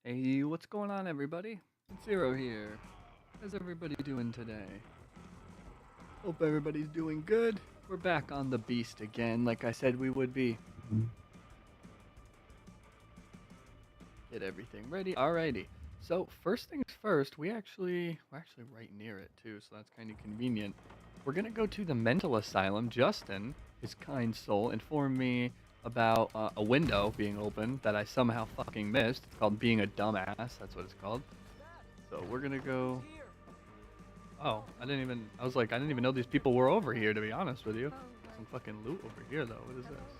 Hey, what's going on, everybody? It's Zero here. How's everybody doing today? Hope everybody's doing good. We're back on the beast again, like I said we would be. Get everything ready. Alrighty. So first things first, we're actually right near it too, so that's kind of convenient. We're gonna go to the mental asylum. Justin, his kind soul, informed me about a window being open that I somehow fucking missed. It's called being a dumbass. That's what it's called. So we're gonna go. Oh, I was like, I didn't even know these people were over here, to be honest with you. Some fucking loot over here, though. What is this?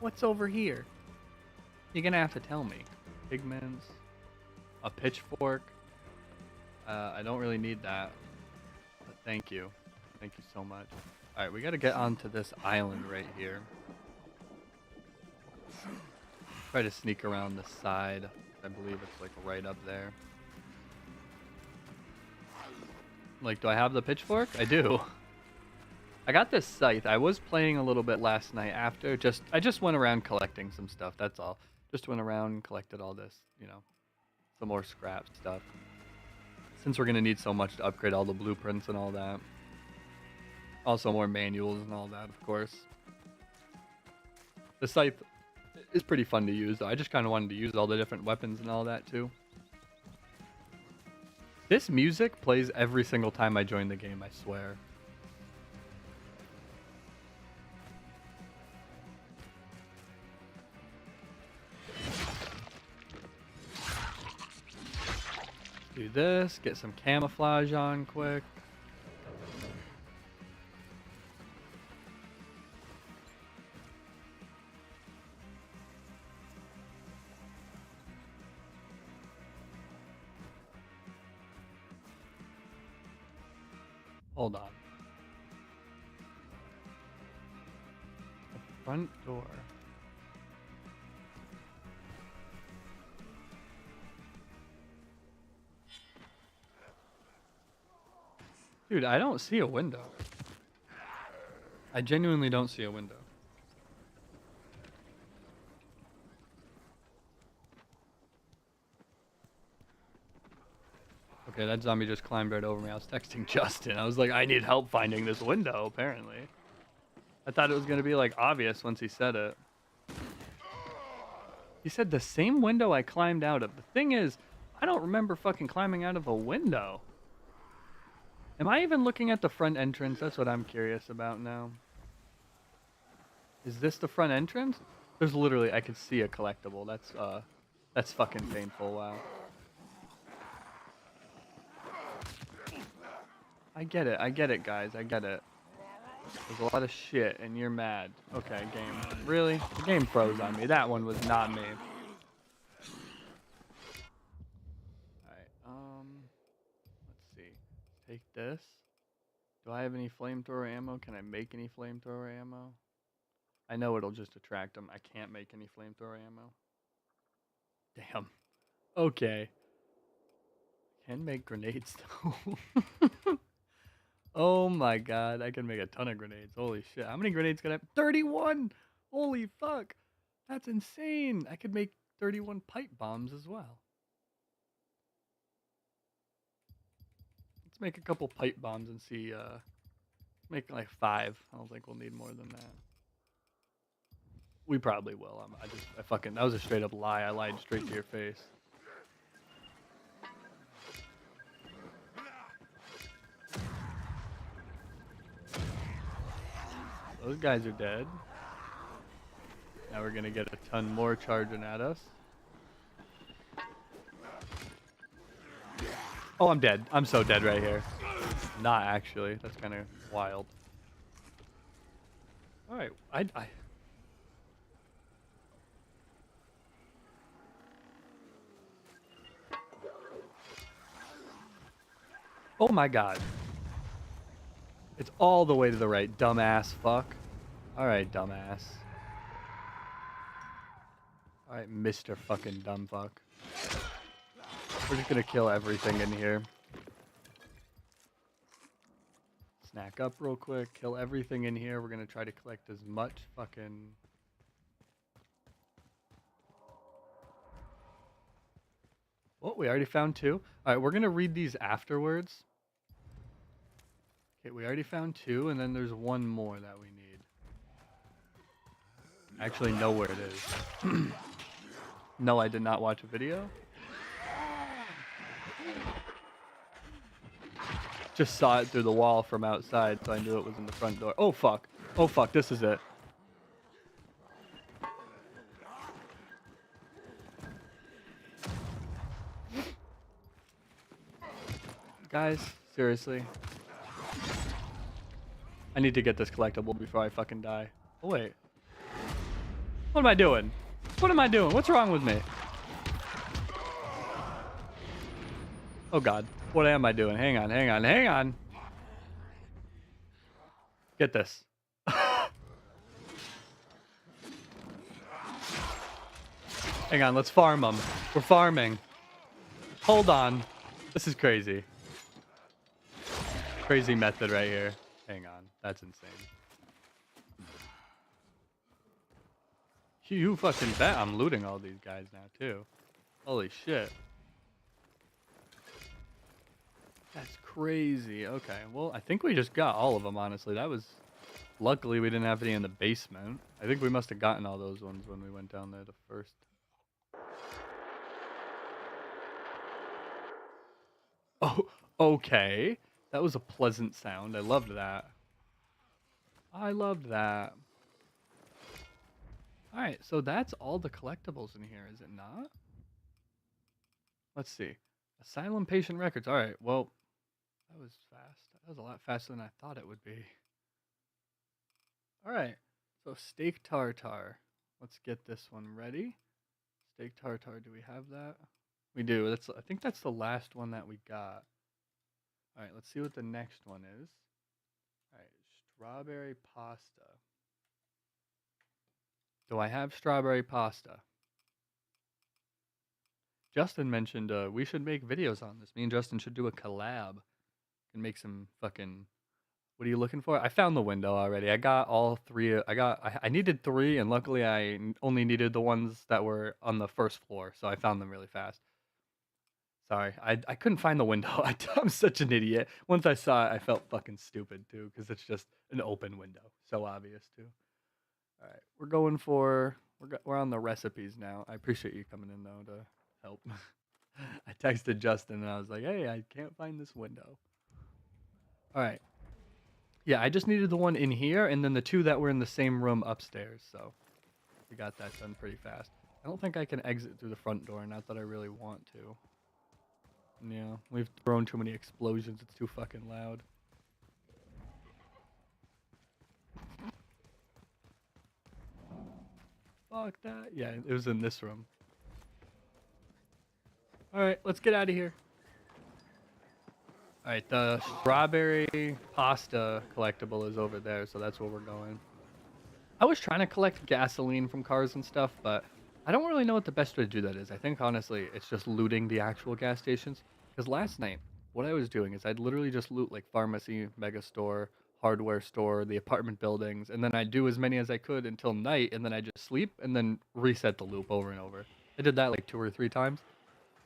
What's over here? You're gonna have to tell me. Pigments. A pitchfork. I don't really need that. But thank you. Thank you so much. Alright, we gotta get onto this island right here. Try to sneak around the side. I believe it's like right up there. Like, do I have the pitchfork? I do. I got this scythe. I was playing a little bit last night after. I just went around collecting some stuff, that's all. Just went around and collected all this, some more scrap stuff. Since we're going to need so much to upgrade all the blueprints and all that. Also more manuals and all that, of course. The scythe is pretty fun to use, though. I just kind of wanted to use all the different weapons and all that, too. This music plays every single time I join the game, I swear. Do this, get some camouflage on quick. Hold on. The front door. Dude, I don't see a window. I genuinely don't see a window. Okay, that zombie just climbed right over me. I was texting Justin. I was like, I need help finding this window, apparently. I thought it was going to be, like, obvious once he said it. He said the same window I climbed out of. The thing is, I don't remember fucking climbing out of a window. Am I even looking at the front entrance? That's what I'm curious about now. Is this the front entrance? There's literally, I could see a collectible. That's fucking painful, wow. I get it, guys, I get it. There's a lot of shit, and you're mad. Okay, game. Really? The game froze on me. That one was not me. Alright, let's see. Take this. Do I have any flamethrower ammo? Can I make any flamethrower ammo? I know it'll just attract them. I can't make any flamethrower ammo. Damn. Okay. Can make grenades though. Oh my god, I can make a ton of grenades. Holy shit. How many grenades can I have? 31! Holy fuck. That's insane. I could make 31 pipe bombs as well. Let's make a couple pipe bombs and see, make like 5. I don't think we'll need more than that. We probably will. That was a straight up lie. I lied straight to your face. Those guys are dead. Now we're gonna get a ton more charging at us. Oh, I'm dead. I'm so dead right here. Not actually. That's kind of wild. Alright, I... Oh my god. It's all the way to the right, dumbass fuck. Alright, dumbass. Alright, Mr. fucking dumb fuck. We're just gonna kill everything in here. Snack up real quick, kill everything in here. We're gonna try to collect as much fucking... Oh, we already found 2. All right, we're gonna read these afterwards. Okay, we already found 2, and then there's one more that we need. I actually know where it is. No, I did not watch a video. Just saw it through the wall from outside, so I knew it was in the front door. Oh, fuck. Oh, fuck, this is it. Guys, seriously. I need to get this collectible before I fucking die. Oh, wait. What am I doing? What am I doing? What's wrong with me? Oh, God. What am I doing? Hang on, hang on, hang on. Get this. Hang on, let's farm them. We're farming. Hold on. This is crazy. Crazy method right here. Hang on. That's insane. You fucking bet I'm looting all these guys now, too. Holy shit. That's crazy. Okay, well, I think we just got all of them, honestly. That was... Luckily, we didn't have any in the basement. I think we must have gotten all those ones when we went down there the first. Oh, okay. That was a pleasant sound. I loved that. I loved that. Alright, so that's all the collectibles in here, is it not? Let's see. Asylum Patient Records. Alright, well, that was fast. That was a lot faster than I thought it would be. Alright, so steak tartare. Let's get this one ready. Steak tartare, do we have that? We do. I think that's the last one that we got. Alright, let's see what the next one is. Alright, strawberry pasta. Do I have strawberry pasta? Justin mentioned we should make videos on this. Me and Justin should do a collab and make some fucking... What are you looking for? I found the window already. I got all 3. I needed 3, and luckily I only needed the ones that were on the first floor, so I found them really fast. Sorry, I couldn't find the window. I'm such an idiot. Once I saw it, I felt fucking stupid too, because it's just an open window. So obvious too. All right, we're going for... We're on the recipes now. I appreciate you coming in though to help. I texted Justin and I was like, hey, I can't find this window. All right. Yeah, I just needed the one in here and then the 2 that were in the same room upstairs. So we got that done pretty fast. I don't think I can exit through the front door. Not that I really want to. Yeah, we've thrown too many explosions. It's too fucking loud. Fuck that. Yeah, it was in this room. Alright, let's get out of here. Alright, the strawberry pasta collectible is over there, so that's where we're going. I was trying to collect gasoline from cars and stuff, but I don't really know what the best way to do that is. I think, honestly, it's just looting the actual gas stations. Because last night, what I was doing is I'd literally just loot, like, pharmacy, mega store, hardware store, the apartment buildings, and then I'd do as many as I could until night, and then I'd just sleep, and then reset the loop over and over. I did that, like, 2 or 3 times.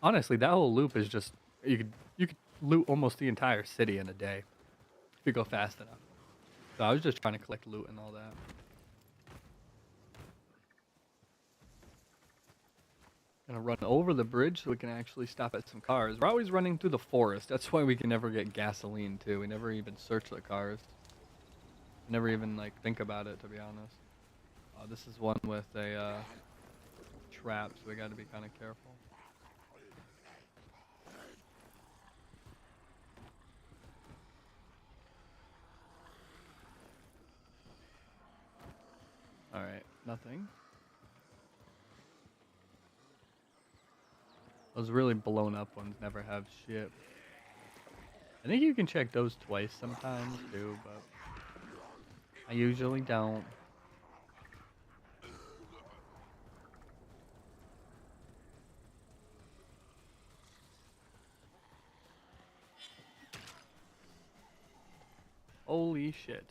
Honestly, that whole loop is just... You could loot almost the entire city in a day if you go fast enough. So I was just trying to collect loot and all that. Gonna run over the bridge so we can actually stop at some cars. We're always running through the forest. That's why we can never get gasoline too. We never even search the cars. Never even like think about it, to be honest. This is one with a trap, so we gotta be kind of careful. Alright, nothing. Those really blown up ones never have shit. I think you can check those twice sometimes too, but I usually don't. Holy shit.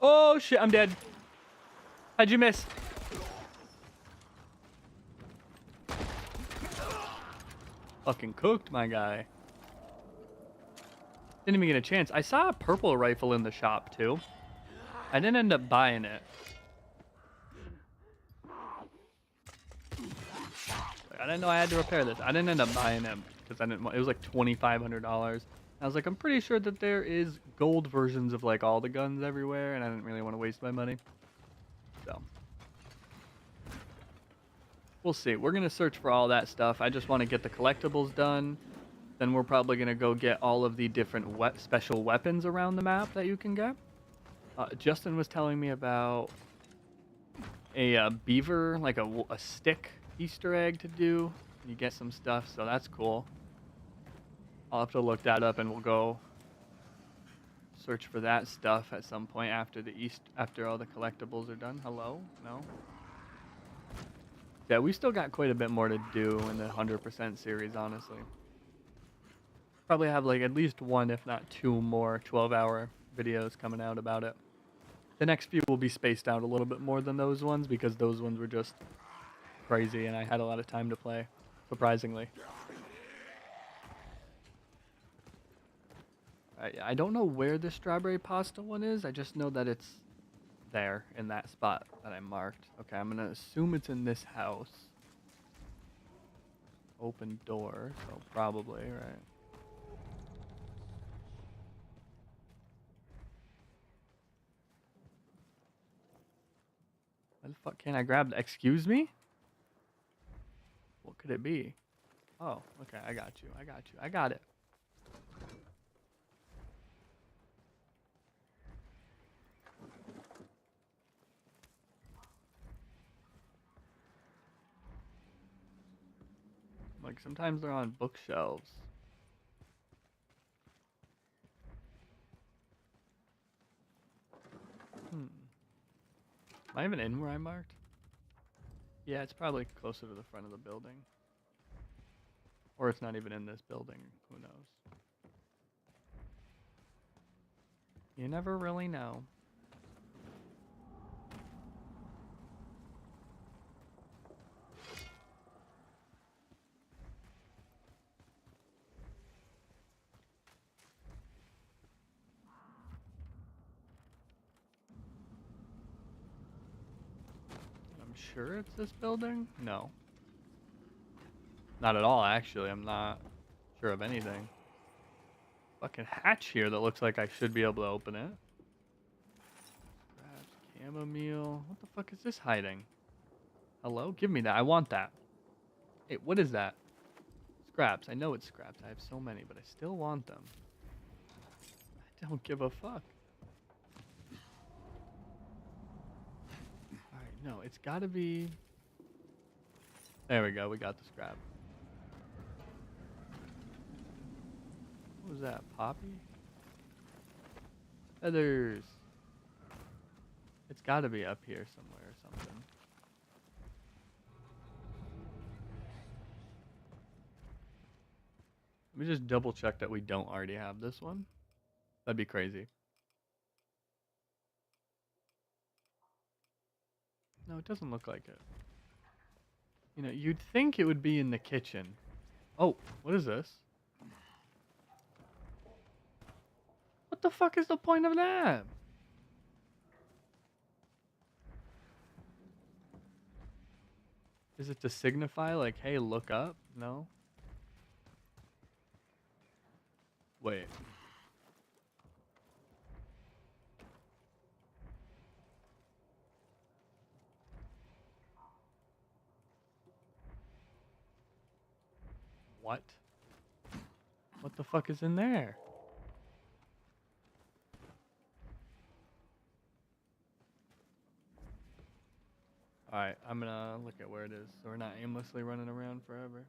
Oh shit, I'm dead. How'd you miss? Fucking cooked, my guy. Didn't even get a chance. I saw a purple rifle in the shop too. I didn't end up buying it. I didn't know I had to repair this. I didn't end up buying it because I didn't. It was like $2,500. I was like, I'm pretty sure that there is gold versions of like all the guns everywhere, and I didn't really want to waste my money. So we'll see. We're gonna search for all that stuff. I just want to get the collectibles done. Then we're probably gonna go get all of the different special weapons around the map that you can get. Justin was telling me about a beaver, like a stick Easter egg to do. You get some stuff, so that's cool. I'll have to look that up, and we'll go search for that stuff at some point after all the collectibles are done. Hello? No? Yeah, we still got quite a bit more to do in the 100% series, honestly. Probably have like at least one, if not two more 12-hour videos coming out about it. The next few will be spaced out a little bit more than those ones because those ones were just crazy and I had a lot of time to play, surprisingly. I don't know where the strawberry pasta one is. I just know that it's there in that spot that I marked. Okay, I'm gonna assume it's in this house. Open door, so probably, right? Why the fuck can't I grab that? Excuse me? What could it be? Oh, okay, I got you. I got it. Like, sometimes they're on bookshelves. Am I even in where I marked? Yeah, it's probably closer to the front of the building. Or it's not even in this building. Who knows? You never really know. I'm sure it's this building? No. Not at all, actually. I'm not sure of anything. Fucking hatch here that looks like I should be able to open it. Perhaps chamomile. What the fuck is this hiding? Hello? Give me that. I want that. Hey, what is that? Scraps. I know it's scraps. I have so many, but I still want them. I don't give a fuck. Alright, no, it's gotta be... There we go. We got the scrap. What was that? Poppy? Feathers. It's gotta be up here somewhere or something. Let me just double check that we don't already have this one. That'd be crazy. No, it doesn't look like it. You know, you'd think it would be in the kitchen. Oh, what is this? What the fuck is the point of that? Is it to signify like, hey, look up? No? Wait. What? What the fuck is in there? Alright, I'm gonna look at where it is so we're not aimlessly running around forever.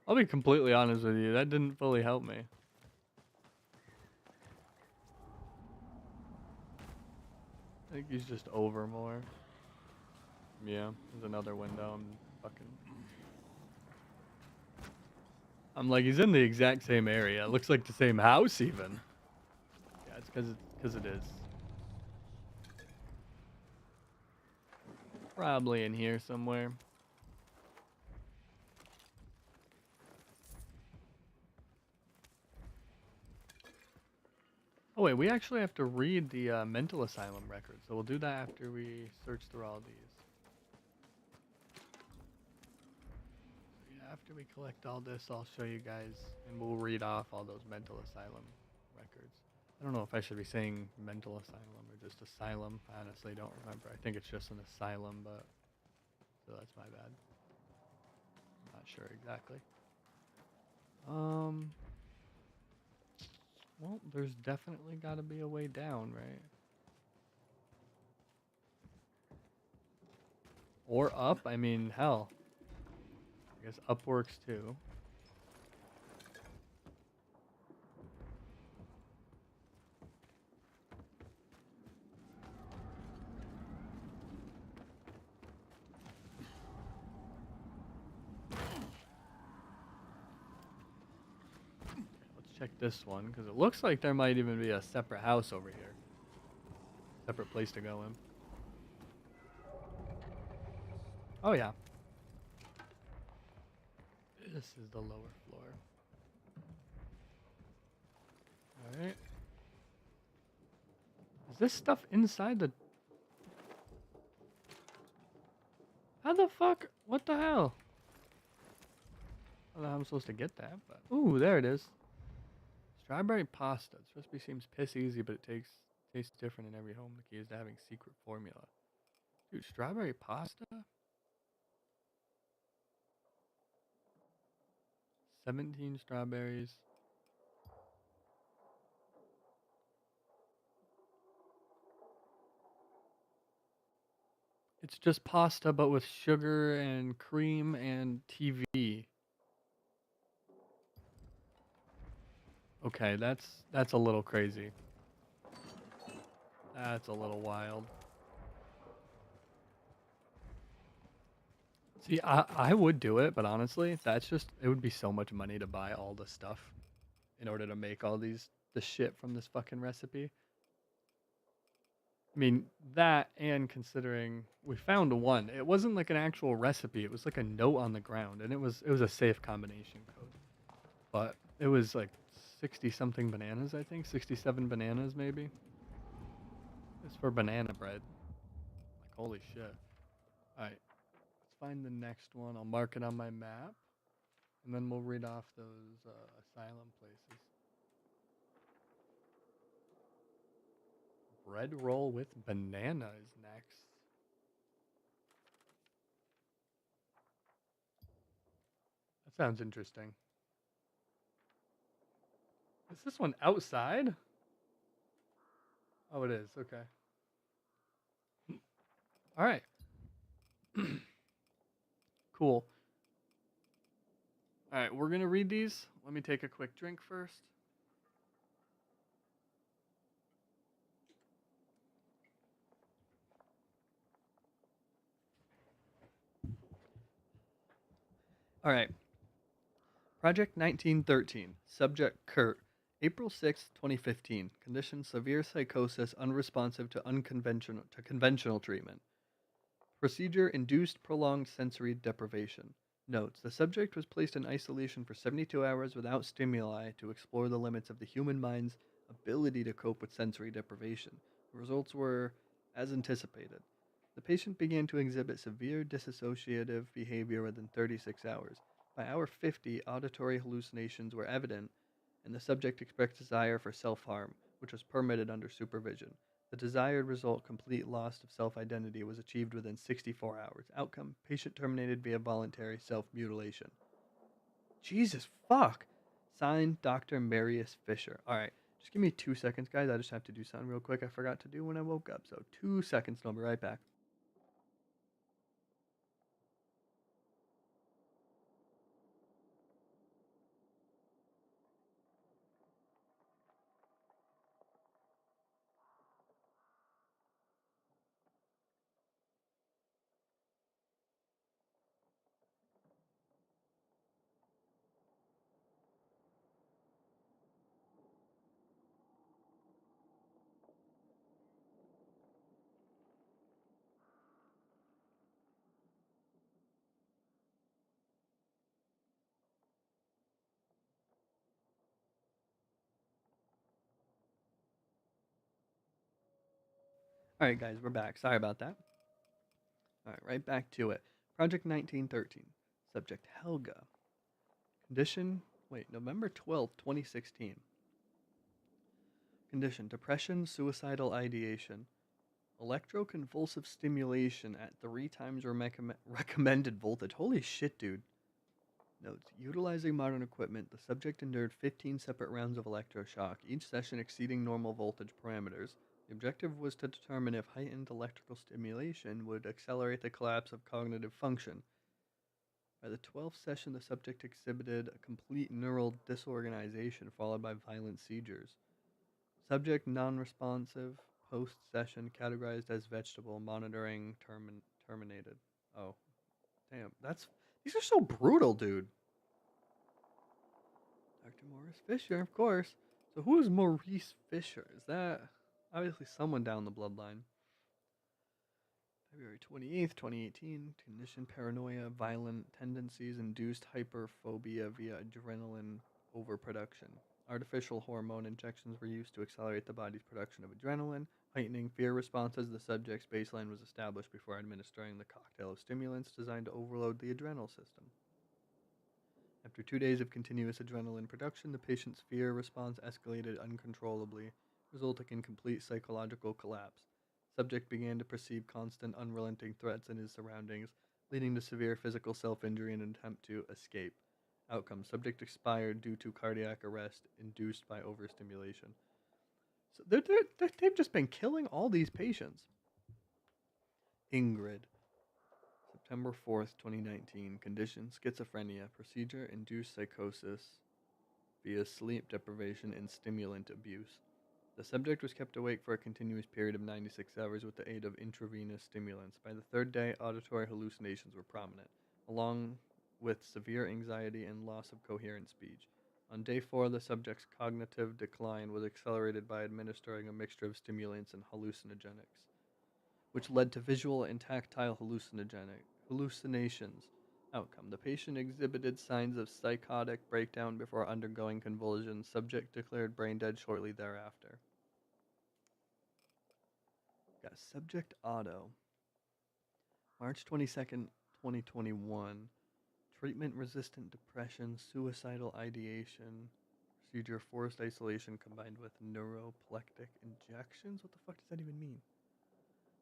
I'll be completely honest with you, that didn't fully help me. I think he's just over more. Yeah, there's another window. I'm like, he's in the exact same area. It looks like the same house even. Yeah, it's because it is. Probably in here somewhere. Oh wait, we actually have to read the mental asylum record, so we'll do that after we search through all these. So yeah, after we collect all this, I'll show you guys, and we'll read off all those mental asylum records. I don't know if I should be saying mental asylum or just asylum. I honestly don't remember. I think it's just an asylum, but so that's my bad. Not sure exactly. Well, there's definitely got to be a way down, right? Or up. I mean, hell. I guess up works too. Let's check this one, because it looks like there might even be a separate house over here. Separate place to go in. Oh, yeah. This is the lower floor. Alright. Is this stuff inside the... How the fuck? What the hell? I don't know how I'm supposed to get that, but... Ooh, there it is. Strawberry pasta. This recipe seems piss easy, but it tastes different in every home. The key is to having secret formula. Dude, strawberry pasta? 17 strawberries. It's just pasta, but with sugar and cream and TV. Okay, that's a little crazy. That's a little wild. See, I would do it, but honestly, it would be so much money to buy all the stuff in order to make all the shit from this fucking recipe. I mean, that and considering we found one, it wasn't like an actual recipe, it was like a note on the ground, and it was a safe combination code. But it was like 60 something bananas, I think, 67 bananas maybe. It's for banana bread. Like, holy shit. Alright, let's find the next one. I'll mark it on my map. And then we'll read off those asylum places. Bread roll with banana is next. That sounds interesting. Is this one outside? Oh, it is. Okay. All right. Cool. All right, we're going to read these. Let me take a quick drink first. All right. Project 1913. Subject Kurt. April 6th, 2015. Condition severe psychosis unresponsive to conventional treatment. Procedure induced prolonged sensory deprivation. Notes: the subject was placed in isolation for 72 hours without stimuli to explore the limits of the human mind's ability to cope with sensory deprivation. The results were as anticipated. The patient began to exhibit severe dissociative behavior within 36 hours. By hour 50, auditory hallucinations were evident, and the subject expressed desire for self harm, which was permitted under supervision. The desired result, complete loss of self identity, was achieved within 64 hours. Outcome: patient terminated via voluntary self mutilation. Jesus fuck! Signed, Dr. Marius Fisher. Alright, just give me 2 seconds, guys. I just have to do something real quick I forgot to do when I woke up. So, 2 seconds, and I'll be right back. Alright, guys, we're back. Sorry about that. Alright, right back to it. Project 1913. Subject Helga. Condition, November 12th, 2016. Condition, depression, suicidal ideation. Electroconvulsive stimulation at 3 times recommended voltage. Holy shit, dude. Notes, utilizing modern equipment, the subject endured 15 separate rounds of electroshock, each session exceeding normal voltage parameters. The objective was to determine if heightened electrical stimulation would accelerate the collapse of cognitive function. By the 12th session, the subject exhibited a complete neural disorganization followed by violent seizures. Subject non-responsive, post-session categorized as vegetable, monitoring terminated. Oh, damn. These are so brutal, dude. Dr. Maurice Fisher, of course. So who is Maurice Fisher? Is that obviously someone down the bloodline? February 28th, 2018. Condition paranoia, violent tendencies, induced hyperphobia via adrenaline overproduction. Artificial hormone injections were used to accelerate the body's production of adrenaline, heightening fear responses. The subject's baseline was established before administering the cocktail of stimulants designed to overload the adrenal system. After 2 days of continuous adrenaline production, the patient's fear response escalated uncontrollably, resulting in complete psychological collapse. Subject began to perceive constant, unrelenting threats in his surroundings, leading to severe physical self-injury and an attempt to escape. Outcome: subject expired due to cardiac arrest induced by overstimulation. So they've just been killing all these patients. Ingrid. September 4th, 2019. Condition, schizophrenia. Procedure, induced psychosis via sleep deprivation and stimulant abuse. The subject was kept awake for a continuous period of 96 hours with the aid of intravenous stimulants. By the third day, auditory hallucinations were prominent, along with severe anxiety and loss of coherent speech. On day 4, the subject's cognitive decline was accelerated by administering a mixture of stimulants and hallucinogenics, which led to visual and tactile hallucinations. Outcome: the patient exhibited signs of psychotic breakdown before undergoing convulsions. Subject declared brain dead shortly thereafter. Got subject auto. March 22nd, 2021. Treatment-resistant depression, suicidal ideation. Procedure, forced isolation combined with neuroplectic injections? What the fuck does that even mean?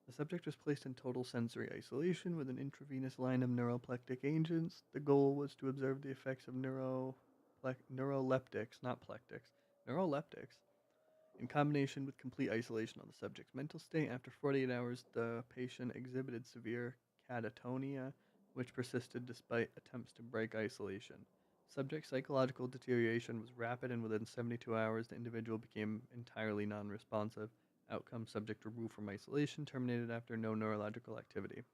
The subject was placed in total sensory isolation with an intravenous line of neuroplectic agents. The goal was to observe the effects of neuroleptics, not plectics, neuroleptics, in combination with complete isolation on the subject's mental state. After 48 hours, the patient exhibited severe catatonia, which persisted despite attempts to break isolation. Subject's psychological deterioration was rapid, and within 72 hours, the individual became entirely non-responsive. Outcome: subject removed from isolation, terminated after no neurological activity.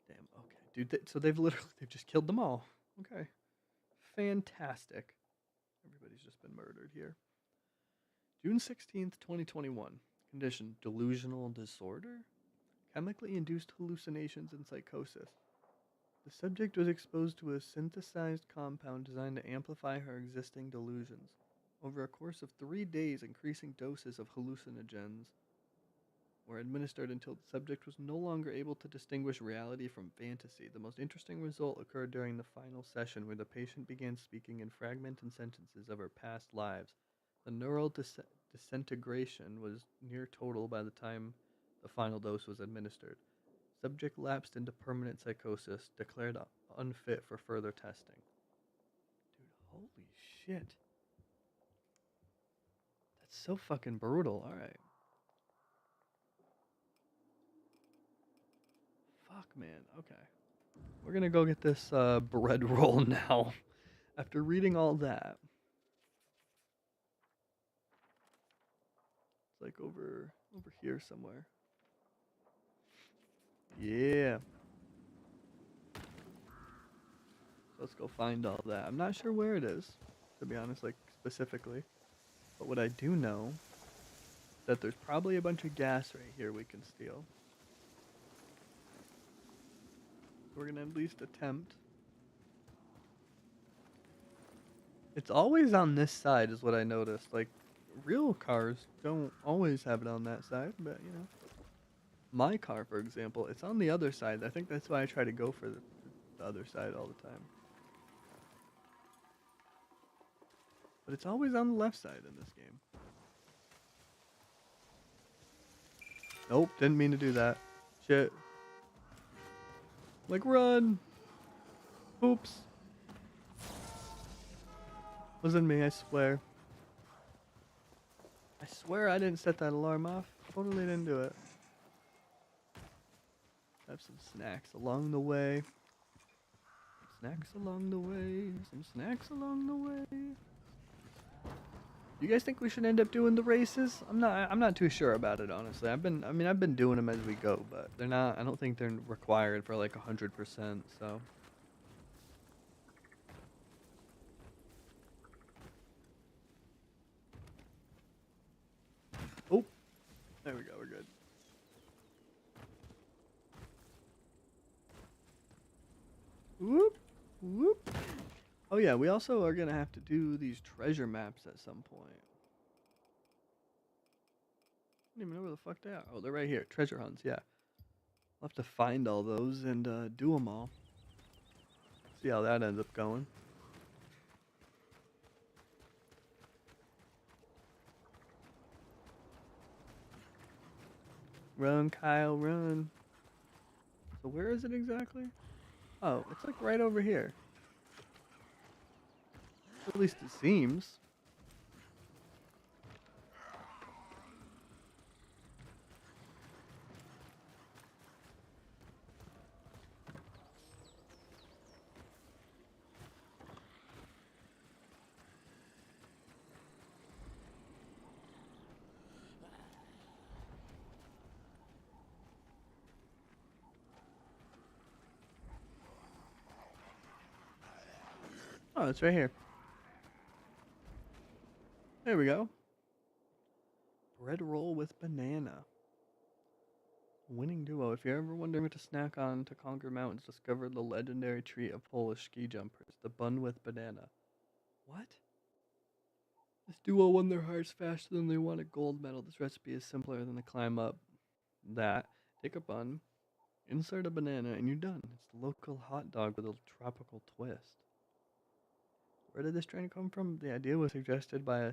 Damn, okay. Dude, so they've just killed them all. Okay. Fantastic. Everybody's just been murdered here. June 16th, 2021. Condition, delusional disorder? Chemically induced hallucinations and psychosis. The subject was exposed to a synthesized compound designed to amplify her existing delusions. Over a course of 3 days, increasing doses of hallucinogens were administered until the subject was no longer able to distinguish reality from fantasy. The most interesting result occurred during the final session, where the patient began speaking in fragmented sentences of her past lives. The neural disintegration was near total by the time the final dose was administered. Subject lapsed into permanent psychosis, declared unfit for further testing. Dude, holy shit. That's so fucking brutal. Alright. Fuck, man. Okay. We're gonna go get this bread roll now. After reading all that. It's like over here somewhere. Yeah. So let's go find all that. I'm not sure where it is, to be honest, like specifically. But what I do know is that there's probably a bunch of gas right here we can steal. We're gonna at least attempt. It's always on this side is what I noticed. Like real cars don't always have it on that side, but you know. My car, for example, it's on the other side. I think that's why I try to go for the other side all the time. But it's always on the left side in this game. Nope, didn't mean to do that. Shit. Like, run! Oops. Wasn't me, I swear. I swear I didn't set that alarm off. Totally didn't do it. Have some snacks along the way. Snacks along the way. Some snacks along the way. You guys think we should end up doing the races? I'm not too sure about it, honestly. I've been doing them as we go, but they're not, I don't think they're required for like 100%, so. Oh, there we go, we're good. Whoop, whoop. Oh yeah, we also are gonna have to do these treasure maps at some point. I don't even know where the fuck they are. Oh, they're right here. Treasure hunts, yeah. I'll have to find all those and do them all. See how that ends up going. Run, Kyle, run. So where is it exactly? Oh, it's like right over here. At least it seems. Oh, it's right here. There we go. Bread roll with banana. Winning duo. If you're ever wondering what to snack on to conquer mountains, discover the legendary treat of Polish ski jumpers, the bun with banana. What? This duo won their hearts faster than they won a gold medal. This recipe is simpler than the climb up that. Take a bun, insert a banana, and you're done. It's the local hot dog with a tropical twist. Where did this trend come from? The idea was suggested by a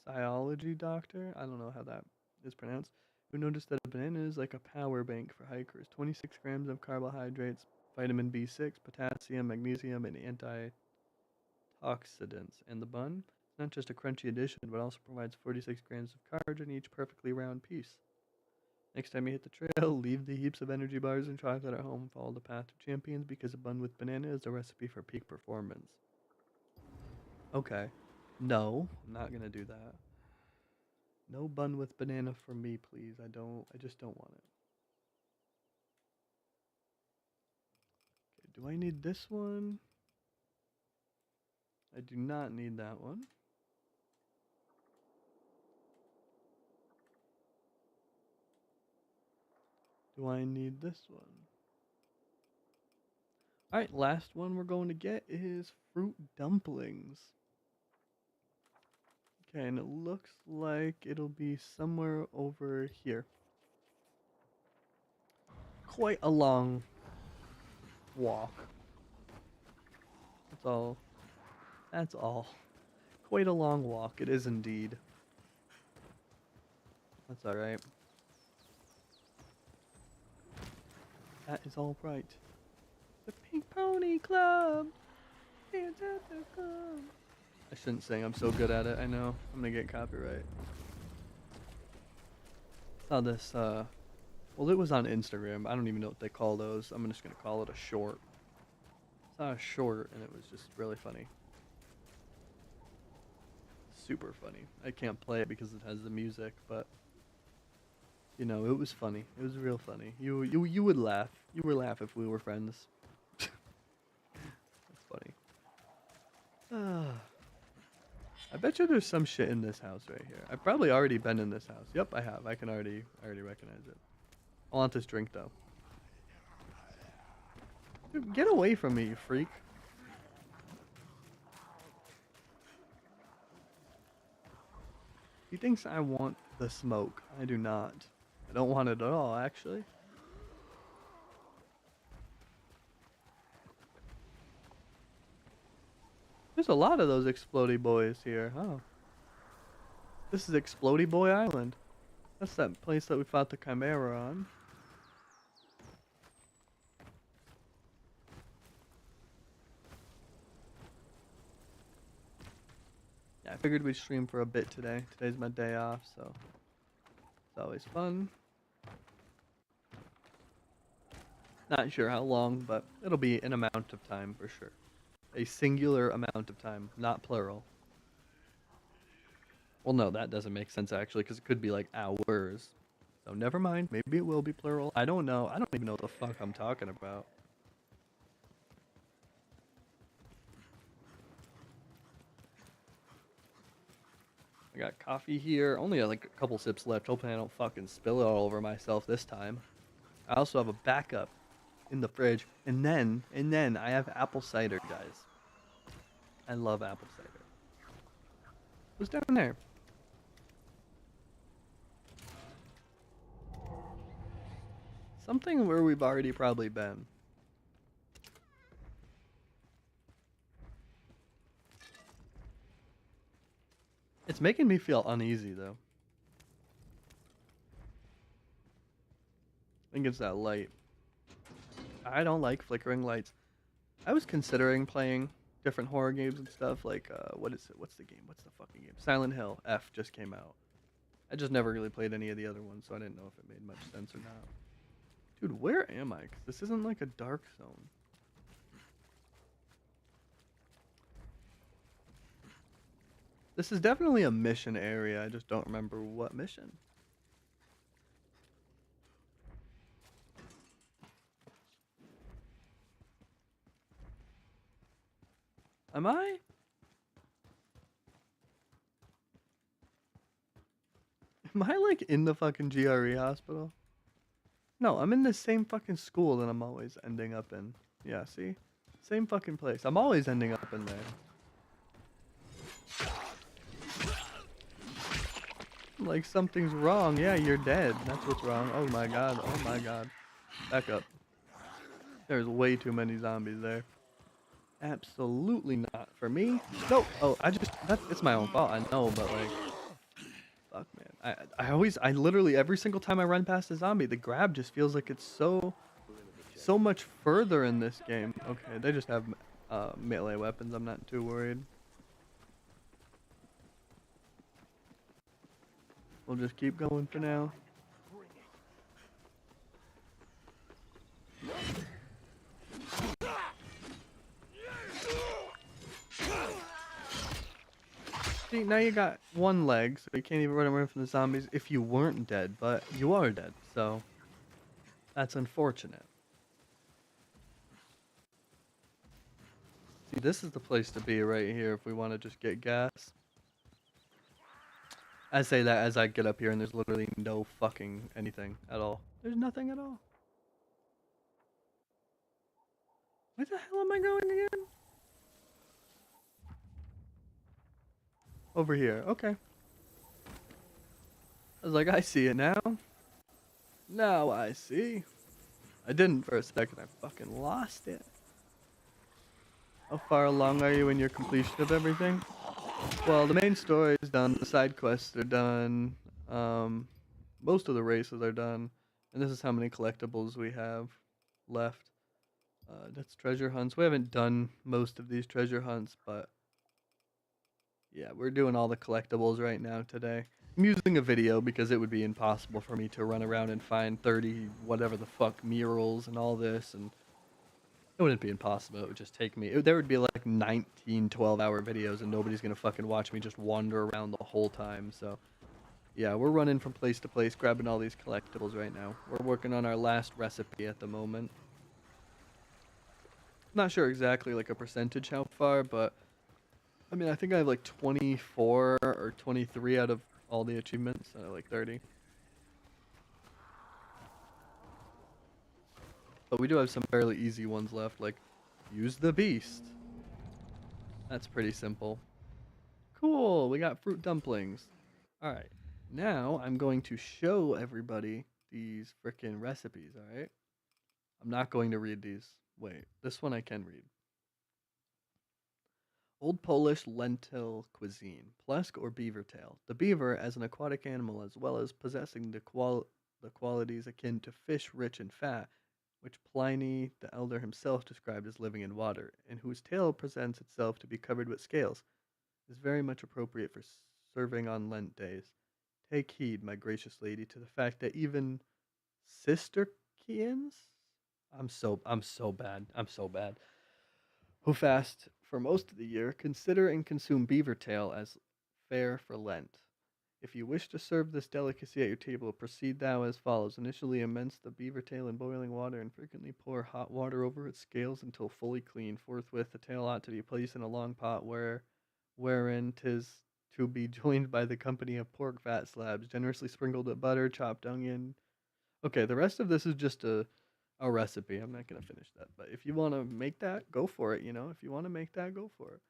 psychology doctor. I don't know how that is pronounced. Who noticed that a banana is like a power bank for hikers. 26 grams of carbohydrates, vitamin B6, potassium, magnesium, and antioxidants. And the bun? It's not just a crunchy addition, but also provides 46 grams of carbs in each perfectly round piece. Next time you hit the trail, leave the heaps of energy bars and chocolate at home. Follow the path of champions because a bun with banana is a recipe for peak performance. Okay. No, I'm not gonna do that. No bun with banana for me, please. I just don't want it. Okay, do I need this one? I do not need that one. Do I need this one? Alright, last one we're going to get is fruit dumplings. Okay, and it looks like it'll be somewhere over here. Quite a long walk. That's all. That's all. Quite a long walk, it is indeed. That's alright. That is alright. The Pink Pony Club! Dance at the club! I shouldn't sing, I'm so good at it, I know. I'm gonna get copyright. Saw this, well, it was on Instagram. I don't even know what they call those. I'm just gonna call it a short. Saw a short, and it was just really funny. Super funny. I can't play it because it has the music, but you know, it was funny. It was real funny. You would laugh. You would laugh if we were friends. That's funny. I bet you there's some shit in this house right here. I've probably already been in this house. Yep, I have. I already recognize it. I want this drink though. Dude, get away from me, you freak. He thinks I want the smoke. I do not. I don't want it at all, actually. There's a lot of those explodey boys here, huh? This is Explodey Boy Island. That's that place that we fought the Chimera on. Yeah, I figured we'd stream for a bit today. Today's my day off, so it's always fun. Not sure how long, but it'll be an amount of time for sure. A singular amount of time, not plural. Well, no, that doesn't make sense actually, because it could be like hours. So never mind. Maybe it will be plural. I don't know. I don't even know what the fuck I'm talking about. I got coffee here. Only like a couple sips left. Hoping I don't fucking spill it all over myself this time. I also have a backup in the fridge. And then I have apple cider, guys. I love apple cider. Who's down there? Something where we've already probably been. It's making me feel uneasy, though. I think it's that light. I don't like flickering lights. I was considering playing different horror games and stuff, like, what is it? What's the game? What's the fucking game? Silent Hill F just came out. I just never really played any of the other ones, so I didn't know if it made much sense or not. Dude, where am I? 'Cause this isn't like a dark zone. This is definitely a mission area, I just don't remember what mission. Am I? Am I like in the fucking GRE hospital? No, I'm in the same fucking school that I'm always ending up in. Yeah, see? Same fucking place. I'm always ending up in there. Like something's wrong. Yeah, you're dead. That's what's wrong. Oh my god. Oh my god. Back up. There's way too many zombies there. Absolutely not for me. No. Oh, it's my own fault. I know, but like, fuck, man. I literally every single time I run past a zombie, the grab just feels like it's so much further in this game. Okay, they just have melee weapons. I'm not too worried. We'll just keep going for now. See, now you got one leg, so you can't even run away from the zombies if you weren't dead, but you are dead, so that's unfortunate. See, this is the place to be right here if we want to just get gas. I say that as I get up here and there's literally no fucking anything at all. There's nothing at all. Where the hell am I going again? Over here, okay. I was like, I see it now. Now I see. I didn't for a second, I fucking lost it. How far along are you in your completion of everything? Well, the main story is done, the side quests are done, most of the races are done, and this is how many collectibles we have left. That's treasure hunts. We haven't done most of these treasure hunts, but yeah, we're doing all the collectibles right now today. I'm using a video because it would be impossible for me to run around and find 30 whatever the fuck murals and all this, and it wouldn't be impossible. It would just take me. There would be like 19 12-hour videos, and nobody's gonna fucking watch me just wander around the whole time. So, yeah, we're running from place to place, grabbing all these collectibles right now. We're working on our last recipe at the moment. Not sure exactly like a percentage how far, but I mean, I think I have like 24 or 23 out of all the achievements. Like 30. But we do have some fairly easy ones left, like use the beast. That's pretty simple. Cool, we got fruit dumplings. All right. Now I'm going to show everybody these frickin' recipes, all right? I'm not going to read these. Wait, this one I can read. Old Polish lentil cuisine, plesk or beaver tail. The beaver, as an aquatic animal, as well as possessing the qualities akin to fish rich in fat, which Pliny the Elder himself described as living in water, and whose tail presents itself to be covered with scales, is very much appropriate for serving on Lent days. Take heed, my gracious lady, to the fact that even Cistercians, I'm so bad. I'm so bad. Who fast for most of the year, consider and consume beaver tail as fare for Lent. If you wish to serve this delicacy at your table, proceed thou as follows. Initially immerse the beaver tail in boiling water and frequently pour hot water over its scales until fully clean. Forthwith the tail ought to be placed in a long pot wherein 'tis to be joined by the company of pork fat slabs, generously sprinkled with butter, chopped onion. Okay, the rest of this is just a recipe. I'm not gonna finish that, but if you want to make that, go for it. If you want to make that, go for it.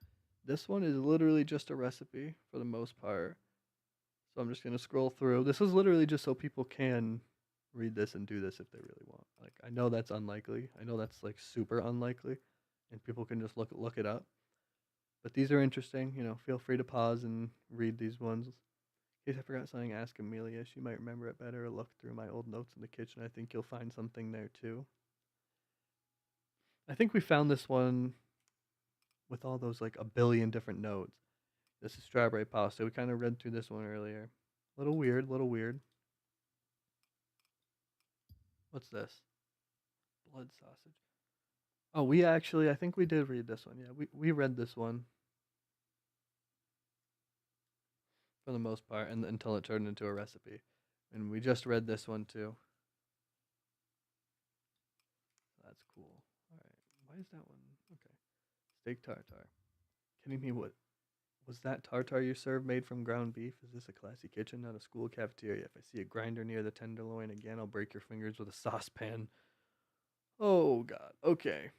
This one is literally just a recipe for the most part. So I'm just gonna scroll through. This is literally just so people can read this and do this if they really want. Like I know that's unlikely. I know that's like super unlikely, and people can just look it up. But these are interesting. Feel free to pause and read these ones. In case I forgot something, ask Amelia. She might remember it better. Or look through my old notes in the kitchen. I think you'll find something there too. I think we found this one with all those like a billion different notes. This is strawberry pasta. We kind of read through this one earlier. Little weird, little weird. What's this? Blood sausage. Oh, I think we did read this one. Yeah, we read this one for the most part, and until it turned into a recipe, and we just read this one too. That's cool. All right, why is that one? Okay, steak tartare. Kidding me? What was that tartare you served made from ground beef? Is this a classy kitchen, not a school cafeteria? If I see a grinder near the tenderloin again, I'll break your fingers with a saucepan. Oh God. Okay,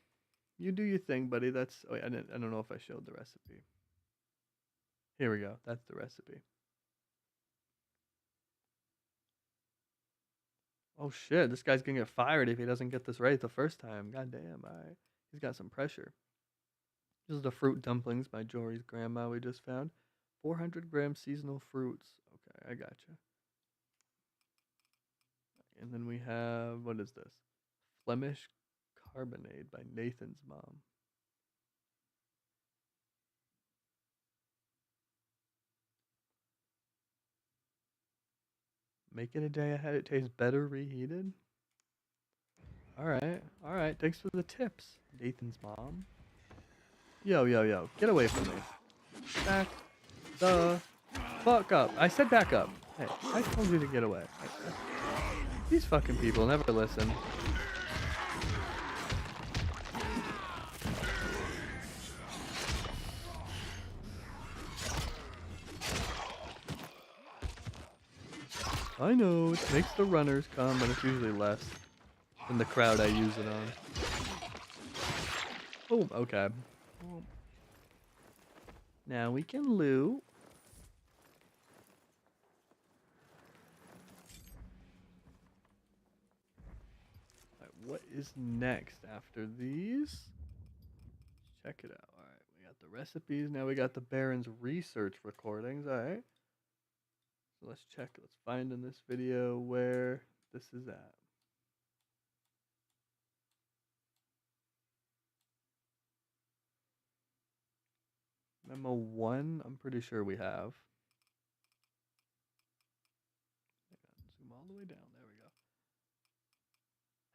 you do your thing, buddy. That's. Oh, wait, I don't know if I showed the recipe. Here we go. That's the recipe. Oh shit, this guy's gonna get fired if he doesn't get this right the first time. God damn, alright. He's got some pressure. This is the fruit dumplings by Jory's grandma we just found. 400-gram seasonal fruits. Okay, I gotcha. And then we have, what is this? Flemish carbonade by Nathan's mom. Make it a day ahead. It tastes better reheated. Alright, alright. Thanks for the tips, Nathan's mom. Yo, yo, yo. Get away from me. Back the fuck up. I said back up. Hey, I told you to get away. These fucking people never listen. I know, it makes the runners come, but it's usually less than the crowd I use it on. Oh, okay. Now we can loot. Alright, what is next after these? Let's check it out. Alright, we got the recipes. Now we got the Baron's research recordings. Alright. So let's check. Let's find in this video where this is at. Memo 1, I'm pretty sure we have. Zoom all the way down. There we go.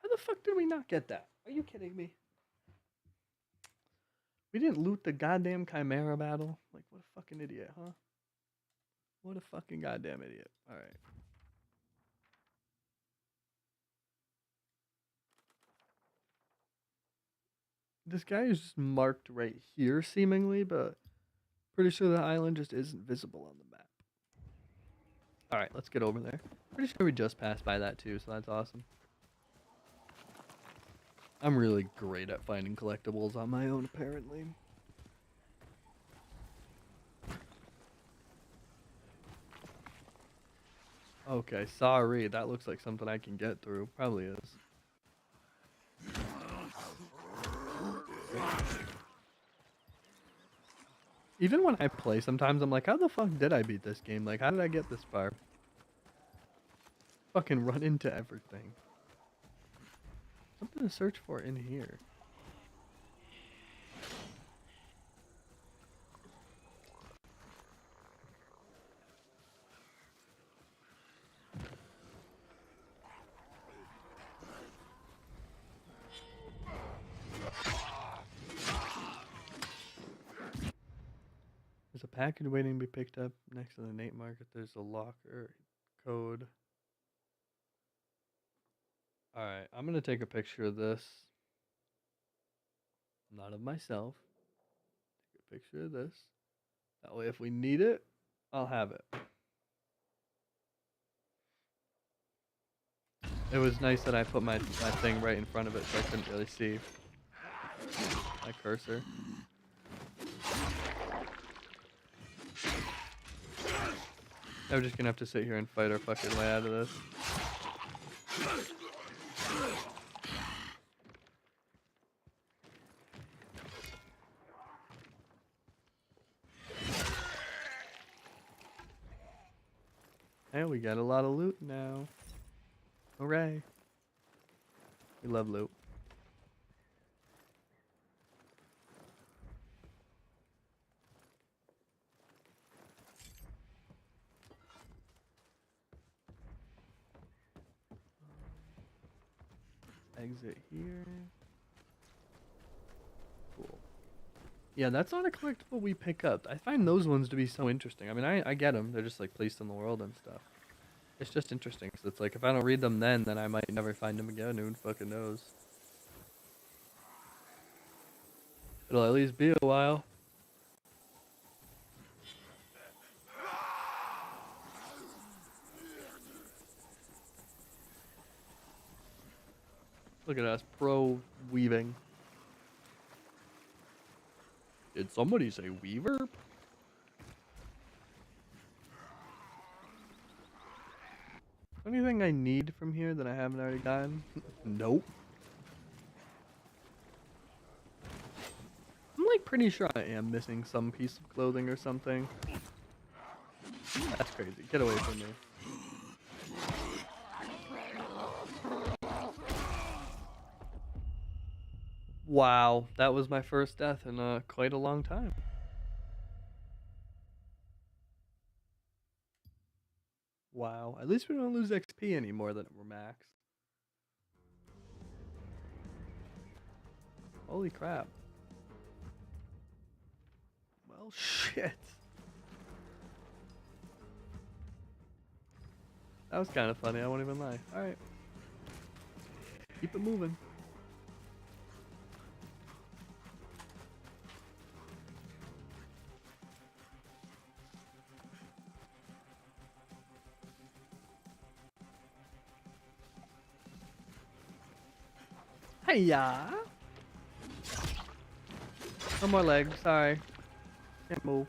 How the fuck did we not get that? Are you kidding me? We didn't loot the goddamn Chimera battle? Like, what a fucking idiot, huh? What a fucking goddamn idiot. Alright. This guy is just marked right here, seemingly, but pretty sure the island just isn't visible on the map. Alright, let's get over there. Pretty sure we just passed by that too, so that's awesome. I'm really great at finding collectibles on my own, apparently. Okay, sorry. That looks like something I can get through. Probably is. Even when I play, sometimes I'm like, how the fuck did I beat this game? Like, how did I get this far? Fucking run into everything. Something to search for in here. There's a package waiting to be picked up next to the Nate Market. There's a locker code. Alright, I'm gonna take a picture of this. Not of myself. Take a picture of this. That way, if we need it, I'll have it. It was nice that I put my thing right in front of it so I couldn't really see my cursor. Now we're just gonna have to sit here and fight our fucking way out of this. Hey, we got a lot of loot now. Hooray. We love loot. Exit here. Cool. Yeah, that's not a collectible we pick up. I find those ones to be so interesting. I mean, I get them. They're just like placed in the world and stuff. It's just interesting. So it's like if I don't read them then I might never find them again. Who fucking knows? It'll at least be a while. Look at us, pro weaving. Did somebody say weaver? Anything I need from here that I haven't already gotten? Nope. I'm like pretty sure I am missing some piece of clothing or something. That's crazy. Get away from me. Wow, that was my first death in quite a long time. Wow, at least we don't lose XP anymore than we're max. Holy crap. Well, shit. That was kind of funny, I won't even lie. Alright. Keep it moving. Hiya! No more legs, sorry. Can't move.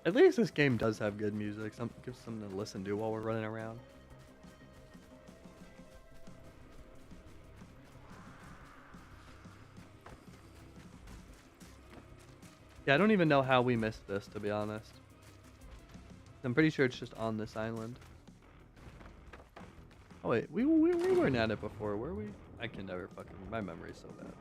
At least this game does have good music. Gives something to listen to while we're running around. Yeah, I don't even know how we missed this, to be honest. I'm pretty sure it's just on this island. Oh wait, we weren't at it before, were we? I can never fucking... My memory's so bad.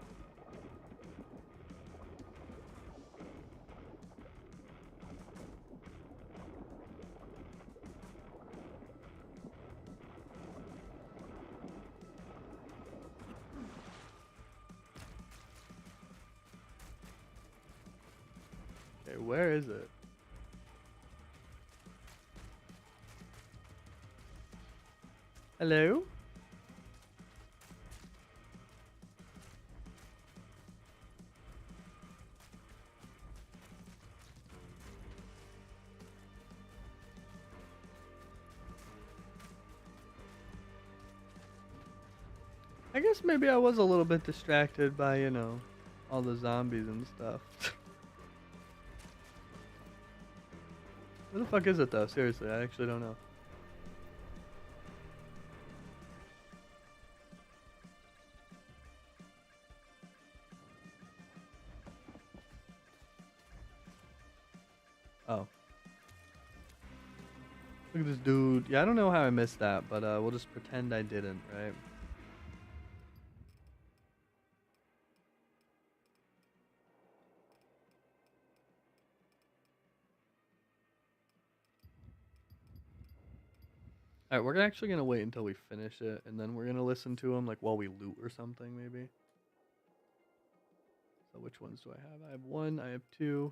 Okay, where is it? Hello? I guess maybe I was a little bit distracted by, you know, all the zombies and stuff. Where the fuck is it though? Seriously, I actually don't know. Oh. Look at this dude. Yeah, I don't know how I missed that, but we'll just pretend I didn't, right? Alright, we're actually gonna wait until we finish it, and then we're gonna listen to him, like, while we loot or something, maybe. So which ones do I have? I have 1, I have 2.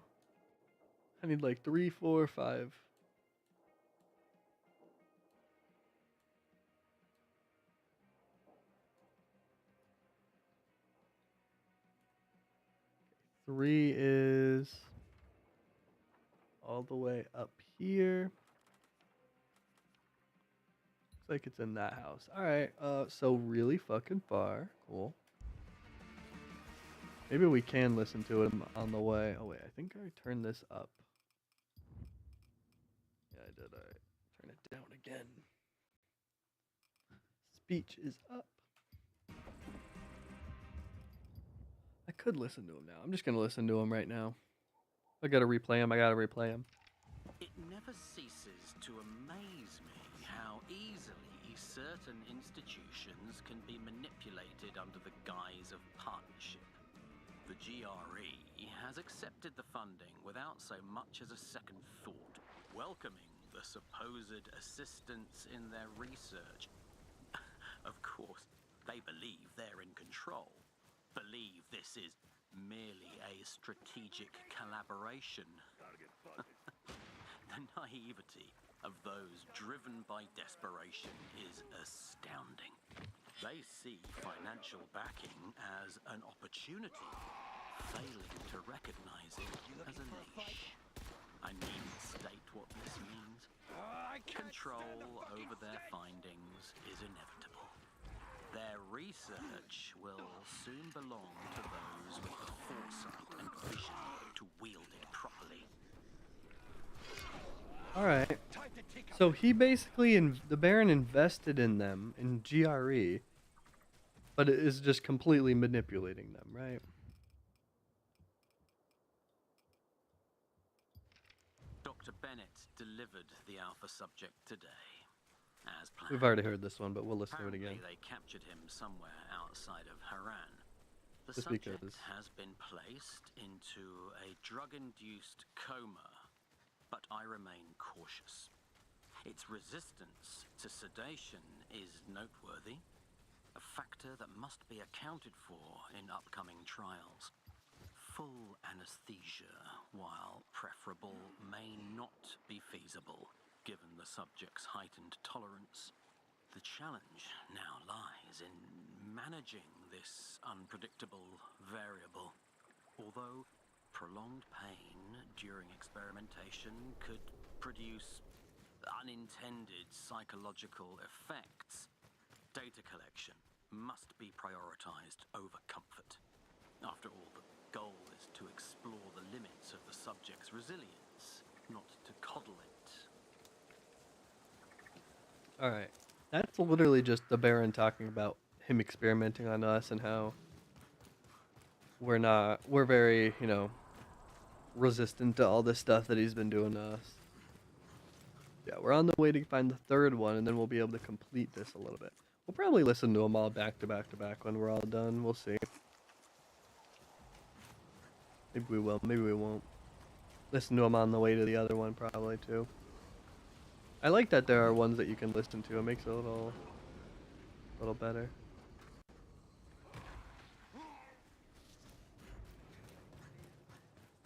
I need, like, 3, 4, 5. Three is all the way up here. Looks like it's in that house. Alright, so really fucking far. Cool. Maybe we can listen to him on the way. Oh wait, I think I turned this up. Yeah, I did. Alright. Turn it down again. Speech is up. I could listen to him now. I'm just gonna listen to him right now. I gotta replay him. It never ceases to amaze me how easily certain institutions can be manipulated under the guise of partnership. The GRE has accepted the funding without so much as a second thought, welcoming the supposed assistance in their research. Of course, they believe they're in control, believe this is merely a strategic collaboration. The naivety of those driven by desperation is astounding. They see financial backing as an opportunity, failing to recognize it as a leash. I needn't state what this means. Control over their findings is inevitable. Their research will soon belong to those with the foresight and vision to wield it properly. Alright. So he basically, the Baron invested in them, in GRE, but it is just completely manipulating them, right? Dr. Bennett delivered the Alpha subject today, as planned. We've already heard this one, but we'll listen to it again. Apparently they captured him somewhere outside of Haran. The Just subject because. has been placed into a drug-induced coma, but I remain cautious. Its resistance to sedation is noteworthy, a factor that must be accounted for in upcoming trials. Full anesthesia, while preferable, may not be feasible, given the subject's heightened tolerance. The challenge now lies in managing this unpredictable variable. Although prolonged pain during experimentation could produce unintended psychological effects, data collection must be prioritized over comfort. After all, the goal is to explore the limits of the subject's resilience, not to coddle it. Alright. That's literally just the Baron talking about him experimenting on us and how we're very, you know, resistant to all this stuff that he's been doing to us. Yeah, we're on the way to find the third one, and then we'll be able to complete this a little bit. We'll probably listen to them all back to back to back when we're all done. We'll see. Maybe we will, maybe we won't. Listen to them on the way to the other one probably too. I like that there are ones that you can listen to. It makes it a little better.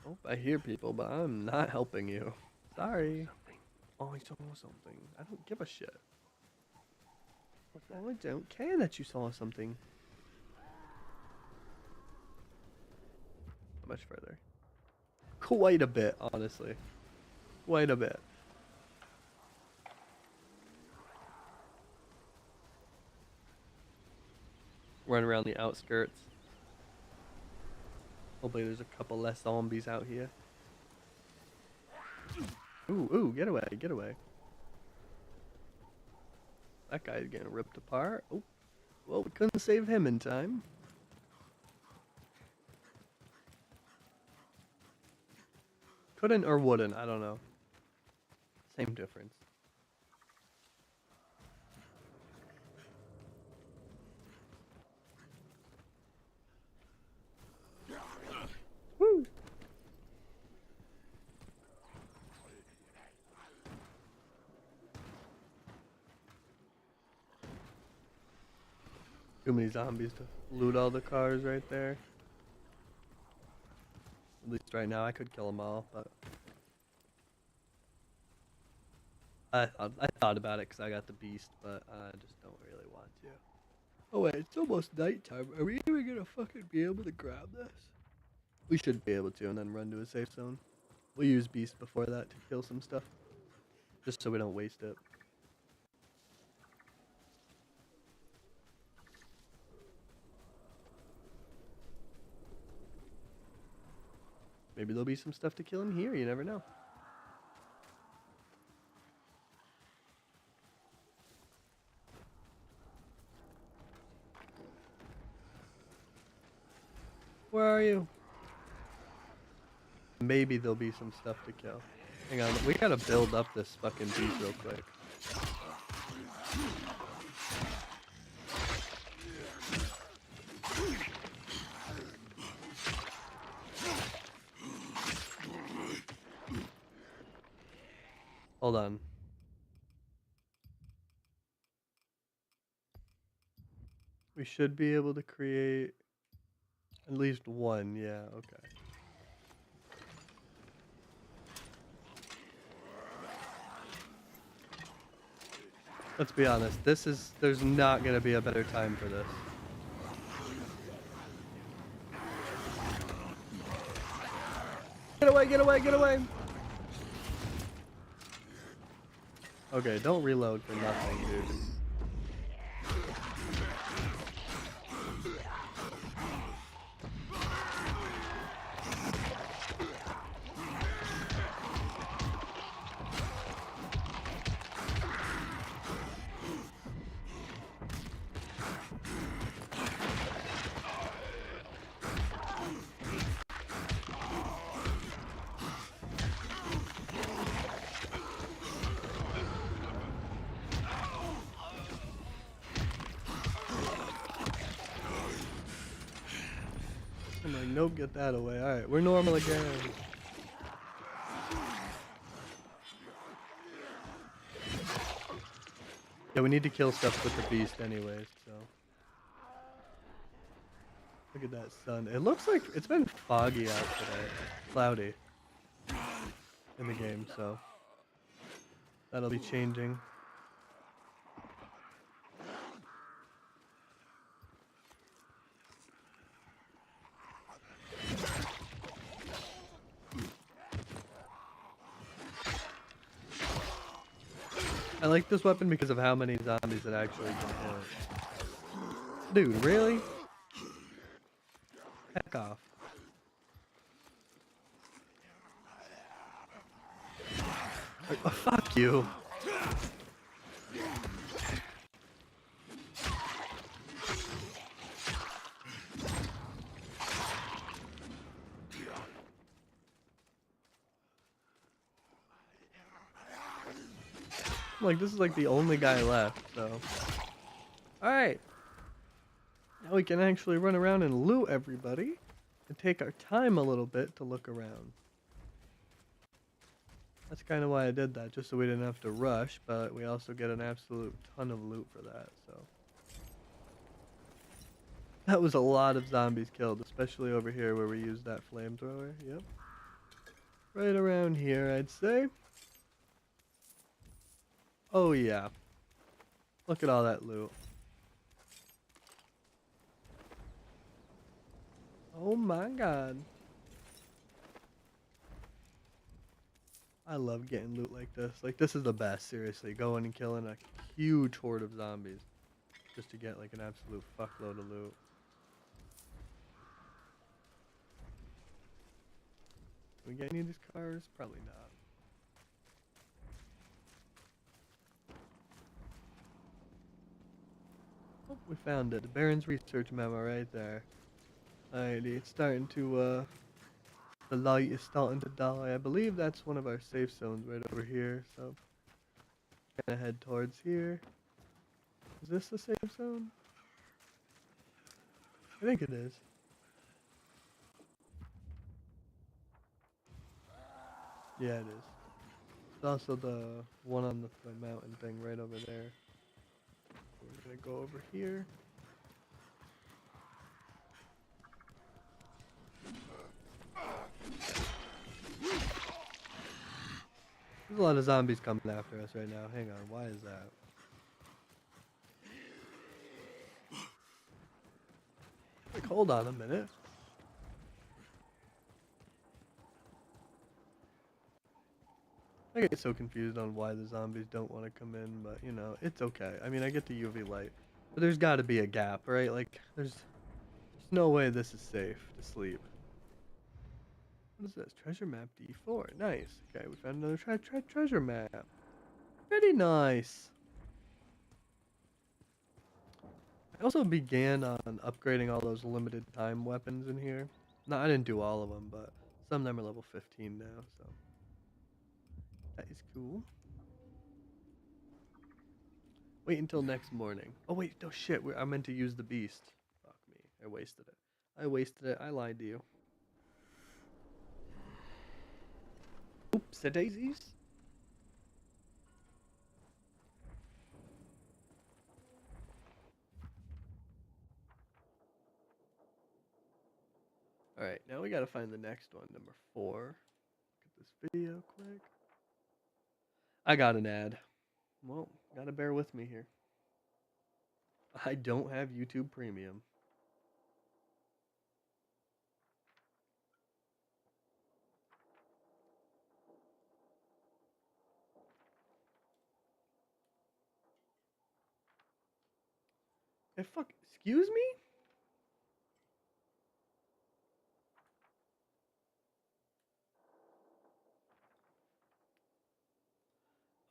Oh, I hear people, but I'm not helping you. Sorry. Oh, I saw something. I don't give a shit. Oh, I don't care that you saw something. How much further? Quite a bit, honestly. Quite a bit. run around the outskirts. Hopefully there's a couple less zombies out here. Ooh, get away, get away. That guy's getting ripped apart. Oh, well, we couldn't save him in time. Couldn't or wouldn't, I don't know. Same difference. Woo! Too many zombies to loot all the cars right there. At least right now I could kill them all, but I thought about it because I got the beast, but I just don't really want to. Oh wait, it's almost nighttime. Are we even gonna fucking be able to grab this? We should be able to, and then run to a safe zone. We'll use beast before that to kill some stuff, just so we don't waste it. Maybe there'll be some stuff to kill him here, you never know. Where are you? Maybe there'll be some stuff to kill. Hang on, we gotta build up this fucking beast real quick. Hold on. We should be able to create at least one, yeah, okay. Let's be honest, there's not gonna be a better time for this. Get away, get away, get away! Okay, don't reload for nothing, dude. I'm like, nope, get that away. Alright, we're normal again. Yeah, we need to kill stuff with the beast anyways, so. Look at that sun. It looks like it's been foggy out today. Cloudy. In the game, so. That'll be changing. I like this weapon because of how many zombies it actually can hit. Dude, really? Heck off. Oh, fuck you. Like, this is like the only guy left, so. Alright. Now we can actually run around and loot everybody and take our time a little bit to look around. That's kind of why I did that, just so we didn't have to rush, but we also get an absolute ton of loot for that, so. That was a lot of zombies killed, especially over here where we used that flamethrower. Yep. Right around here, I'd say. Oh yeah. Look at all that loot. Oh my god. I love getting loot like this. Like, this is the best, seriously. Going and killing a huge horde of zombies. just to get like an absolute fuckload of loot. Can we get any of these cars? Probably not. Oh, we found it. The Baron's research memo right there. Alrighty, it's starting to, the light is starting to die. I believe that's one of our safe zones right over here, so gonna head towards here. Is this the safe zone? I think it is. Yeah, it is. It's also the one on the mountain thing right over there. We're gonna go over here. There's a lot of zombies coming after us right now. Hang on, why is that? Like, hold on a minute. I get so confused on why the zombies don't want to come in, but you know, it's okay. I mean, I get the UV light, but there's got to be a gap, right? Like, there's no way this is safe to sleep. What is this? Treasure map D4. Nice. Okay, we found another treasure map. Pretty nice. I also began on upgrading all those limited time weapons in here. No, I didn't do all of them, but some of them are level 15 now, so that is cool. Wait until next morning. Oh wait, no shit, I meant to use the beast. Fuck me, I wasted it. I lied to you. Oops, a daisies. Alright, now we gotta find the next one, number 4. Look at this video quick. I got an ad. Well, gotta bear with me here. I don't have YouTube Premium. Hey, fuck, excuse me?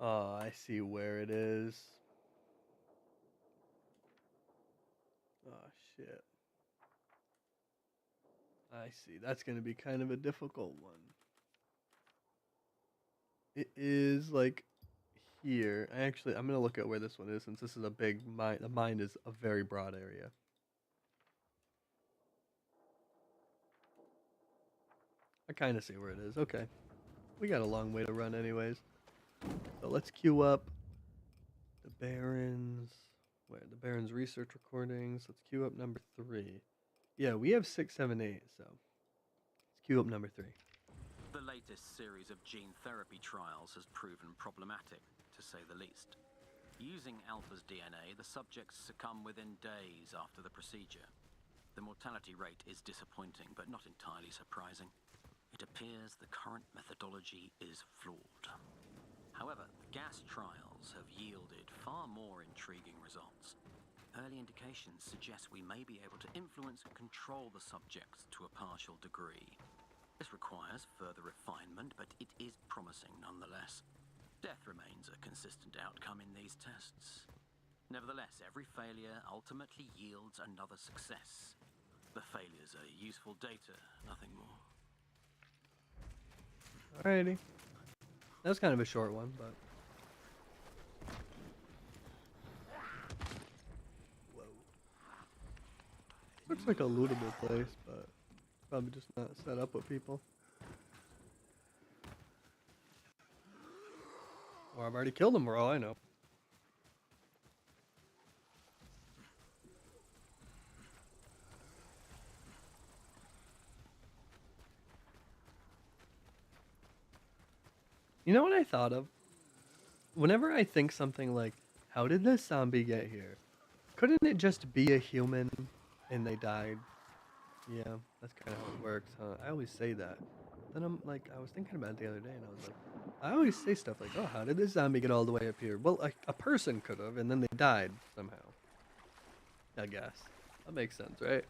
Oh, I see where it is. Oh, shit. I see. That's going to be kind of a difficult one. It is, like, here. I'm going to look at where this one is since this is a big mine. The mine is a very broad area. I kind of see where it is. Okay. We got a long way to run anyways. So let's queue up the Barons. Where? The Barons research recordings. Let's queue up number 3. Yeah, we have 6, 7, 8, so let's queue up number 3. The latest series of gene therapy trials has proven problematic, to say the least. Using Alpha's DNA, the subjects succumb within days after the procedure. The mortality rate is disappointing, but not entirely surprising. It appears the current methodology is flawed. However, the gas trials have yielded far more intriguing results. Early indications suggest we may be able to influence and control the subjects to a partial degree. This requires further refinement, but it is promising nonetheless. Death remains a consistent outcome in these tests. Nevertheless, every failure ultimately yields another success. The failures are useful data, nothing more. Alrighty. That was kind of a short one, but... Whoa. Looks like a lootable place, but probably just not set up with people. Or I've already killed them for all I know. You know what I thought of? Whenever I think something like, how did this zombie get here? Couldn't it just be a human and they died? Yeah, that's kind of how it works, huh? I always say that. Then I'm like, I was thinking about it the other day and I was like, I always say stuff like, oh, how did this zombie get all the way up here? Well, a person could have, and then they died somehow. I guess. That makes sense, right?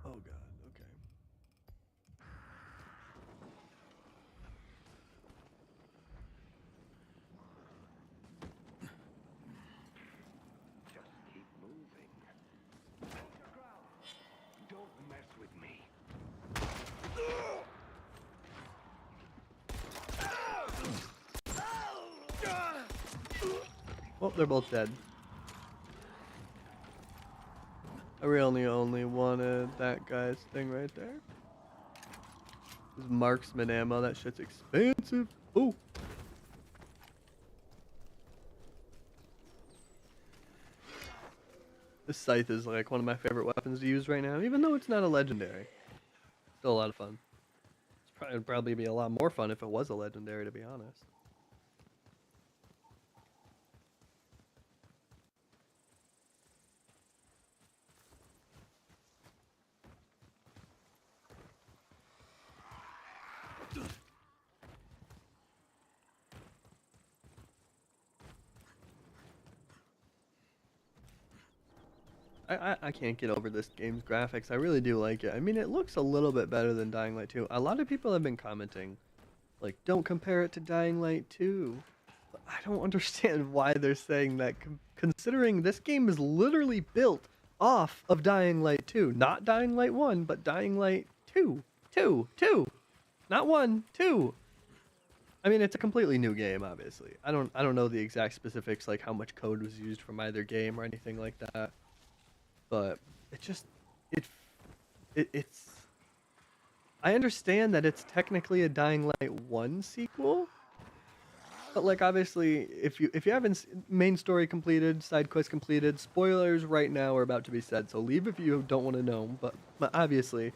Oh god, okay. Just keep moving. Hold your ground. Don't mess with me. Well, they're both dead. I really only wanted that guy's thing right there. This marksman ammo, that shit's expensive. Ooh. This scythe is like one of my favorite weapons to use right now, even though it's not a legendary. Still a lot of fun. It'd probably be a lot more fun if it was a legendary, to be honest. I can't get over this game's graphics. I really do like it. I mean, it looks a little bit better than Dying Light 2. A lot of people have been commenting, like, don't compare it to Dying Light 2. But I don't understand why they're saying that, considering this game is literally built off of Dying Light 2. Not Dying Light 1, but Dying Light 2. 2. Not 1, 2. I mean, it's a completely new game, obviously. I don't know the exact specifics, like how much code was used from either game or anything like that. But it just it's I understand that it's technically a Dying Light 1 sequel, but like obviously if you haven't main story completed, side quest completed, spoilers right now are about to be said, so leave if you don't want to know, but obviously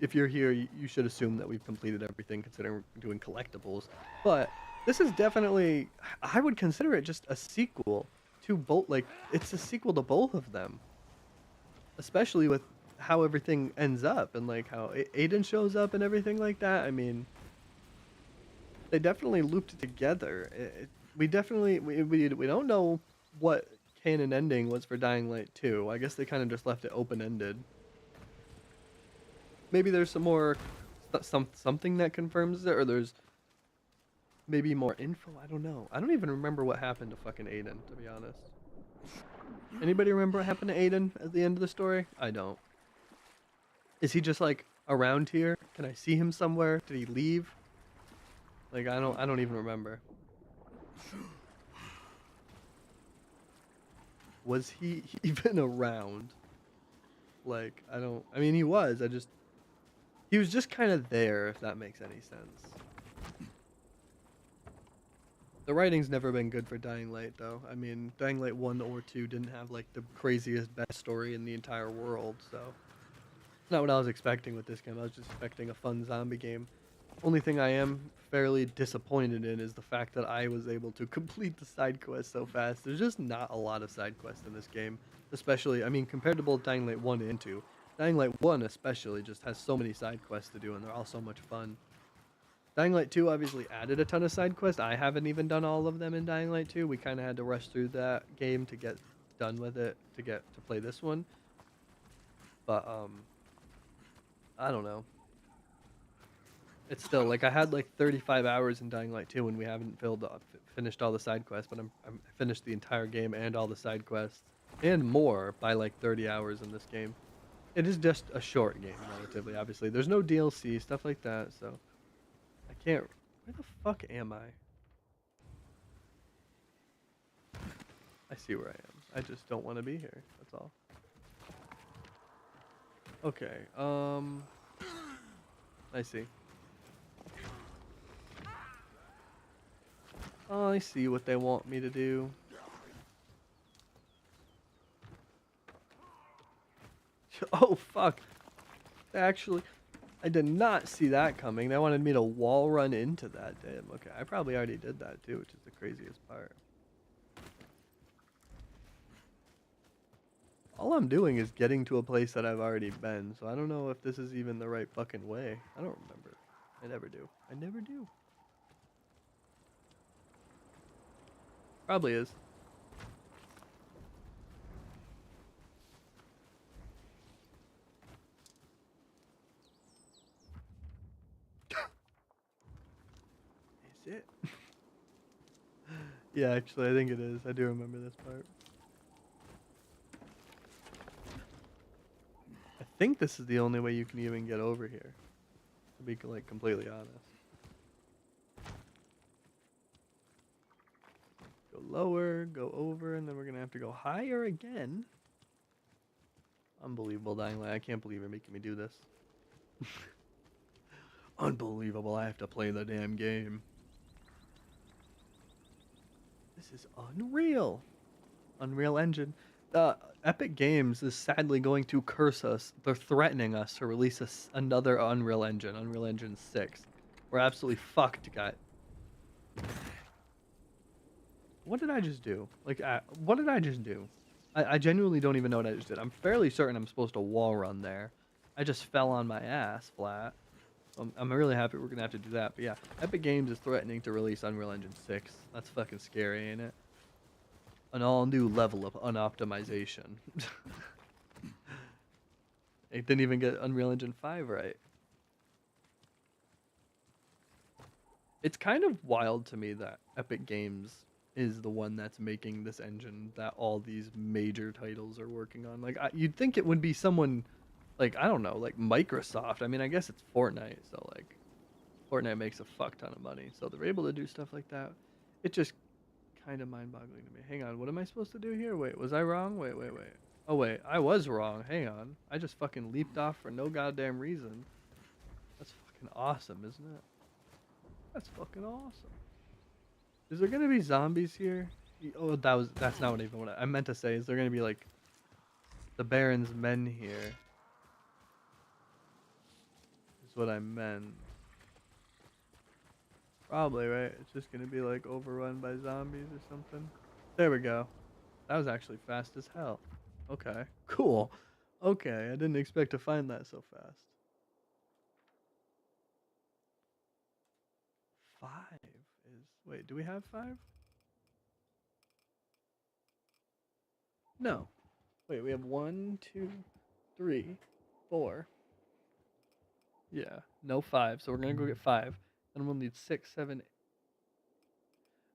if you're here you should assume that we've completed everything considering we're doing collectibles. But this is definitely, I would consider it just a sequel to both, like it's a sequel to both of them. Especially with how everything ends up and like how Aiden shows up and everything like that. I mean, they definitely looped it together. We definitely we don't know what canon ending was for Dying Light 2. I guess they kind of just left it open ended. Maybe there's some more something that confirms it, or there's maybe more info. I don't know. I don't even remember what happened to fucking Aiden, to be honest. Anybody remember what happened to Aiden at the end of the story? I don't. Is he just like around here? Can I see him somewhere? Did he leave? Like I don't even remember. Was he even around? Like I mean he was. He was just kind of there, if that makes any sense. The writing's never been good for Dying Light, though. I mean, Dying Light 1 or 2 didn't have, like, the craziest, best story in the entire world, so... Not what I was expecting with this game. I was just expecting a fun zombie game. Only thing I am fairly disappointed in is the fact that I was able to complete the side quest so fast. There's just not a lot of side quests in this game. Especially, I mean, compared to both Dying Light 1 and 2. Dying Light 1 especially just has so many side quests to do, and they're all so much fun. Dying Light 2 obviously added a ton of side quests. I haven't even done all of them in Dying Light 2. We kind of had to rush through that game to get done with it, to play this one. But, I don't know. It's still, like, I had, like, 35 hours in Dying Light 2 and we haven't finished all the side quests, but I finished the entire game and all the side quests, and more, by, like, 30 hours in this game. It is just a short game, relatively, obviously. There's no DLC, stuff like that, so... I can't... Where the fuck am I? I see where I am. I just don't want to be here. That's all. Okay, I see. I see what they want me to do. Oh, fuck. Actually... I did not see that coming. They wanted me to wall run into that. Damn, okay. I probably already did that too, which is the craziest part. All I'm doing is getting to a place that I've already been, so I don't know if this is even the right fucking way. I don't remember. I never do. I never do. Probably is. Is it? Yeah, actually, I think it is. I do remember this part. I think this is the only way you can even get over here. To be like completely honest. Go lower, go over, and then we're gonna have to go higher again. Unbelievable, Dying Light. I can't believe you're making me do this. Unbelievable. I have to play the damn game. This is unreal. Unreal Engine. Epic Games is sadly going to curse us. They're threatening us to release another Unreal Engine, Unreal Engine 6. We're absolutely fucked, guys. What did I just do? Like, what did I just do? I genuinely don't even know what I just did. I'm fairly certain I'm supposed to wall run there. I just fell on my ass flat. I'm really happy we're going to have to do that. But yeah, Epic Games is threatening to release Unreal Engine 6. That's fucking scary, ain't it? An all new level of unoptimization. It didn't even get Unreal Engine 5 right. It's kind of wild to me that Epic Games is the one that's making this engine that all these major titles are working on. Like, you'd think it would be someone, like, I don't know, like Microsoft. I mean, I guess it's Fortnite, so like, Fortnite makes a fuck ton of money, so they're able to do stuff like that. It just kind of mind-boggling to me. Hang on, what am I supposed to do here? Wait, was I wrong? Wait. Oh wait, I was wrong. Hang on, I just fucking leaped off for no goddamn reason. That's fucking awesome, isn't it? That's fucking awesome. Is there gonna be zombies here? Oh, that's not even what I meant to say. Is there gonna be like the Baron's men here? Is what I meant. Probably, right? It's just gonna be like overrun by zombies or something. There we go. That was actually fast as hell. Okay, cool. Okay, I didn't expect to find that so fast. 5 is... Wait, do we have 5? No. Wait, we have 1, 2, 3, 4. Yeah, no 5, so we're gonna go get 5. Then we'll need 6, 7.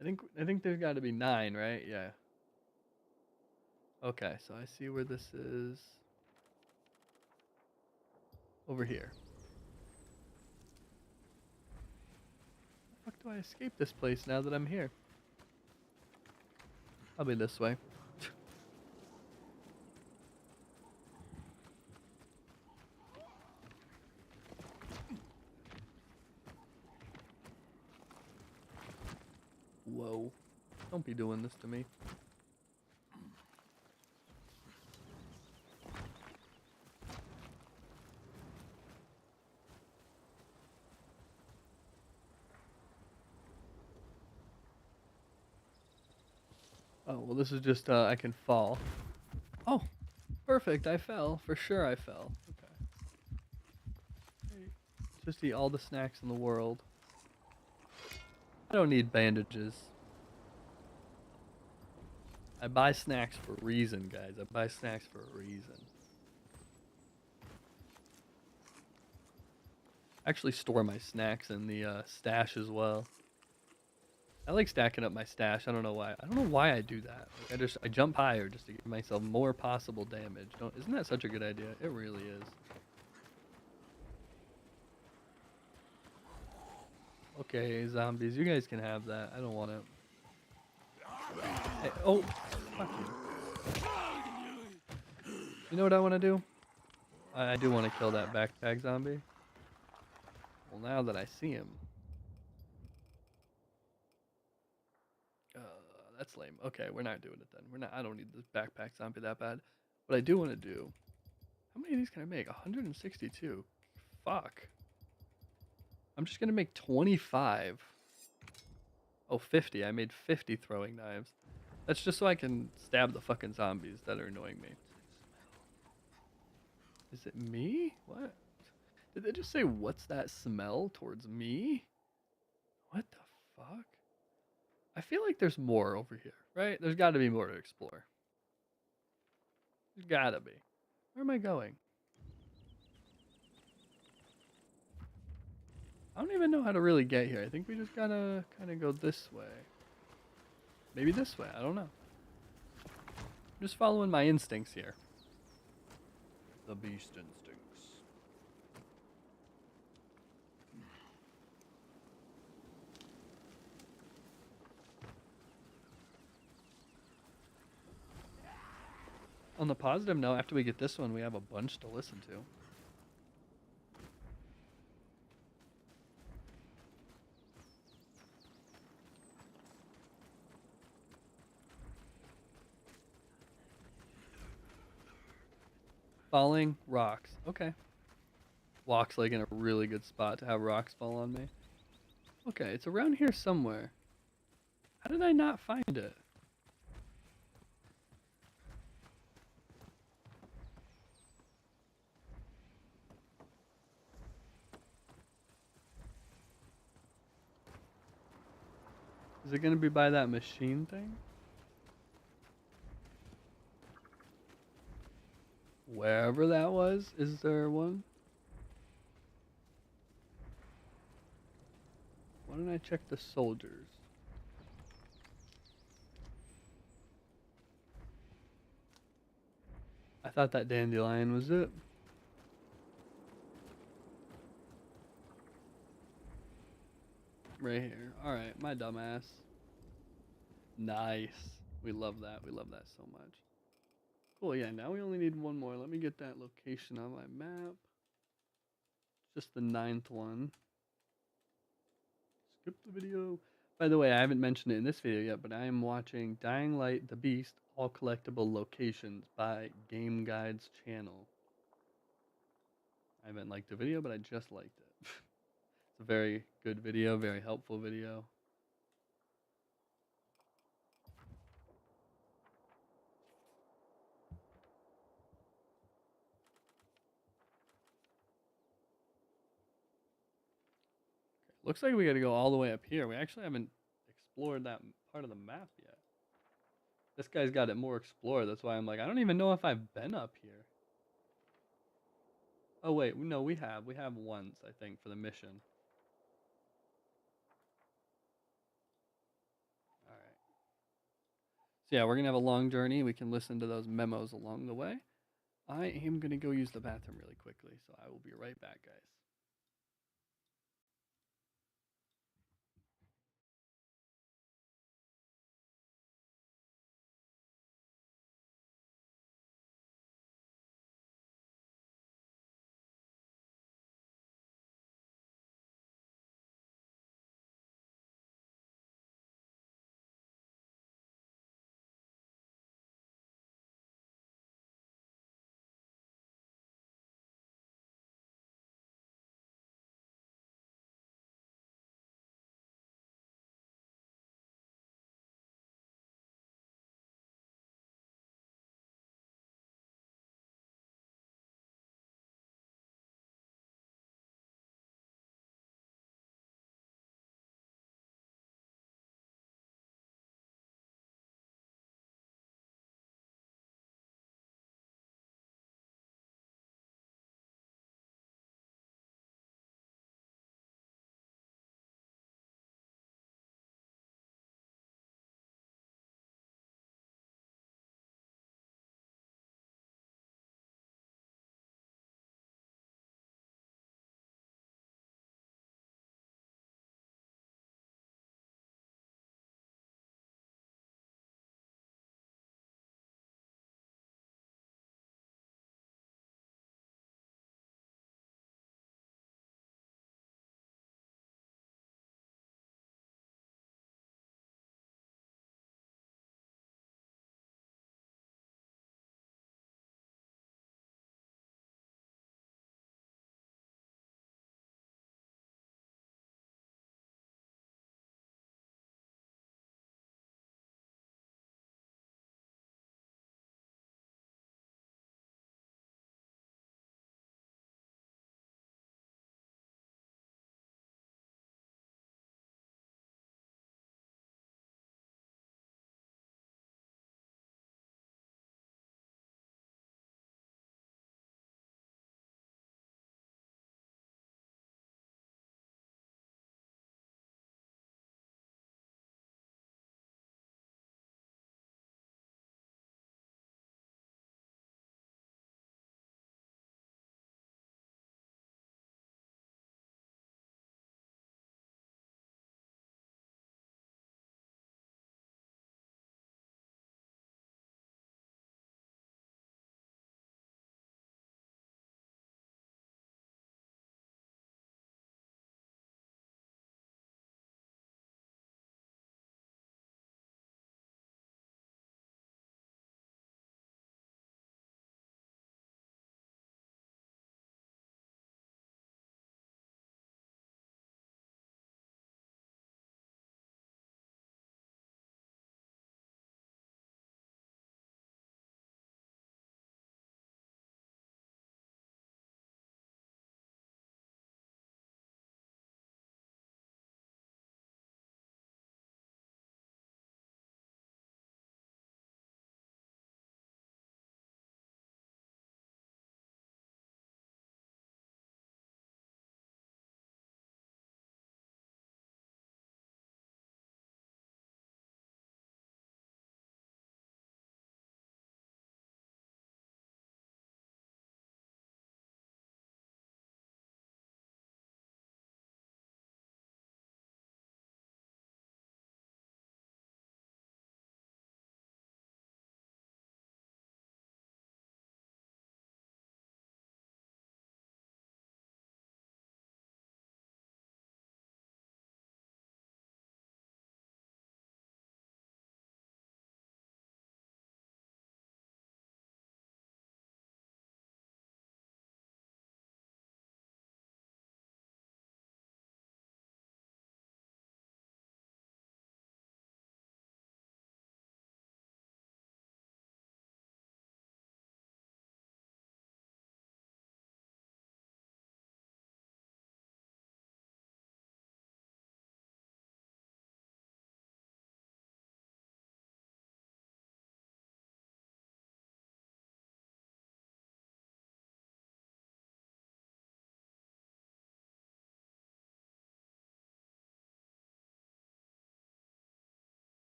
I think there's got to be 9, right? Yeah. Okay, so I see where this is. Over here. How the fuck do I escape this place now that I'm here? I'll be this way. Whoa. Don't be doing this to me. Oh, well this is just, I can fall. Oh, perfect, I fell. For sure I fell. Okay. Just eat all the snacks in the world. I don't need bandages. I buy snacks for a reason, guys. I buy snacks for a reason. I actually store my snacks in the stash as well. I like stacking up my stash. I don't know why. I don't know why I do that. Like I jump higher just to give myself more possible damage. Isn't that such a good idea? It really is. Okay, zombies, you guys can have that. I don't want it. Hey, oh, fuck you. You know what I want to do? I do want to kill that backpack zombie. Well, now that I see him. That's lame. Okay, we're not doing it then. I don't need this backpack zombie that bad. What I do want to do... How many of these can I make? 162. Fuck. I'm just going to make 25. Oh, 50. I made 50 throwing knives. That's just so I can stab the fucking zombies that are annoying me. Is it me? What? Did they just say, what's that smell towards me? What the fuck? I feel like there's more over here, right? There's got to be more to explore. There's got to be. Where am I going? I don't even know how to really get here. I think we just gotta kind of go this way. Maybe this way. I don't know. I'm just following my instincts here. The beast instincts. On the positive note, after we get this one, we have a bunch to listen to. Falling rocks. Okay. Walk's like in a really good spot to have rocks fall on me. Okay, it's around here somewhere. How did I not find it? Is it gonna be by that machine thing? Wherever that was, is there one? Why don't I check the soldiers? I thought that dandelion was it. Right here. Alright, my dumbass. Nice. We love that. We love that so much. Cool, yeah, now we only need one more. Let me get that location on my map. Just the 9th one. Skip the video. By the way, I haven't mentioned it in this video yet, but I am watching Dying Light the Beast, all collectible locations by Game Guide's channel. I haven't liked the video, but I just liked it. It's a very good video, very helpful video. Looks like we got to go all the way up here. We actually haven't explored that part of the map yet. This guy's got it more explored. That's why I'm like, I don't even know if I've been up here. Oh, wait. No, we have. We have once, I think, for the mission. All right. So, yeah, we're going to have a long journey. We can listen to those memos along the way. I am going to go use the bathroom really quickly, so I will be right back, guys.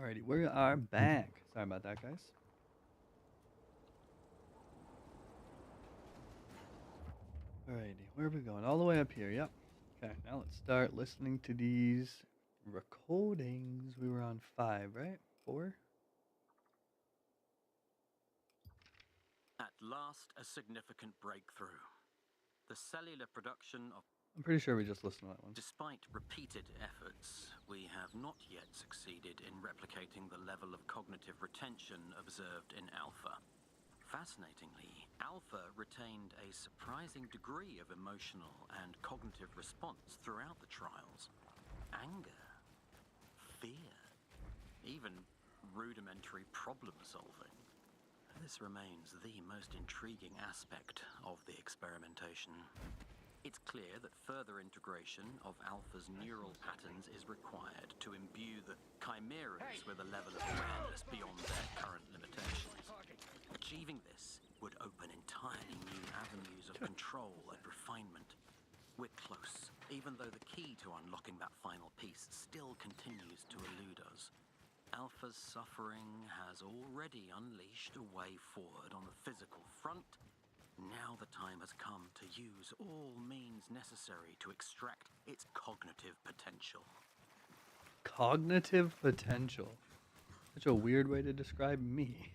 Alrighty, we are back. Sorry about that, guys. Alrighty, where are we going? All the way up here, yep. Okay, now let's start listening to these recordings. We were on 5, right? 4? At last, a significant breakthrough. The cellular production of... I'm pretty sure we just listened to that one. Despite repeated efforts, we have not yet succeeded in replicating the level of cognitive retention observed in Alpha. Fascinatingly, Alpha retained a surprising degree of emotional and cognitive response throughout the trials. Anger, fear, even rudimentary problem solving. This remains the most intriguing aspect of the experimentation. It's clear that further integration of Alpha's neural patterns is required to imbue the chimeras with a level of awareness beyond their current limitations. Achieving this would open entirely new avenues of control and refinement. We're close, even though the key to unlocking that final piece still continues to elude us. Alpha's suffering has already unleashed a way forward on the physical front. Now the time has come to use all means necessary to extract its cognitive potential. Cognitive potential. Such a weird way to describe me.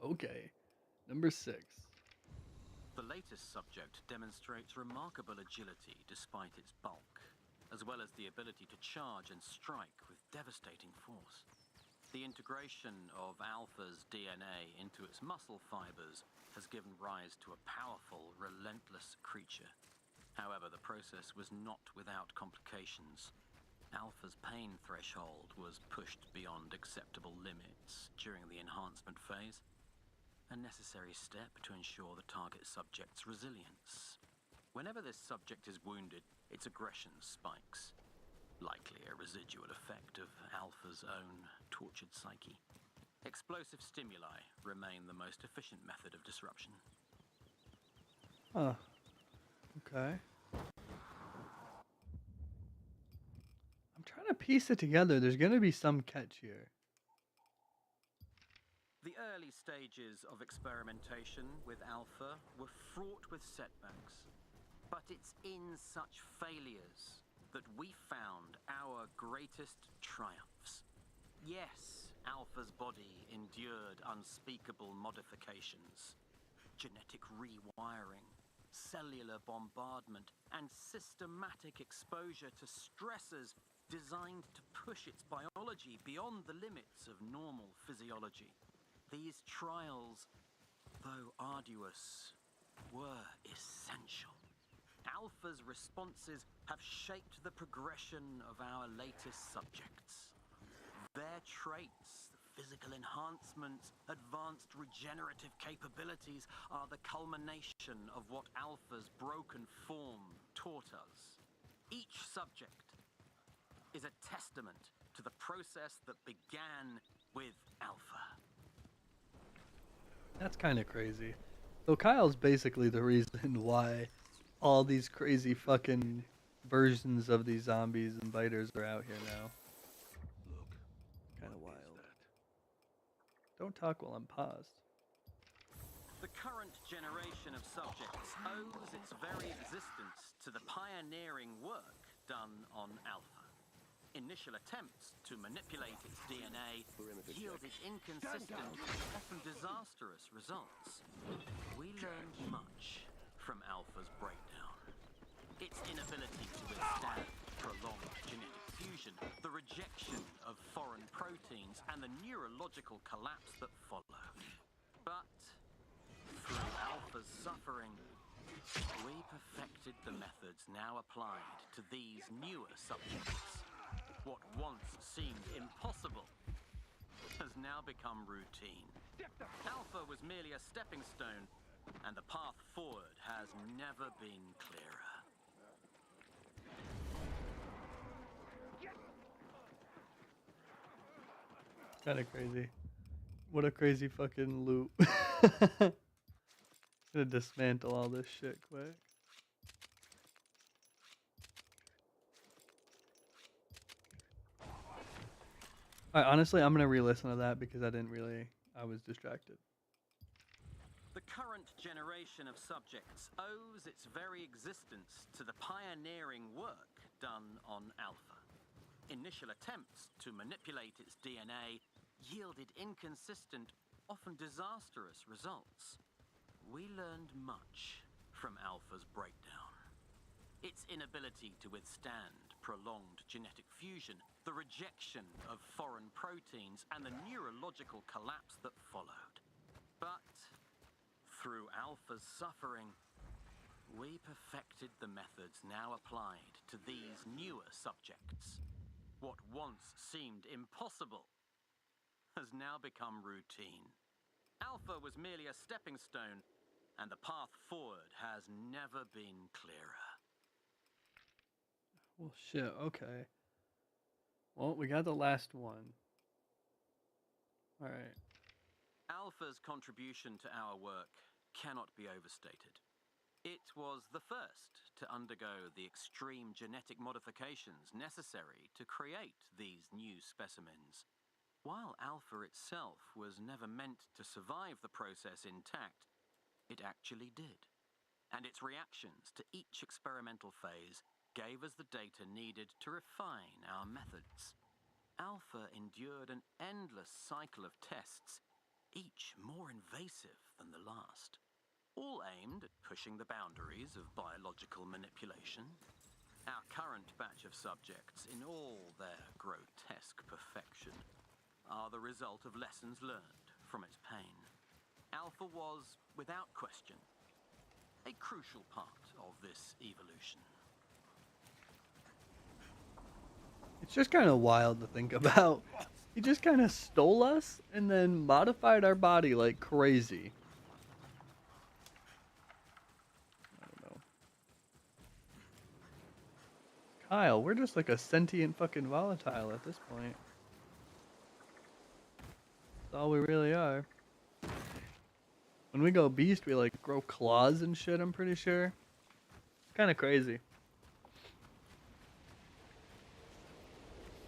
Okay, number 6. The latest subject demonstrates remarkable agility despite its bulk, as well as the ability to charge and strike with devastating force. The integration of Alpha's DNA into its muscle fibers has given rise to a powerful, relentless creature. However, the process was not without complications. Alpha's pain threshold was pushed beyond acceptable limits during the enhancement phase, a necessary step to ensure the target subject's resilience. Whenever this subject is wounded, its aggression spikes, likely a residual effect of Alpha's own tortured psyche. Explosive stimuli remain the most efficient method of disruption. Huh. Okay. I'm trying to piece it together. There's going to be some catch here. The early stages of experimentation with Alpha were fraught with setbacks, but it's in such failures that we found our greatest triumphs. Yes, Alpha's body endured unspeakable modifications, genetic rewiring, cellular bombardment, and systematic exposure to stressors designed to push its biology beyond the limits of normal physiology. These trials, though arduous, were essential. Alpha's responses have shaped the progression of our latest subjects. Their traits, physical enhancements, advanced regenerative capabilities are the culmination of what Alpha's broken form taught us. Each subject is a testament to the process that began with Alpha. That's kind of crazy. So Kyle's basically the reason why all these crazy fucking versions of these zombies and biters are out here now. Look, Kind of what wild. is that? Don't talk while I'm paused. The current generation of subjects owes its very existence to the pioneering work done on Alpha. Initial attempts to manipulate its DNA yielded inconsistent, often disastrous results. We learned much from Alpha's breakdown. Its inability to withstand prolonged genetic fusion, the rejection of foreign proteins, and the neurological collapse that followed. But through Alpha's suffering, we perfected the methods now applied to these newer subjects. What once seemed impossible has now become routine. Alpha was merely a stepping stone, and the path forward has never been clearer. Kind of crazy. What a crazy fucking loop. Gonna dismantle all this shit quick. Honestly, I'm gonna re-listen to that because I was distracted. The current generation of subjects owes its very existence to the pioneering work done on Alpha. Initial attempts to manipulate its DNA yielded inconsistent, often disastrous results. We learned much from Alpha's breakdown. Its inability to withstand prolonged genetic fusion, the rejection of foreign proteins, and the neurological collapse that followed. But through Alpha's suffering, we perfected the methods now applied to these newer subjects. What once seemed impossible has now become routine. Alpha was merely a stepping stone, and the path forward has never been clearer. Well, shit. Okay. Well, we got the last one. All right. Alpha's contribution to our work cannot be overstated. It was the first to undergo the extreme genetic modifications necessary to create these new specimens. While Alpha itself was never meant to survive the process intact, it actually did. And its reactions to each experimental phase gave us the data needed to refine our methods. Alpha endured an endless cycle of tests, each more invasive than the last, all aimed at pushing the boundaries of biological manipulation. Our current batch of subjects, in all their grotesque perfection, are the result of lessons learned from its pain. Alpha was, without question, a crucial part of this evolution. It's just kind of wild to think about. He just kind of stole us and then modified our body like crazy. I don't know. Kyle, we're just like a sentient fucking volatile at this point. That's all we really are. When we go beast, we like grow claws and shit, I'm pretty sure. Kind of crazy.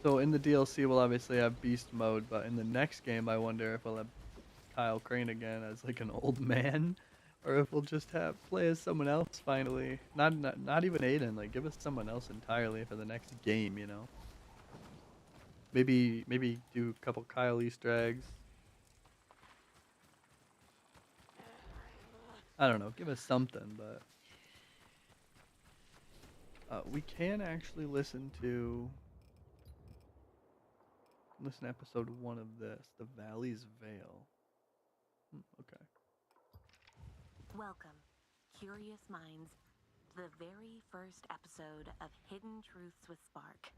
So in the DLC, we'll obviously have beast mode, but in the next game, I wonder if we'll have Kyle Crane again as like an old man, or if we'll just have play as someone else finally. Not even Aiden. Like give us someone else entirely for the next game, you know. Maybe do a couple Kyle Easter eggs. I don't know. Give us something, but we can actually listen to episode 1 of this, The Valley's Veil. Okay. Welcome, curious minds, to the very first episode of Hidden Truths with Spark.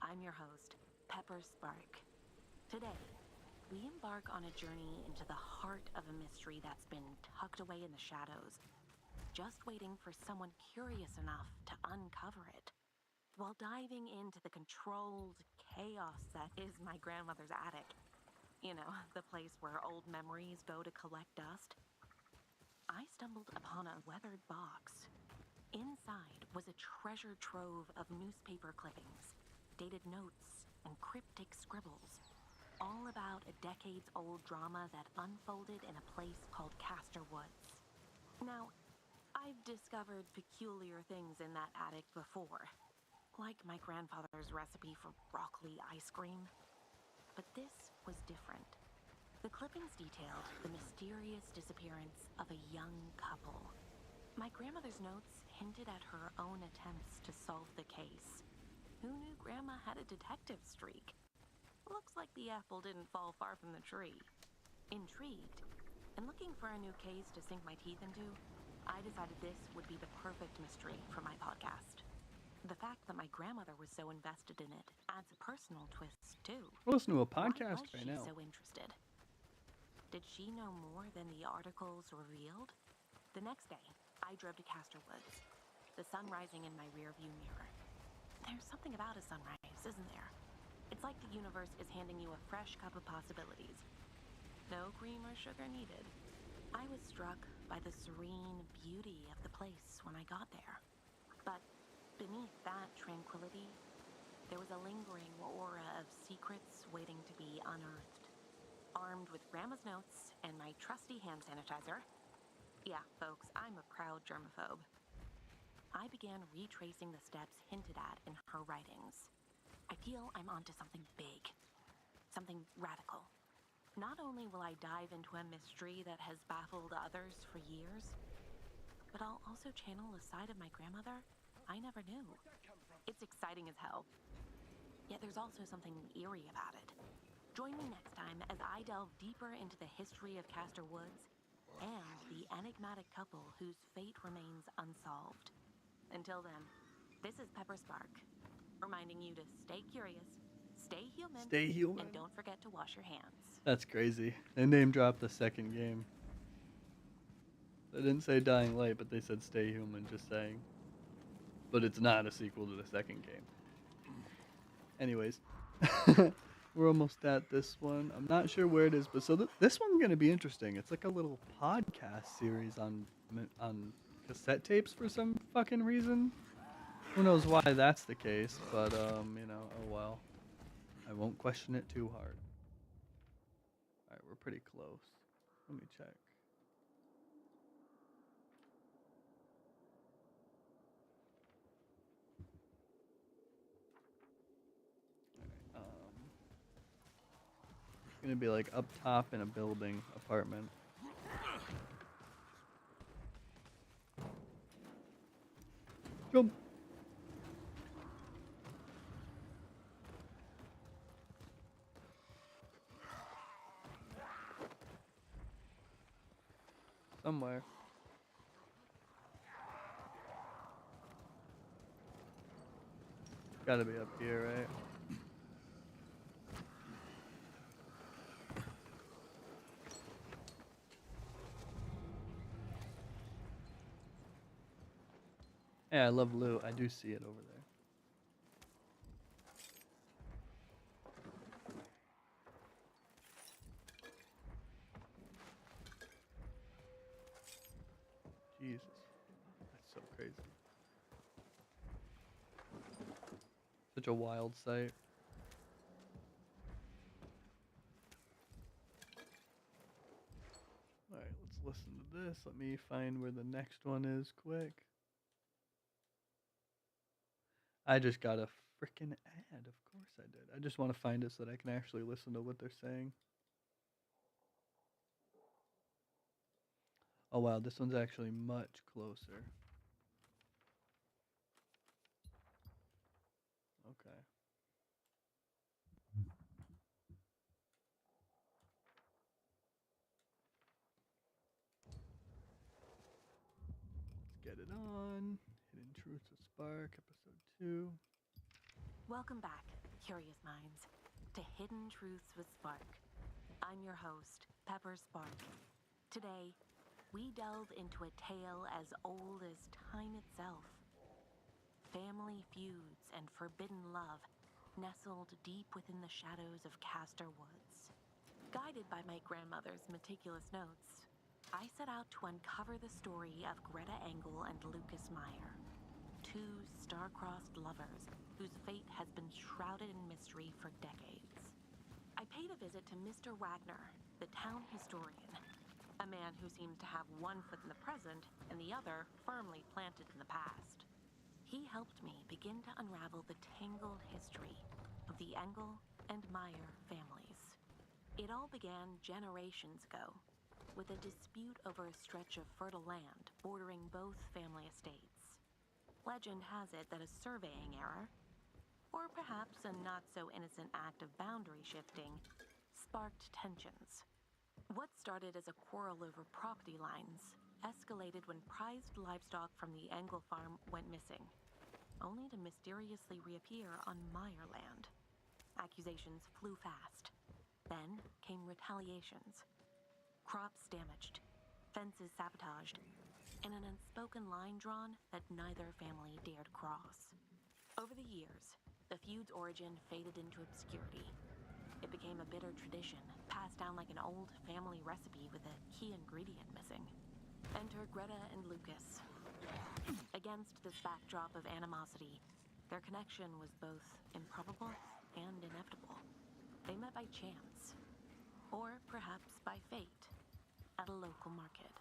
I'm your host, Pepper Spark. Today, we embark on a journey into the heart of a mystery that's been tucked away in the shadows, just waiting for someone curious enough to uncover it. While diving into the controlled chaos that is my grandmother's attic, you know, the place where old memories go to collect dust, I stumbled upon a weathered box. Inside was a treasure trove of newspaper clippings, dated notes, and cryptic scribbles, all about a decades-old drama that unfolded in a place called Castor Woods. Now, I've discovered peculiar things in that attic before, like my grandfather's recipe for broccoli ice cream. But this was different. The clippings detailed the mysterious disappearance of a young couple. My grandmother's notes hinted at her own attempts to solve the case. Who knew Grandma had a detective streak? Looks like the apple didn't fall far from the tree. Intrigued, and looking for a new case to sink my teeth into, I decided this would be the perfect mystery for my podcast. The fact that my grandmother was so invested in it adds a personal twist, too. We'll listen to a Why podcast was right she now. so interested? Did she know more than the articles revealed? The next day, I drove to Castor Woods, the sun rising in my rearview mirror. There's something about a sunrise, isn't there? It's like the universe is handing you a fresh cup of possibilities. No cream or sugar needed. I was struck by the serene beauty of the place when I got there. But beneath that tranquility, there was a lingering aura of secrets waiting to be unearthed. Armed with Grandma's notes and my trusty hand sanitizer, yeah, folks, I'm a proud germaphobe, I began retracing the steps hinted at in her writings. I feel I'm onto something big, something radical. Not only will I dive into a mystery that has baffled others for years, but I'll also channel a side of my grandmother I never knew. It's exciting as hell. Yet there's also something eerie about it. Join me next time as I delve deeper into the history of Castor Woods and the enigmatic couple whose fate remains unsolved. Until then, this is Pepper Spark, reminding you to stay curious, stay human, Stay human. and don't forget to wash your hands. That's crazy. They name dropped the second game. They didn't say Dying Light, but they said Stay Human, just saying. But it's not a sequel to the second game. Anyways, we're almost at this one. I'm not sure where it is, but so this one's going to be interesting. It's like a little podcast series on cassette tapes for some fucking reason. Who knows why that's the case, but, you know, oh well. I won't question it too hard. Alright, we're pretty close. Let me check. It's gonna be like up top in a building, apartment. Jump! Somewhere. Gotta be up here, right? Yeah, I love loot. I do see it over there. Jesus. That's so crazy. Such a wild sight. Alright, let's listen to this. Let me find where the next one is quick. I just got a freaking ad. Of course I did. I just want to find it so that I can actually listen to what they're saying. Oh wow, this one's actually much closer. Okay. Let's get it on. Hidden Truths with Spark, episode 2. Welcome back, curious minds, to Hidden Truths with Spark. I'm your host, Pepper Spark. Today, we delve into a tale as old as time itself. Family feuds and forbidden love nestled deep within the shadows of Castor Woods. Guided by my grandmother's meticulous notes, I set out to uncover the story of Greta Engel and Lucas Meyer, two star-crossed lovers whose fate has been shrouded in mystery for decades. I paid a visit to Mr. Wagner, the town historian, a man who seems to have one foot in the present and the other firmly planted in the past. He helped me begin to unravel the tangled history of the Engel and Meyer families. It all began generations ago, with a dispute over a stretch of fertile land bordering both family estates. Legend has it that a surveying error, or perhaps a not-so-innocent act of boundary shifting, sparked tensions. What started as a quarrel over property lines escalated when prized livestock from the Engel farm went missing, only to mysteriously reappear on Meyer land. Accusations flew fast. Then came retaliations. Crops damaged, fences sabotaged, and an unspoken line drawn that neither family dared cross. Over the years, the feud's origin faded into obscurity. It became a bitter tradition, passed down like an old family recipe with a key ingredient missing. Enter Greta and Lucas. Against this backdrop of animosity, Their connection was both improbable and inevitable. They met by chance, or perhaps by fate, at a local market.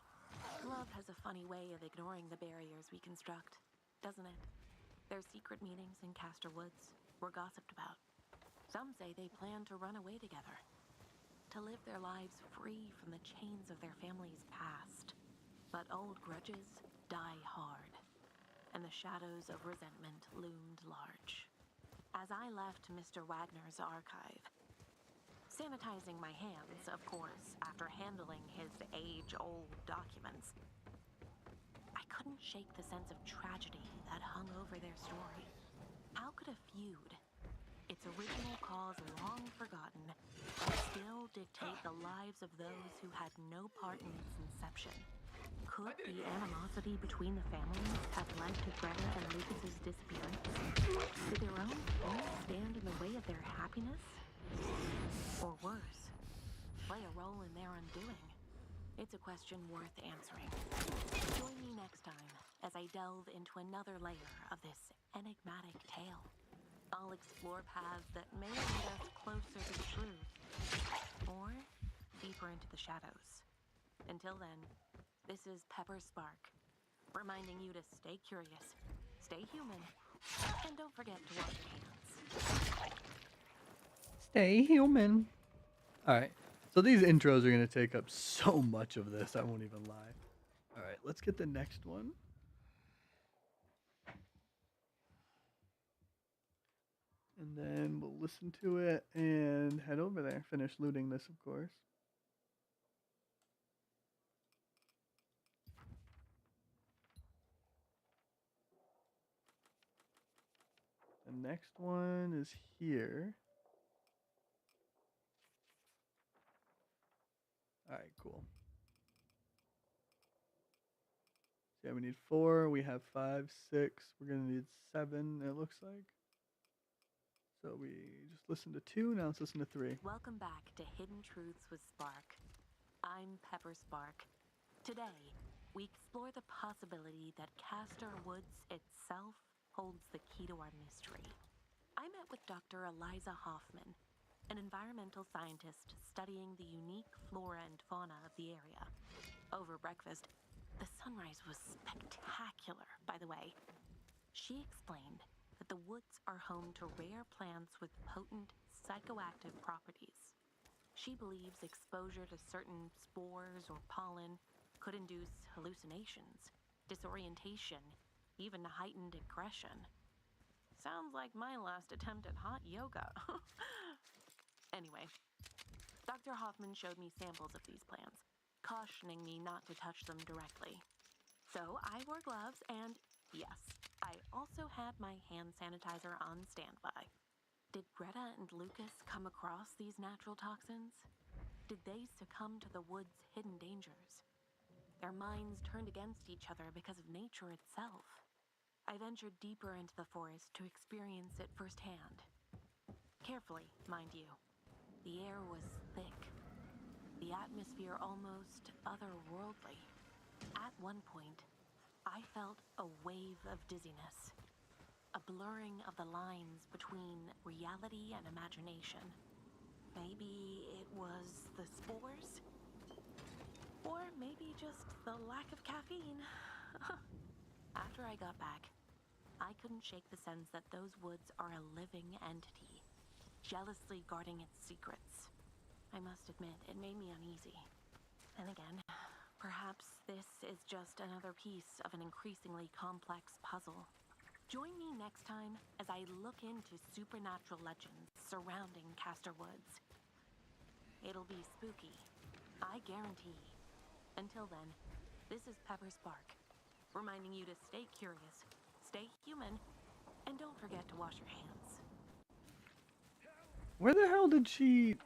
Love has a funny way of ignoring the barriers we construct, doesn't it? Their secret meetings in Castor Woods were gossiped about. Some say they plan to run away together, to live their lives free from the chains of their family's past. But old grudges die hard, and the shadows of resentment loomed large. As I left Mr. Wagner's archive, sanitizing my hands, of course, after handling his age-old documents, I couldn't shake the sense of tragedy that hung over their story. How could a feud, its original cause long forgotten, still dictate the lives of those who had no part in its inception? Could the animosity between the families have led to Greta and Lucas's disappearance? Did their own faith stand in the way of their happiness? Or worse, play a role in their undoing? It's a question worth answering. Join me next time as I delve into another layer of this enigmatic tale. I'll explore paths that may lead us closer to the truth, or deeper into the shadows. Until then, this is Pepper Spark, reminding you to stay curious, stay human, and don't forget to wash your hands. Stay human. Alright, so these intros are going to take up so much of this, I won't even lie. Alright, let's get the next one. And then we'll listen to it and head over there. Finish looting this, of course. The next one is here. Alright, cool. So yeah, we need 4. We have 5, 6. We're going to need 7, it looks like. So we just listened to 2, now let's listen to 3. Welcome back to Hidden Truths with Spark. I'm Pepper Spark. Today, we explore the possibility that Castor Woods itself holds the key to our mystery. I met with Dr. Eliza Hoffman, an environmental scientist studying the unique flora and fauna of the area. Over breakfast, the sunrise was spectacular, by the way. She explained that the woods are home to rare plants with potent psychoactive properties. She believes exposure to certain spores or pollen could induce hallucinations, disorientation, even heightened aggression. Sounds like my last attempt at hot yoga. Anyway, Dr. Hoffman showed me samples of these plants, cautioning me not to touch them directly. So I wore gloves and, yes, I also had my hand sanitizer on standby. Did Greta and Lucas come across these natural toxins? Did they succumb to the wood's hidden dangers? Their minds turned against each other because of nature itself. I ventured deeper into the forest to experience it firsthand. Carefully, mind you. The air was thick, the atmosphere almost otherworldly. At one point, I felt a wave of dizziness, a blurring of the lines between reality and imagination. Maybe it was the spores? Or maybe just the lack of caffeine. After I got back, I couldn't shake the sense that those woods are a living entity, jealously guarding its secrets. I must admit, it made me uneasy. And again, perhaps this is just another piece of an increasingly complex puzzle. Join me next time as I look into supernatural legends surrounding Castor Woods. It'll be spooky, I guarantee. Until then, this is Pepper Spark, reminding you to stay curious, stay human, and don't forget to wash your hands. Where the hell did she...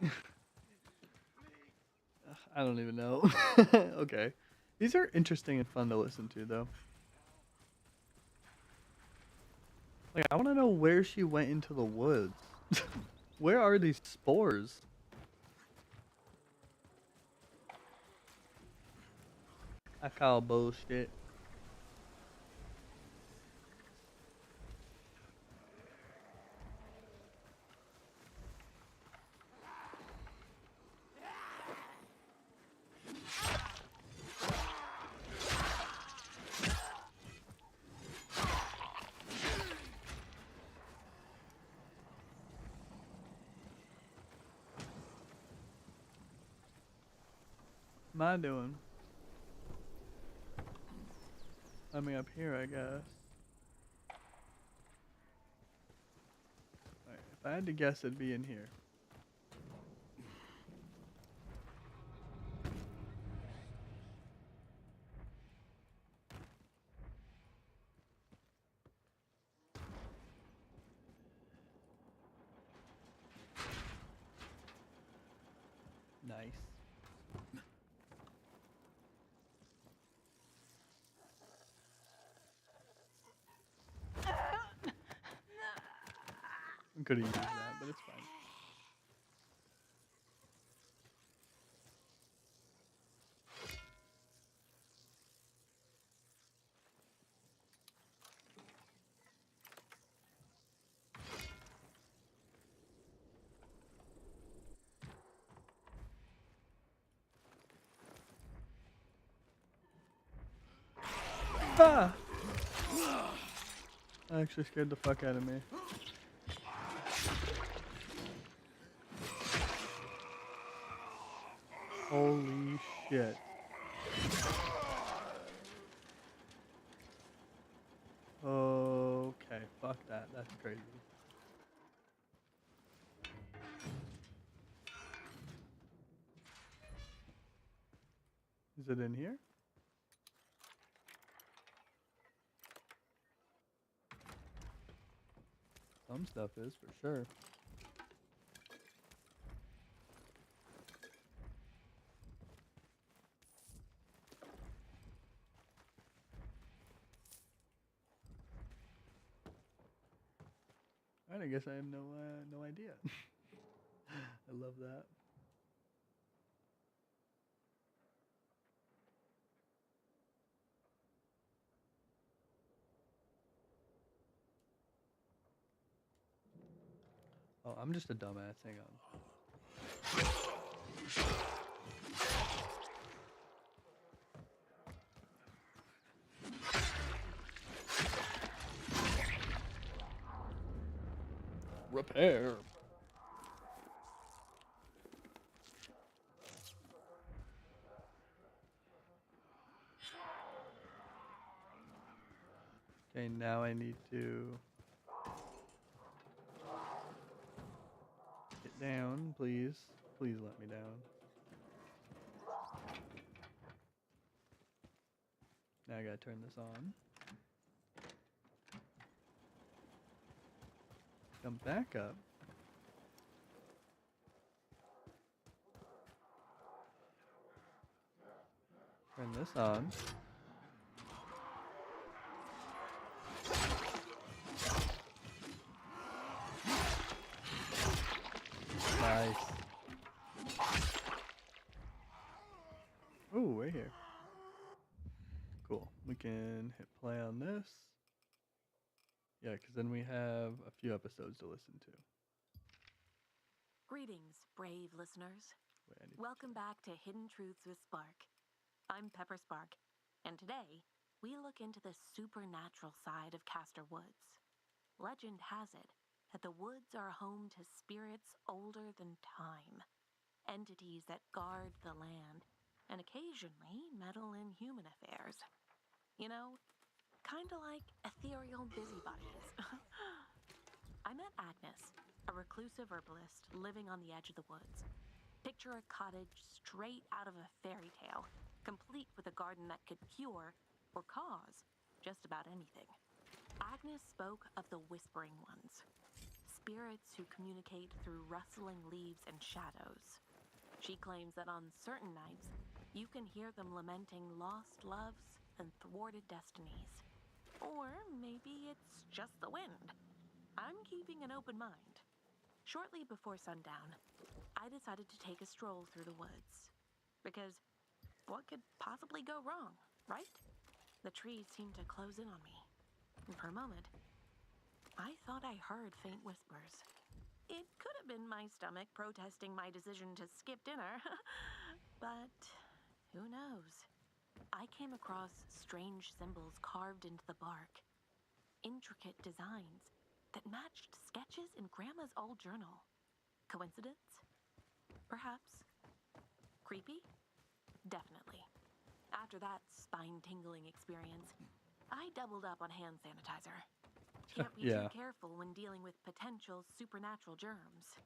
I don't even know. Okay. These are interesting and fun to listen to, though. Like, I want to know where she went into the woods. Where are these spores? I call bullshit. am I doing? Climbing up here, I guess. Alright, if I had to guess, it'd be in here. Nice. I could have used that, but it's fine. Ah! That actually scared the fuck out of me. Holy shit. Okay, fuck that. That's crazy. Is it in here? Some stuff is, for sure. Alright, I guess I have no idea. I love that. Oh, I'm just a dumbass. Hang on. Repair. Okay, now I need to get down, please. Please let me down. Now I gotta turn this on. Come back up. Turn this on. Nice. Ooh, we're here. Cool. We can hit play on this. Yeah, because then we have a few episodes to listen to. Greetings, brave listeners. Wait, I need Welcome back to Hidden Truths with Spark. I'm Pepper Spark, and today we look into the supernatural side of Castor Woods. Legend has it that the woods are home to spirits older than time, entities that guard the land and occasionally meddle in human affairs. You know, kinda like ethereal busybodies. I met Agnes, a reclusive herbalist living on the edge of the woods. Picture a cottage straight out of a fairy tale, complete with a garden that could cure or cause just about anything. Agnes spoke of the Whispering Ones, spirits who communicate through rustling leaves and shadows. She claims that on certain nights, you can hear them lamenting lost loves and thwarted destinies. Or maybe it's just the wind. I'm keeping an open mind. Shortly before sundown, I decided to take a stroll through the woods. Because what could possibly go wrong, right? The trees seemed to close in on me. And for a moment, I thought I heard faint whispers. It could have been my stomach protesting my decision to skip dinner. But who knows? I came across strange symbols carved into the bark. Intricate designs that matched sketches in Grandma's old journal. Coincidence? Perhaps. Creepy? Definitely. After that spine-tingling experience, I doubled up on hand sanitizer. Can't be too Yeah. careful when dealing with potential supernatural germs.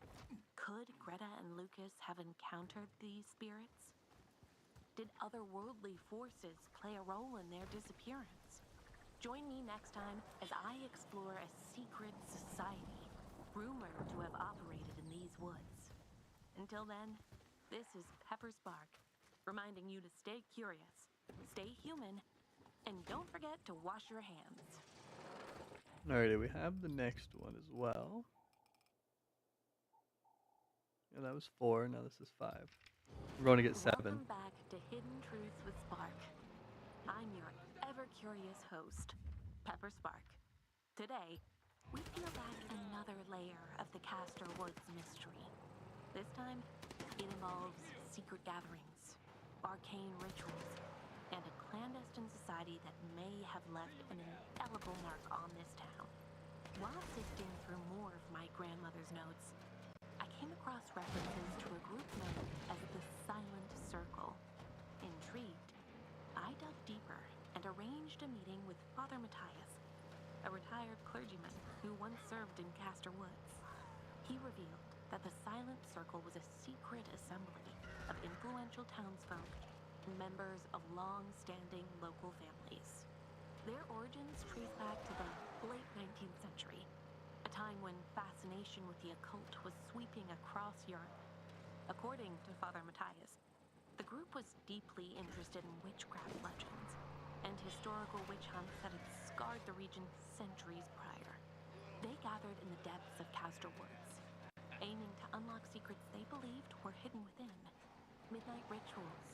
Could Greta and Lucas have encountered these spirits? Did otherworldly forces play a role in their disappearance? Join me next time as I explore a secret society rumored to have operated in these woods. Until then, this is Pepper Spark, reminding you to stay curious, stay human, and don't forget to wash your hands. Alrighty, we have the next one as well. Yeah, that was 4. Now this is 5. We're going to get 7. Welcome back to Hidden Truths with Spark. I'm your ever-curious host, Pepper Spark. Today, we peel back another layer of the Castor Woods mystery. This time, it involves secret gatherings, arcane rituals, and a clandestine society that may have left an indelible mark on this town. While sifting through more of my grandmother's notes, I came across references to a group known as the Silent Circle. Intrigued, I dug deeper and arranged a meeting with Father Matthias, a retired clergyman who once served in Castor Woods. He revealed that the Silent Circle was a secret assembly of influential townsfolk and members of long-standing local families. Their origins trace back to the late 19th century, a time when fascination with the occult was sweeping across Europe. According to Father Matthias, the group was deeply interested in witchcraft legends and historical witch hunts that had scarred the region centuries prior. They gathered in the depths of Castor Woods, aiming to unlock secrets they believed were hidden within. Midnight rituals,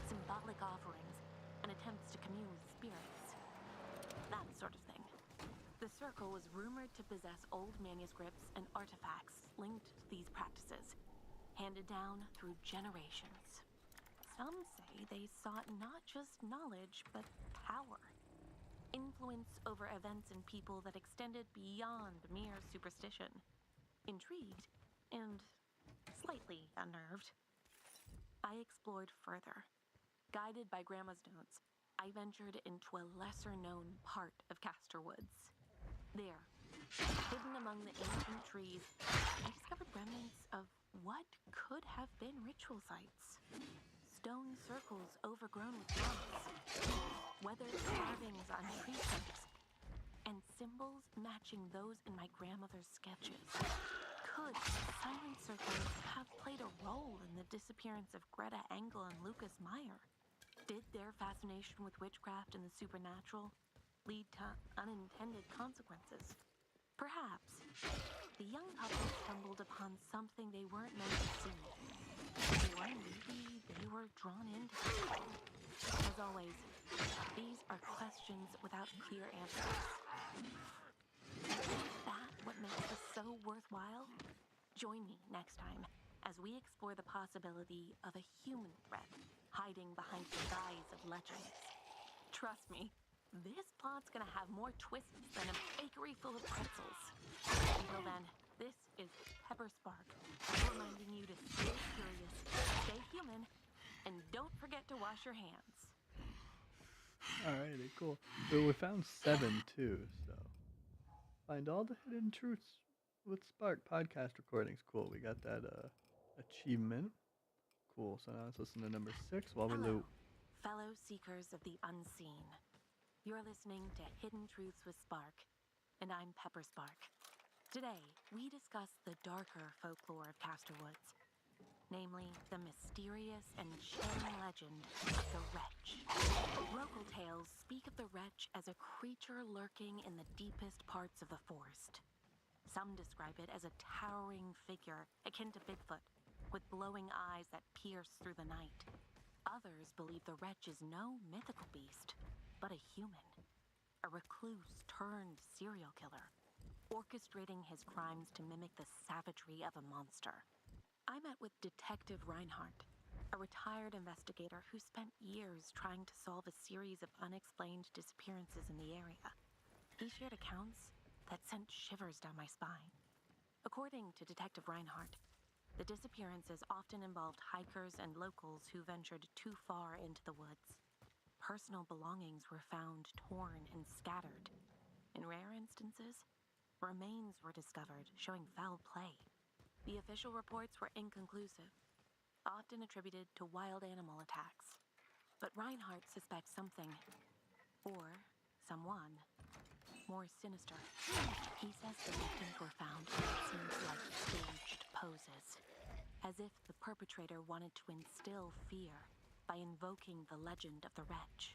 symbolic offerings, and attempts to commune with spirits. That sort of thing. The Circle was rumored to possess old manuscripts and artifacts linked to these practices, handed down through generations. Some say they sought not just knowledge, but power. Influence over events and people that extended beyond mere superstition. Intrigued, and slightly unnerved, I explored further. Guided by Grandma's notes, I ventured into a lesser-known part of Castor Woods. There, hidden among the ancient trees, I discovered remnants of what could have been ritual sites. Stone circles overgrown with moss, weathered carvings on tree trunks, and symbols matching those in my grandmother's sketches. Could Silent Circle have played a role in the disappearance of Greta Engel and Lucas Meyer? Did their fascination with witchcraft and the supernatural lead to unintended consequences? Perhaps the young couple stumbled upon something they weren't meant to see. Or maybe they were drawn into it. As always, these are questions without clear answers. Is that what makes this so worthwhile? Join me next time as we explore the possibility of a human threat hiding behind the guise of legends. Trust me, this plot's gonna have more twists than a bakery full of pretzels. Until then, this is Pepper Spark, reminding you to stay curious, stay human, and don't forget to wash your hands. Alrighty, cool. So we found 7 too, so find all the hidden truths with Spark podcast recordings. Cool, we got that achievement. Cool, so now let's listen to number 6 while we Hello, loot. fellow seekers of the unseen. You're listening to Hidden Truths with Spark, and I'm Pepper Spark. Today, we discuss the darker folklore of Castor Woods, namely the mysterious and chilling legend of the Wretch. Local tales speak of the Wretch as a creature lurking in the deepest parts of the forest. Some describe it as a towering figure akin to Bigfoot, with glowing eyes that pierce through the night. Others believe the Wretch is no mythical beast, but a human, a recluse turned serial killer, orchestrating his crimes to mimic the savagery of a monster. I met with Detective Reinhardt, a retired investigator who spent years trying to solve a series of unexplained disappearances in the area. He shared accounts that sent shivers down my spine. According to Detective Reinhardt, The disappearances often involved hikers and locals who ventured too far into the woods. Personal belongings were found torn and scattered. In rare instances, remains were discovered showing foul play. The official reports were inconclusive, often attributed to wild animal attacks. But Reinhardt suspects something, or someone, more sinister. He says the victims were found in what seems like staged poses, as if the perpetrator wanted to instill fear by invoking the legend of the wretch.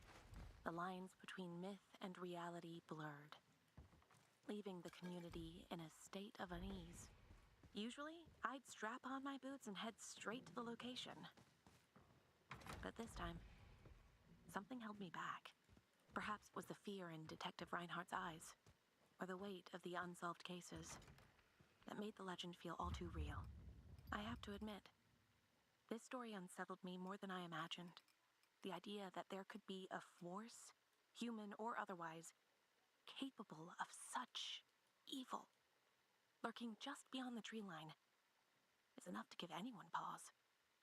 The lines between myth and reality blurred, leaving the community in a state of unease. Usually, I'd strap on my boots and head straight to the location. But this time, something held me back. Perhaps it was the fear in Detective Reinhardt's eyes, or the weight of the unsolved cases, that made the legend feel all too real. I have to admit, this story unsettled me more than I imagined. The idea that there could be a force, human or otherwise, capable of such evil, lurking just beyond the tree line, is enough to give anyone pause.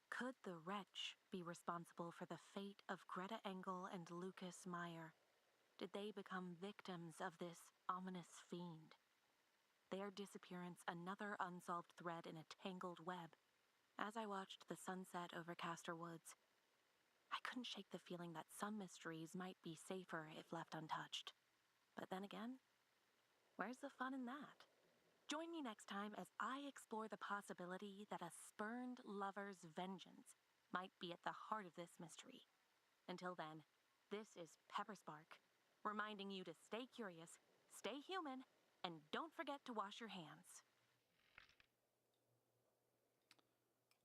Could the wretch be responsible for the fate of Greta Engel and Lucas Meyer? Did they become victims of this ominous fiend? Their disappearance another unsolved thread in a tangled web. As I watched the sunset over Castor Woods, I couldn't shake the feeling that some mysteries might be safer if left untouched. But then again, where's the fun in that? Join me next time as I explore the possibility that a spurned lover's vengeance might be at the heart of this mystery. Until then, this is Pepper Spark, reminding you to stay curious, stay human, and don't forget to wash your hands.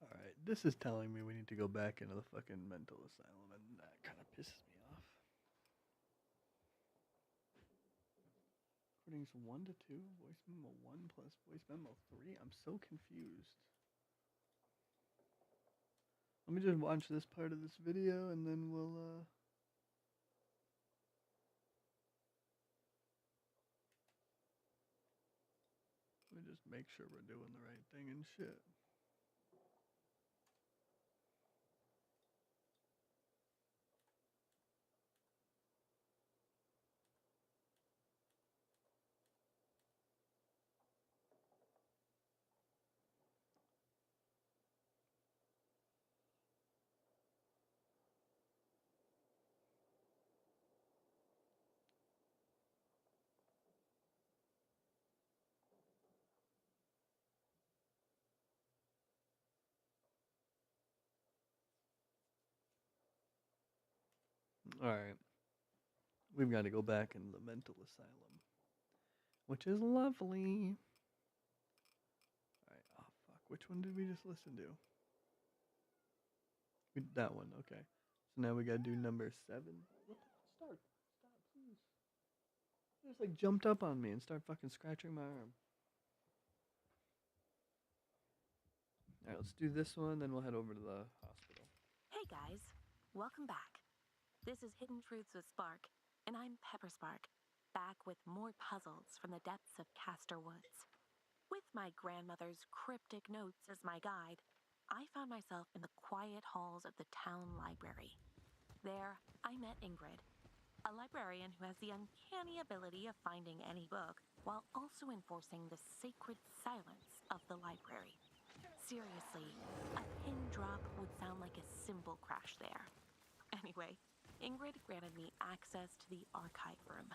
Alright, this is telling me we need to go back into the fucking mental asylum, and that kind of pisses me off. Recordings 1 to 2, voice memo 1 plus voice memo 3. I'm so confused. Let me just watch this part of this video, and then we'll, let me just make sure we're doing the right thing and shit. Alright. We've got to go back into the mental asylum, which is lovely. Alright, oh fuck, which one did we just listen to? That one, okay. So now we gotta do number 7. What the fuck? Stop, please. You just like jumped up on me and start fucking scratching my arm. Alright, let's do this one, then we'll head over to the hospital. Hey guys, welcome back. This is Hidden Truths with Spark, and I'm Pepper Spark, back with more puzzles from the depths of Castor Woods. With my grandmother's cryptic notes as my guide, I found myself in the quiet halls of the town library. There, I met Ingrid, a librarian who has the uncanny ability of finding any book while also enforcing the sacred silence of the library. Seriously, a pin drop would sound like a cymbal crash there. Anyway, Ingrid granted me access to the archive room,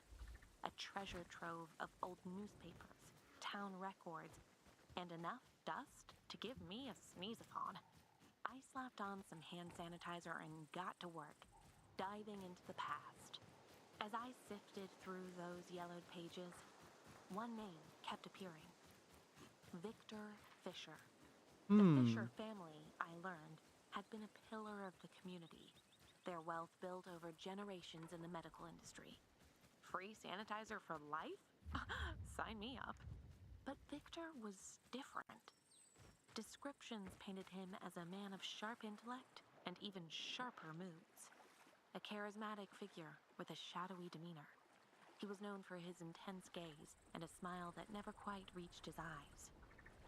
a treasure trove of old newspapers, town records, and enough dust to give me a sneeze-a-thon. I slapped on some hand sanitizer and got to work, diving into the past. As I sifted through those yellowed pages, one name kept appearing: Victor Fisher. The Fisher family, I learned, had been a pillar of the community, their wealth built over generations in the medical industry. Free sanitizer for life? Sign me up. But Victor was different. Descriptions painted him as a man of sharp intellect and even sharper moods. A charismatic figure with a shadowy demeanor. He was known for his intense gaze and a smile that never quite reached his eyes.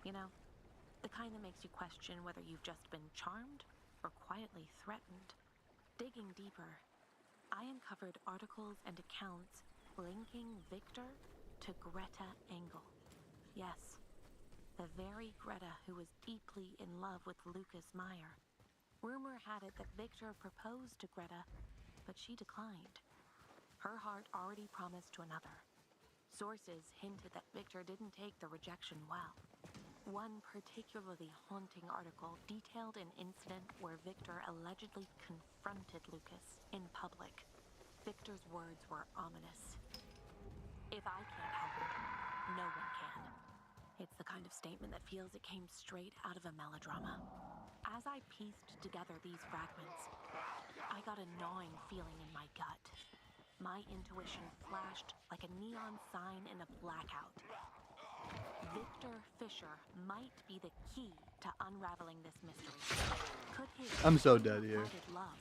You know, The kind that makes you question whether you've just been charmed or quietly threatened. Digging deeper, I uncovered articles and accounts linking Victor to Greta Engel. Yes, the very Greta who was deeply in love with Lucas Meyer. Rumor had it that Victor proposed to Greta, but she declined. Her heart already promised to another. Sources hinted that Victor didn't take the rejection well. One particularly haunting article detailed an incident where Victor allegedly confronted Lucas in public. Victor's words were ominous. If I can't help it, no one can. It's the kind of statement that feels it came straight out of a melodrama. As I pieced together these fragments, I got a gnawing feeling in my gut. My intuition flashed like a neon sign in a blackout. Victor Fisher might be the key to unraveling this mystery. Could his I'm so dead here. love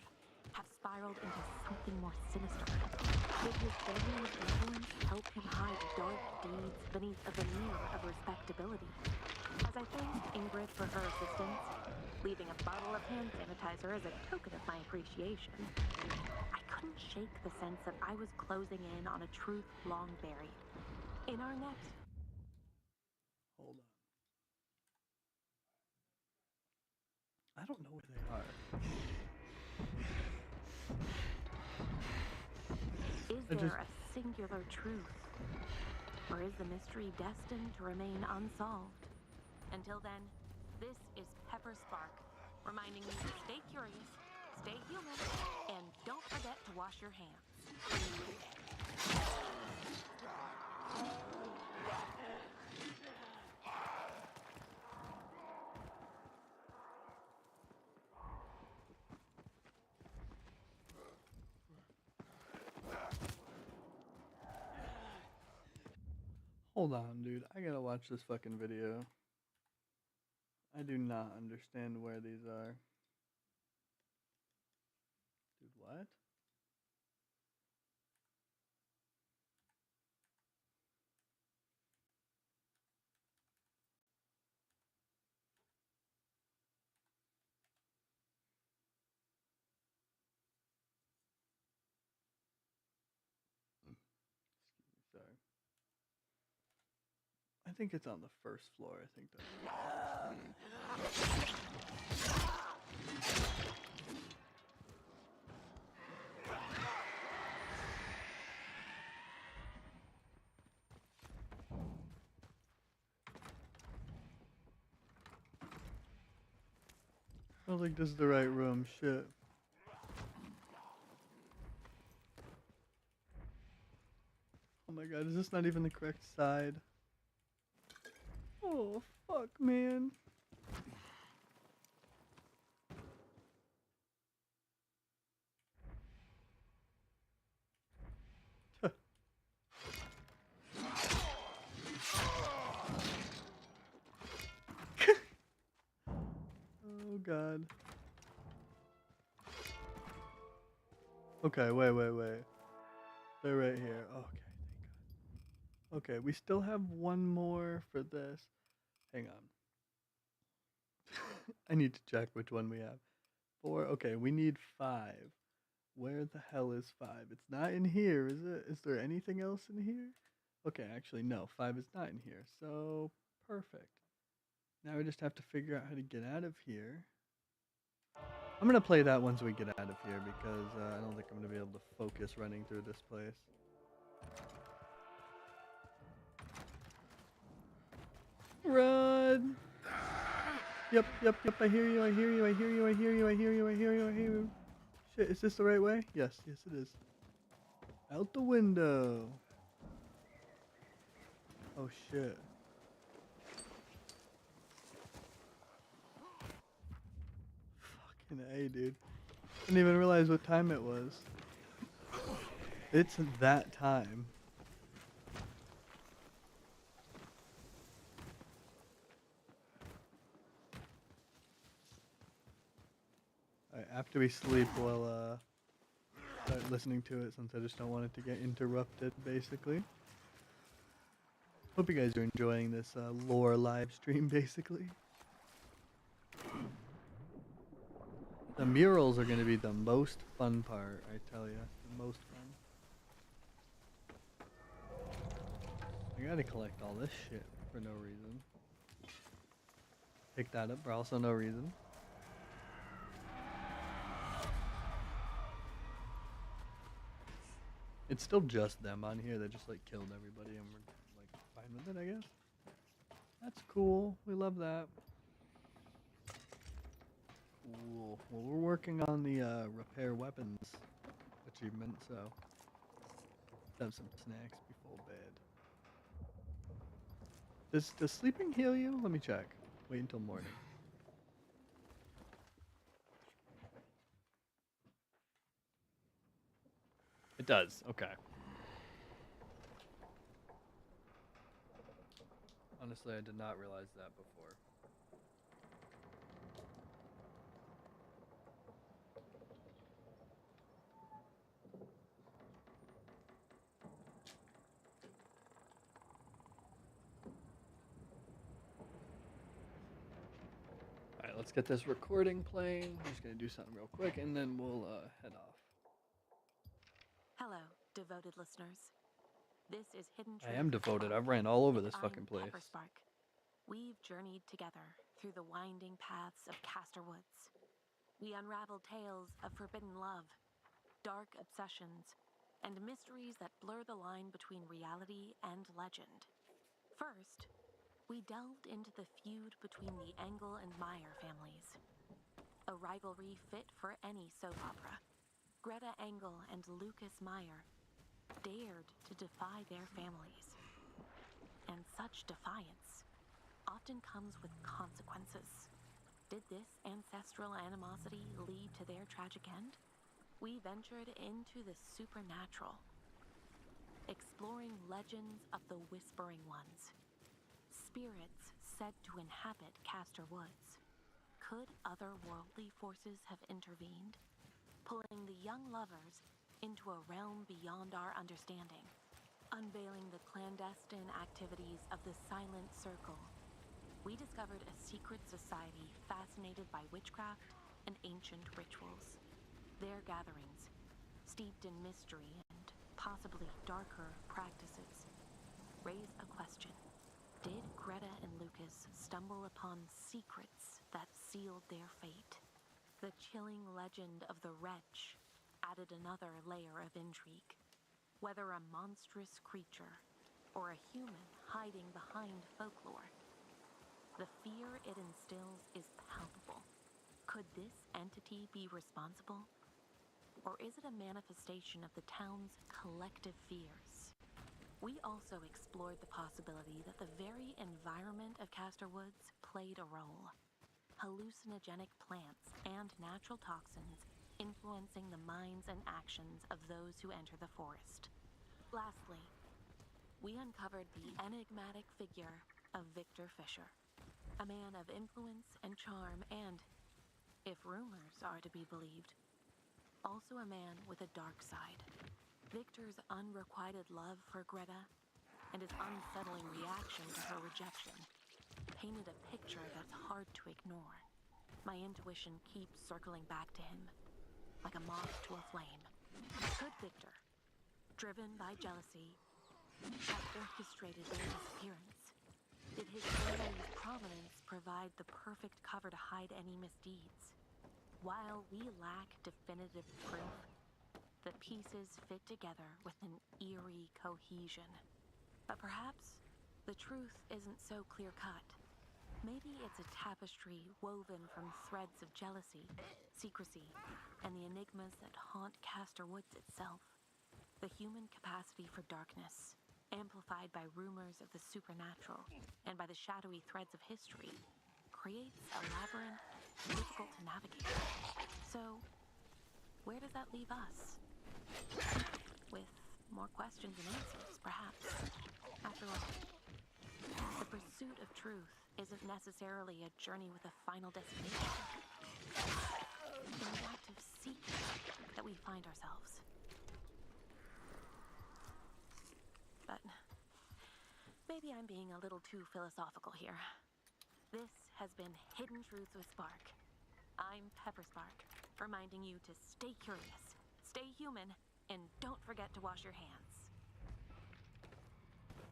have spiraled into something more sinister? Could his family's influence help him hide dark deeds beneath a veneer of respectability? As I thanked Ingrid for her assistance, leaving a bottle of hand sanitizer as a token of my appreciation, I couldn't shake the sense that I was closing in on a truth long buried. In our next... Hold on. I don't know where they are. Is there a singular truth? Or is the mystery destined to remain unsolved? Until then, this is Pepper Spark, reminding you to stay curious, stay human, and don't forget to wash your hands. Hold on, dude. I gotta watch this fucking video. I do not understand where these are. Dude, what? Excuse me, sorry. I think it's on the first floor. I think that's. I don't think this is the right room. Shit. Oh my god, is this not even the correct side? Oh, fuck, man. Oh god. Okay, wait. They're right here. Okay, thank god. Okay, we still have one more for this. Hang on. I need to check which one we have. 4. Okay, we need 5. Where the hell is 5? It's not in here, is it? Is there anything else in here? Okay, actually, no. 5 is not in here. So, perfect. Now we just have to figure out how to get out of here. I'm going to play that once we get out of here because I don't think I'm going to be able to focus running through this place. Run! Yep, I hear you. Shit, is this the right way? Yes, it is. Out the window. Oh shit. Fucking A, dude. Didn't even realize what time it was. It's that time. Alright, after we sleep, we'll start listening to it since I just don't want it to get interrupted, basically. Hope you guys are enjoying this lore live stream, basically. The murals are going to be the most fun part, I tell you. The most fun. I gotta collect all this shit for no reason. Pick that up for also no reason. It's still just them on here that just like killed everybody and we're like fine with it, I guess. That's cool. We love that. Cool. Well, we're working on the repair weapons achievement, so let's have some snacks before bed. Does sleeping heal you? Let me check. Wait until morning. It does. Okay. Honestly, I did not realize that before. Alright, let's get this recording playing. I'm just gonna do something real quick and then we'll head off. Hello, devoted listeners. This is Hidden Truth. I am devoted. I've ran all over and this fucking I'm place. Pepper Spark. We've journeyed together through the winding paths of Castor Woods. We unraveled tales of forbidden love, dark obsessions, and mysteries that blur the line between reality and legend. First, we delved into the feud between the Engel and Meyer families. A rivalry fit for any soap opera. Greta Engel and Lucas Meyer dared to defy their families. And such defiance often comes with consequences. Did this ancestral animosity lead to their tragic end? We ventured into the supernatural, exploring legends of the Whispering Ones, spirits said to inhabit Castor Woods. Could otherworldly forces have intervened, pulling the young lovers into a realm beyond our understanding, unveiling the clandestine activities of the Silent Circle? We discovered a secret society fascinated by witchcraft and ancient rituals. Their gatherings, steeped in mystery and possibly darker practices, raise a question. Did Greta and Lucas stumble upon secrets that sealed their fate? The chilling legend of the Wretch added another layer of intrigue. Whether a monstrous creature or a human hiding behind folklore, the fear it instills is palpable. Could this entity be responsible? Or is it a manifestation of the town's collective fears? We also explored the possibility that the very environment of Castor Woods played a role. Hallucinogenic plants and natural toxins influencing the minds and actions of those who enter the forest. Lastly, we uncovered the enigmatic figure of Victor Fisher, a man of influence and charm and, if rumors are to be believed, also a man with a dark side. Victor's unrequited love for Greta and his unsettling reaction to her rejection painted a picture that's hard to ignore. My intuition keeps circling back to him, like a moth to a flame. Could Victor, driven by jealousy, have orchestrated their disappearance? Did his family's prominence provide the perfect cover to hide any misdeeds? While we lack definitive proof, the pieces fit together with an eerie cohesion. But perhaps the truth isn't so clear-cut. Maybe it's a tapestry woven from threads of jealousy, secrecy, and the enigmas that haunt Castor Woods itself. The human capacity for darkness, amplified by rumors of the supernatural and by the shadowy threads of history, creates a labyrinth difficult to navigate. So, where does that leave us? With more questions and answers, perhaps. After all, the pursuit of truth isn't necessarily a journey with a final destination. It's in the act of seeking that we find ourselves. But maybe I'm being a little too philosophical here. This has been Hidden Truths with Spark. I'm Pepper Spark, reminding you to stay curious, stay human, and don't forget to wash your hands.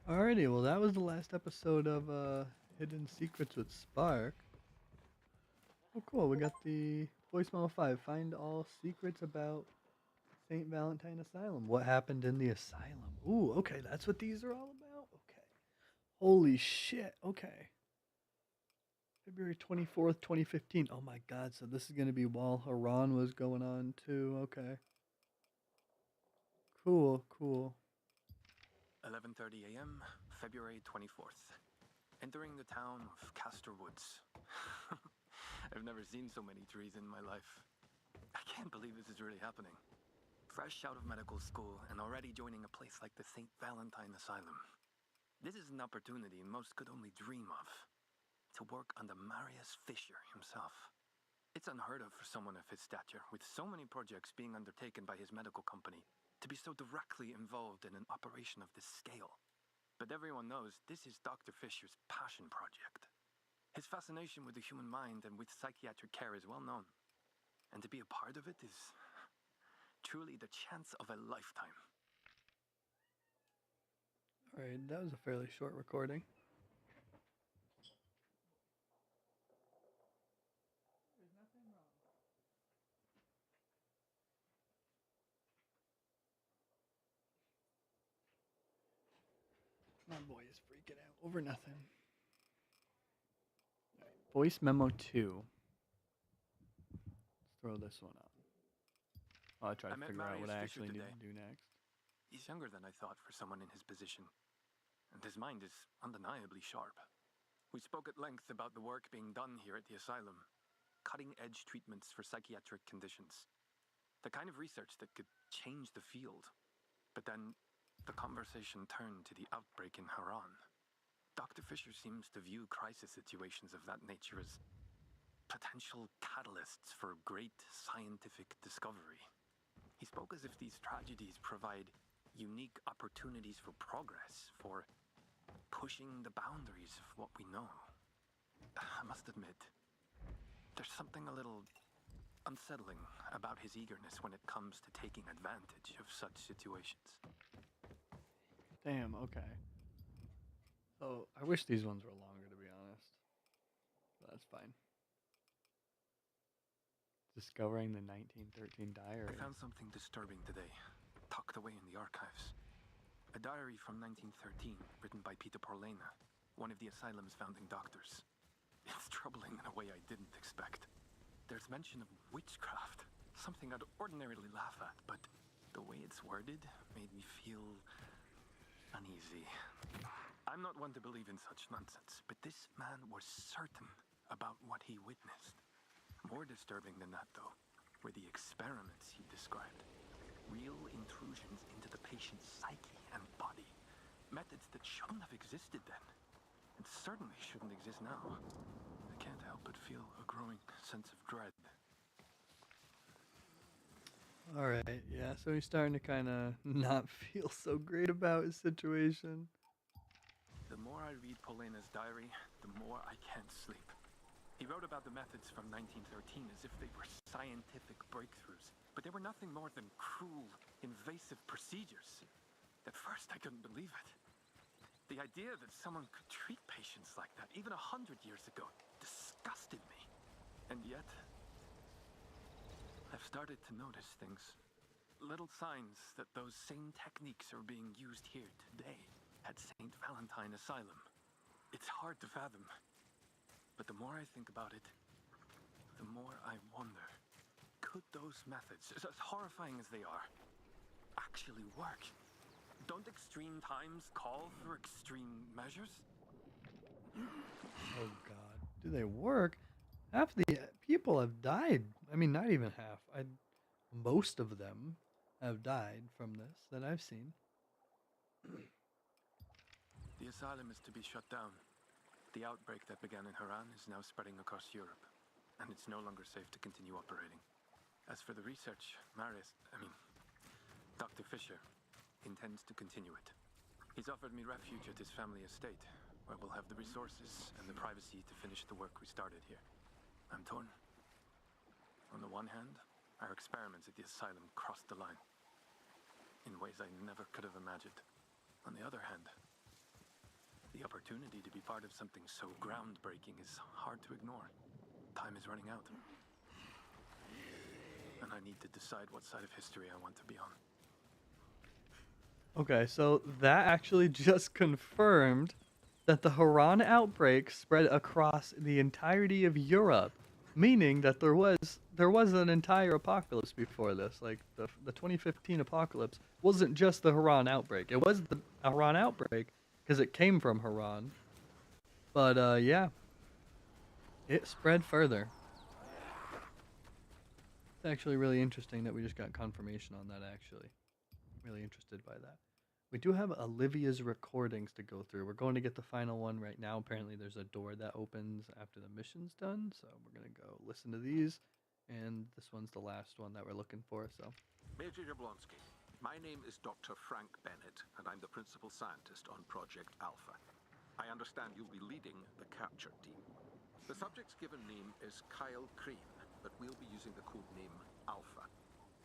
Alrighty, well that was the last episode of Hidden Secrets with Spark. Oh cool, we got the voicemail 5. Find all secrets about St. Valentine Asylum. What happened in the asylum? Ooh, okay, that's what these are all about? Okay. Holy shit, okay. February 24th, 2015. Oh my god, so this is going to be while Haran was going on too. Okay. Cool, cool. 11:30 a.m., February 24th. Entering the town of Castor Woods. I've never seen so many trees in my life. I can't believe this is really happening. Fresh out of medical school and already joining a place like the St. Valentine Asylum. This is an opportunity most could only dream of. To work under Marius Fisher himself. It's unheard of for someone of his stature, with so many projects being undertaken by his medical company, to be so directly involved in an operation of this scale. But everyone knows this is Dr. Fisher's passion project. His fascination with the human mind and with psychiatric care is well known. And to be a part of it is truly the chance of a lifetime. Alright, that was a fairly short recording. My boy is freaking out over nothing. Voice memo 2. Let's throw this one on. I'll try to met figure out what I Marius Fisher actually need today. to do next. He's younger than I thought for someone in his position. And his mind is undeniably sharp. We spoke at length about the work being done here at the asylum. Cutting-edge treatments for psychiatric conditions. The kind of research that could change the field. But then, the conversation turned to the outbreak in Haran. Dr. Fisher seems to view crisis situations of that nature as potential catalysts for great scientific discovery. He spoke as if these tragedies provide unique opportunities for progress, for pushing the boundaries of what we know. I must admit, there's something a little unsettling about his eagerness when it comes to taking advantage of such situations. Damn, okay. So, I wish these ones were longer, to be honest. But that's fine. Discovering the 1913 diary. I found something disturbing today, tucked away in the archives. A diary from 1913, written by Peter Porlena, one of the asylum's founding doctors. It's troubling in a way I didn't expect. There's mention of witchcraft, something I'd ordinarily laugh at, but the way it's worded made me feel uneasy. I'm not one to believe in such nonsense, but this man was certain about what he witnessed. More disturbing than that, though, were the experiments he described. Real intrusions into the patient's psyche and body. Methods that shouldn't have existed then, and certainly shouldn't exist now. I can't help but feel a growing sense of dread. Alright, yeah, so he's starting to kind of not feel so great about his situation. The more I read Polena's diary, the more I can't sleep. He wrote about the methods from 1913 as if they were scientific breakthroughs, but they were nothing more than cruel, invasive procedures. At first, I couldn't believe it. The idea that someone could treat patients like that, even 100 years ago, disgusted me. And yet, I've started to notice things. Little signs that those same techniques are being used here today at St. Valentine Asylum. It's hard to fathom. But the more I think about it, the more I wonder, could those methods, as horrifying as they are, actually work? Don't extreme times call for extreme measures? Oh god. Do they work? Half the people have died. I mean, not even half. Most of them have died from this that I've seen. The asylum is to be shut down. The outbreak that began in Haran is now spreading across Europe, and it's no longer safe to continue operating. As for the research, Dr. Fisher intends to continue it. He's offered me refuge at his family estate, where we'll have the resources and the privacy to finish the work we started here. I'm torn. On the one hand, Our experiments at the asylum crossed the line in ways I never could have imagined. On the other hand, the opportunity to be part of something so groundbreaking is hard to ignore. Time is running out. And I need to decide what side of history I want to be on. Okay, so that actually just confirmed that the Haran outbreak spread across the entirety of Europe, meaning that there was an entire apocalypse before this. Like the 2015 apocalypse wasn't just the Haran outbreak. It was the Haran outbreak because it came from Haran. But yeah, it spread further. It's actually really interesting that we just got confirmation on that, actually. Really interested by that. We do have Olivia's recordings to go through. We're going to get the final one right now. Apparently there's a door that opens after the mission's done, so we're going to go listen to these. And this one's the last one that we're looking for, so. Major Jablonski, my name is Dr. Frank Bennett, and I'm the principal scientist on Project Alpha. I understand you'll be leading the capture team. The subject's given name is Kyle Crane, but we'll be using the code name Alpha.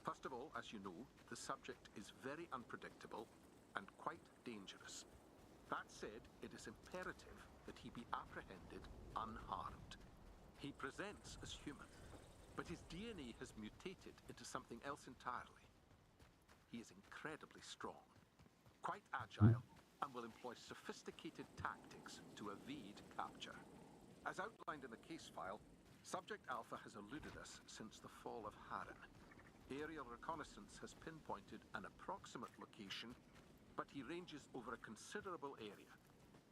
First of all, as you know, the subject is very unpredictable and quite dangerous. That said, it is imperative that he be apprehended unharmed. He presents as human, but his DNA has mutated into something else entirely. He is incredibly strong, quite agile, and will employ sophisticated tactics to evade capture. As outlined in the case file, Subject Alpha has eluded us since the fall of Haran. Aerial reconnaissance has pinpointed an approximate location, but he ranges over a considerable area,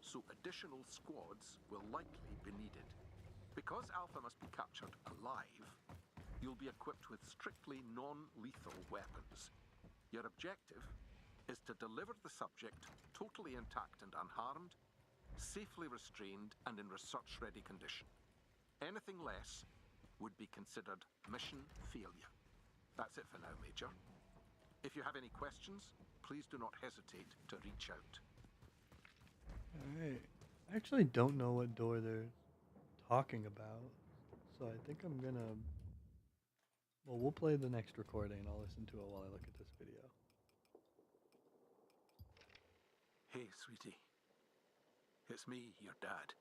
so additional squads will likely be needed. Because Alpha must be captured alive, you'll be equipped with strictly non-lethal weapons. Your objective is to deliver the subject totally intact and unharmed, safely restrained and in research-ready condition. Anything less would be considered mission failure. That's it for now, Major. If you have any questions, please do not hesitate to reach out. Alright. I actually don't know what door they're talking about, so I think I'm gonna... Well, we'll play the next recording and I'll listen to it while I look at this video. Hey, sweetie. It's me, your dad.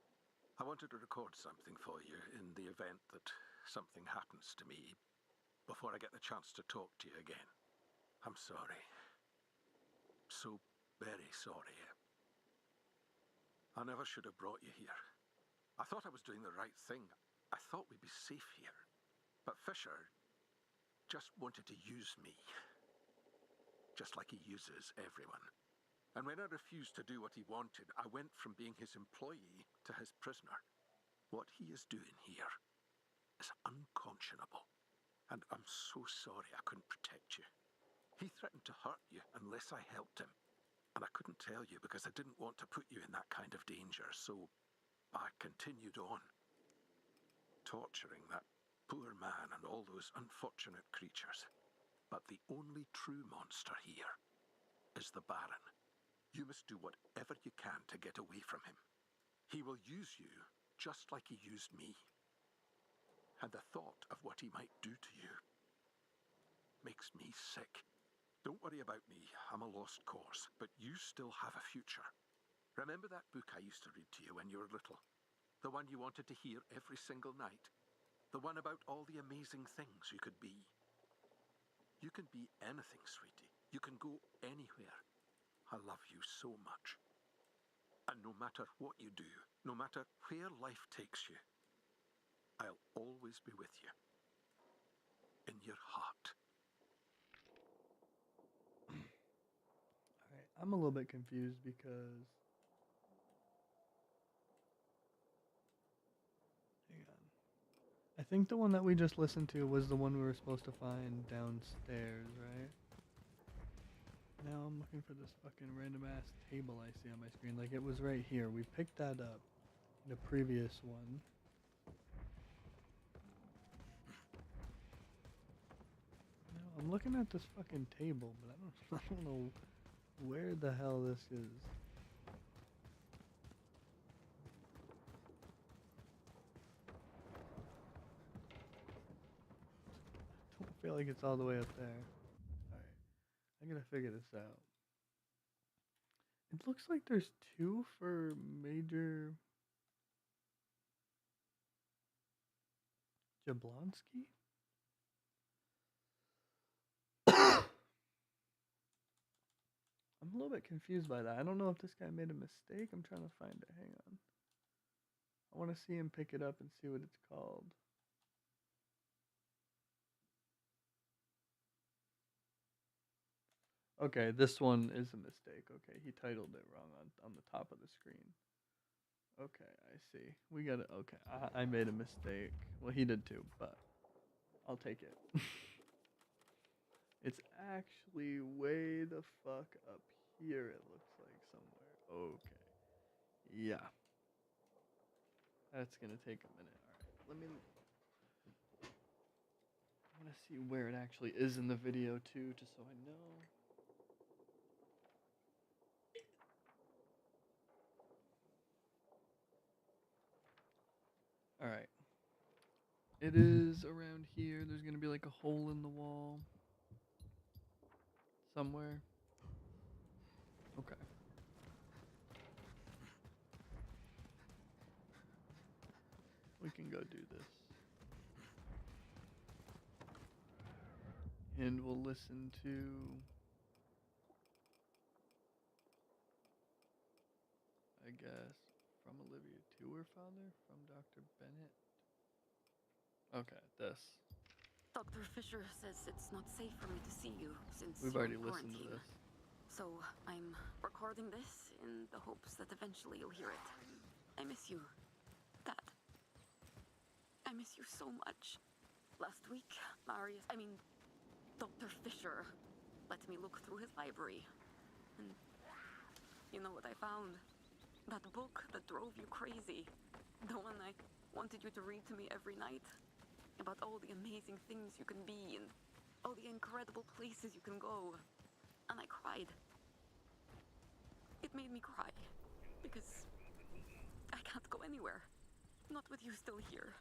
I wanted to record something for you in the event that something happens to me before I get the chance to talk to you again. I'm sorry. So very sorry. I never should have brought you here. I thought I was doing the right thing. I thought we'd be safe here. But Fisher just wanted to use me. Just like he uses everyone. And when I refused to do what he wanted, I went from being his employee to his prisoner. What he is doing here is unconscionable. And I'm so sorry I couldn't protect you. He threatened to hurt you unless I helped him. And I couldn't tell you because I didn't want to put you in that kind of danger, so I continued on. Torturing that poor man and all those unfortunate creatures. But the only true monster here is the Baron. You must do whatever you can to get away from him. He will use you just like he used me. And the thought of what he might do to you makes me sick. Don't worry about me, I'm a lost cause, but you still have a future. Remember that book I used to read to you when you were little? The one you wanted to hear every single night? The one about all the amazing things you could be? You can be anything, sweetie. You can go anywhere. I love you so much. And no matter what you do, no matter where life takes you, I'll always be with you. In your heart. Alright, I'm a little bit confused because... Hang on. I think the one that we just listened to was the one we were supposed to find downstairs, right? Now I'm looking for this fucking random ass table I see on my screen. Like, it was right here. We picked that up in the previous one. Now I'm looking at this fucking table, but I don't know where the hell this is. I don't feel like it's all the way up there. Alright. I gotta figure this out. It looks like there's 2 for Major Jablonski? I'm a little bit confused by that. I don't know if this guy made a mistake. I'm trying to find it. Hang on. I want to see him pick it up and see what it's called. Okay, this one is a mistake. Okay, he titled it wrong on the top of the screen. Okay, I see. We got it. Okay, I made a mistake. Well, he did too, but I'll take it. It's actually way the fuck up here, it looks like somewhere. Okay. Yeah. That's gonna take a minute. Alright, I wanna see where it actually is in the video too, just so I know. Alright. It is around here. There's gonna be like a hole in the wall. Somewhere. Okay. We can go do this. And we'll listen to... I guess, from Olivia to her father? From Dr. Bennett? Okay, this. Dr. Fisher says it's not safe for me to see you since We've you're already in listened to quarantine. this. So I'm recording this in the hopes that eventually you'll hear it. I miss you, Dad. I miss you so much. Last week, Dr. Fisher let me look through his library. And you know what I found? That book that drove you crazy. The one I wanted you to read to me every night. About all the amazing things you can be and all the incredible places you can go. And I cried. It made me cry. Because I can't go anywhere. Not with you still here.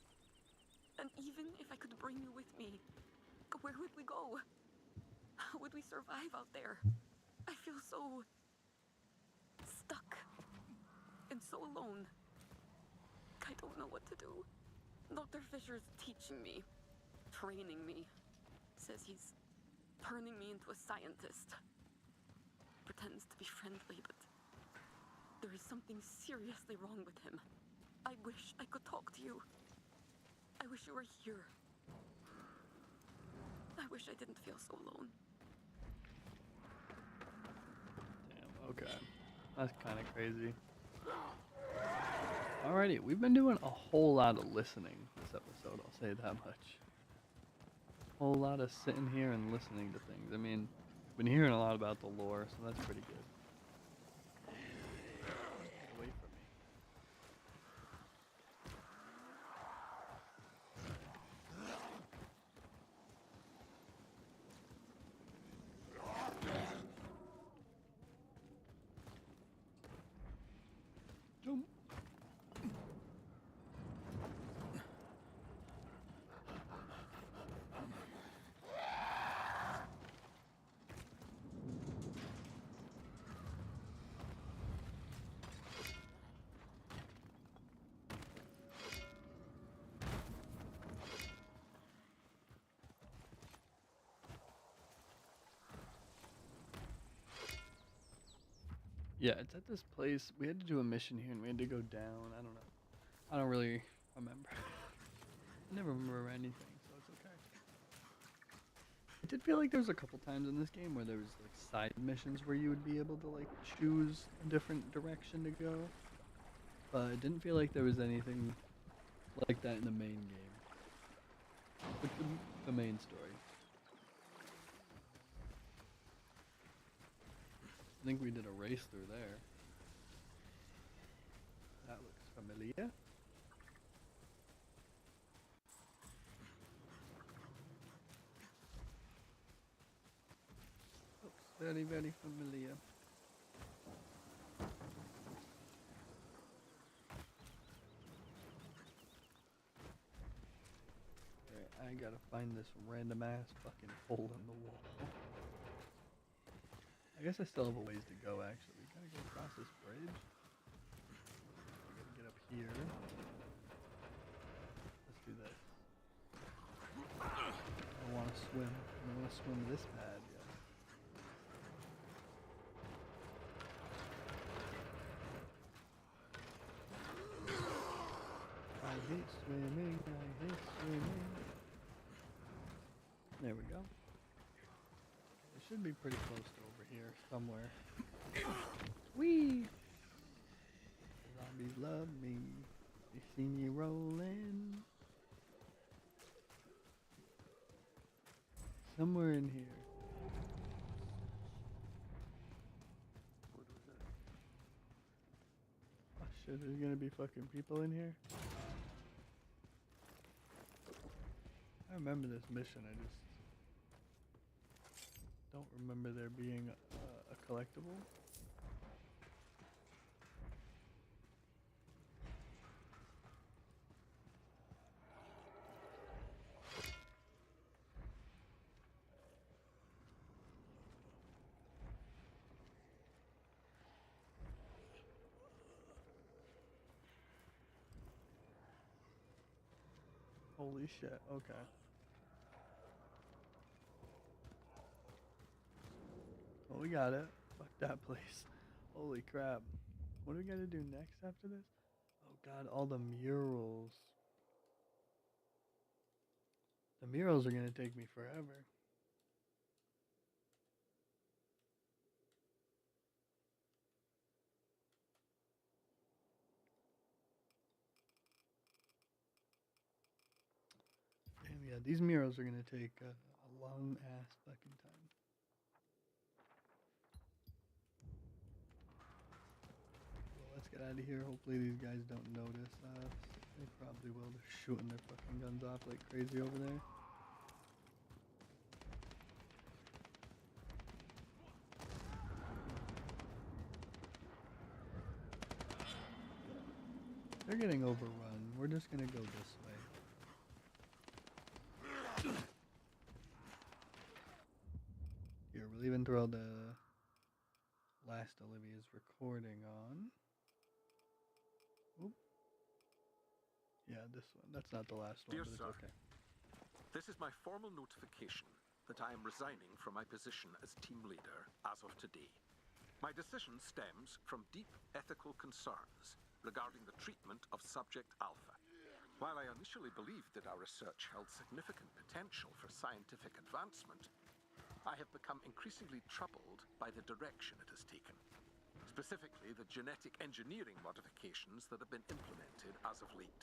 And even if I could bring you with me, where would we go? How would we survive out there? I feel so stuck and so alone. I don't know what to do. Dr. Fisher's teaching me, training me. Says he's turning me into a scientist. Pretends to be friendly, but there is something seriously wrong with him. I wish I could talk to you. I wish you were here. I wish I didn't feel so alone. Damn, okay. That's kind of crazy. Alrighty, we've been doing a whole lot of listening this episode, I'll say that much. A whole lot of sitting here and listening to things. I mean, I've been hearing a lot about the lore, so that's pretty good. Get away from me. Jump. Yeah, it's at this place. We had to do a mission here and we had to go down. I don't know. I don't really remember. I never remember anything, so it's okay. I did feel like there was a couple times in this game where there was like side missions where you would be able to like choose a different direction to go. But it didn't feel like there was anything like that in the main game. Like the main story. I think we did a race through there. That looks familiar. Looks very, very familiar. Alright, I I gotta find this random ass fucking hole in the wall. I guess I still have a ways to go actually. Gotta go across this bridge. I gotta get up here. Let's do this. I don't wanna swim. I don't wanna swim this bad yet. I hate swimming, I hate swimming. There we go. It should be pretty close to over here somewhere. Whee! Zombies love me. They see me rolling. Somewhere in here. What was that? Oh shit, there's gonna be fucking people in here? I remember this mission, I just don't remember there being a collectible. Holy shit, okay. Well, we got it. Fuck that place. Holy crap. What do we gotta do next after this? Oh god, all the murals. The murals are gonna take me forever. Damn, yeah, these murals are gonna take a long ass fucking time. Well, let's get out of here. Hopefully these guys don't notice us. They probably will. They're shooting their fucking guns off like crazy over there. They're getting overrun. We're just gonna go this way. Here, we'll even throw the last Olivia's recording on. Oop. Yeah, this one. That's not the last one, Dear but it's sir, okay. This is my formal notification that I am resigning from my position as team leader as of today. My decision stems from deep ethical concerns regarding the treatment of Subject Alpha. While I initially believed that our research held significant potential for scientific advancement, I have become increasingly troubled by the direction it has taken. Specifically, the genetic engineering modifications that have been implemented as of late.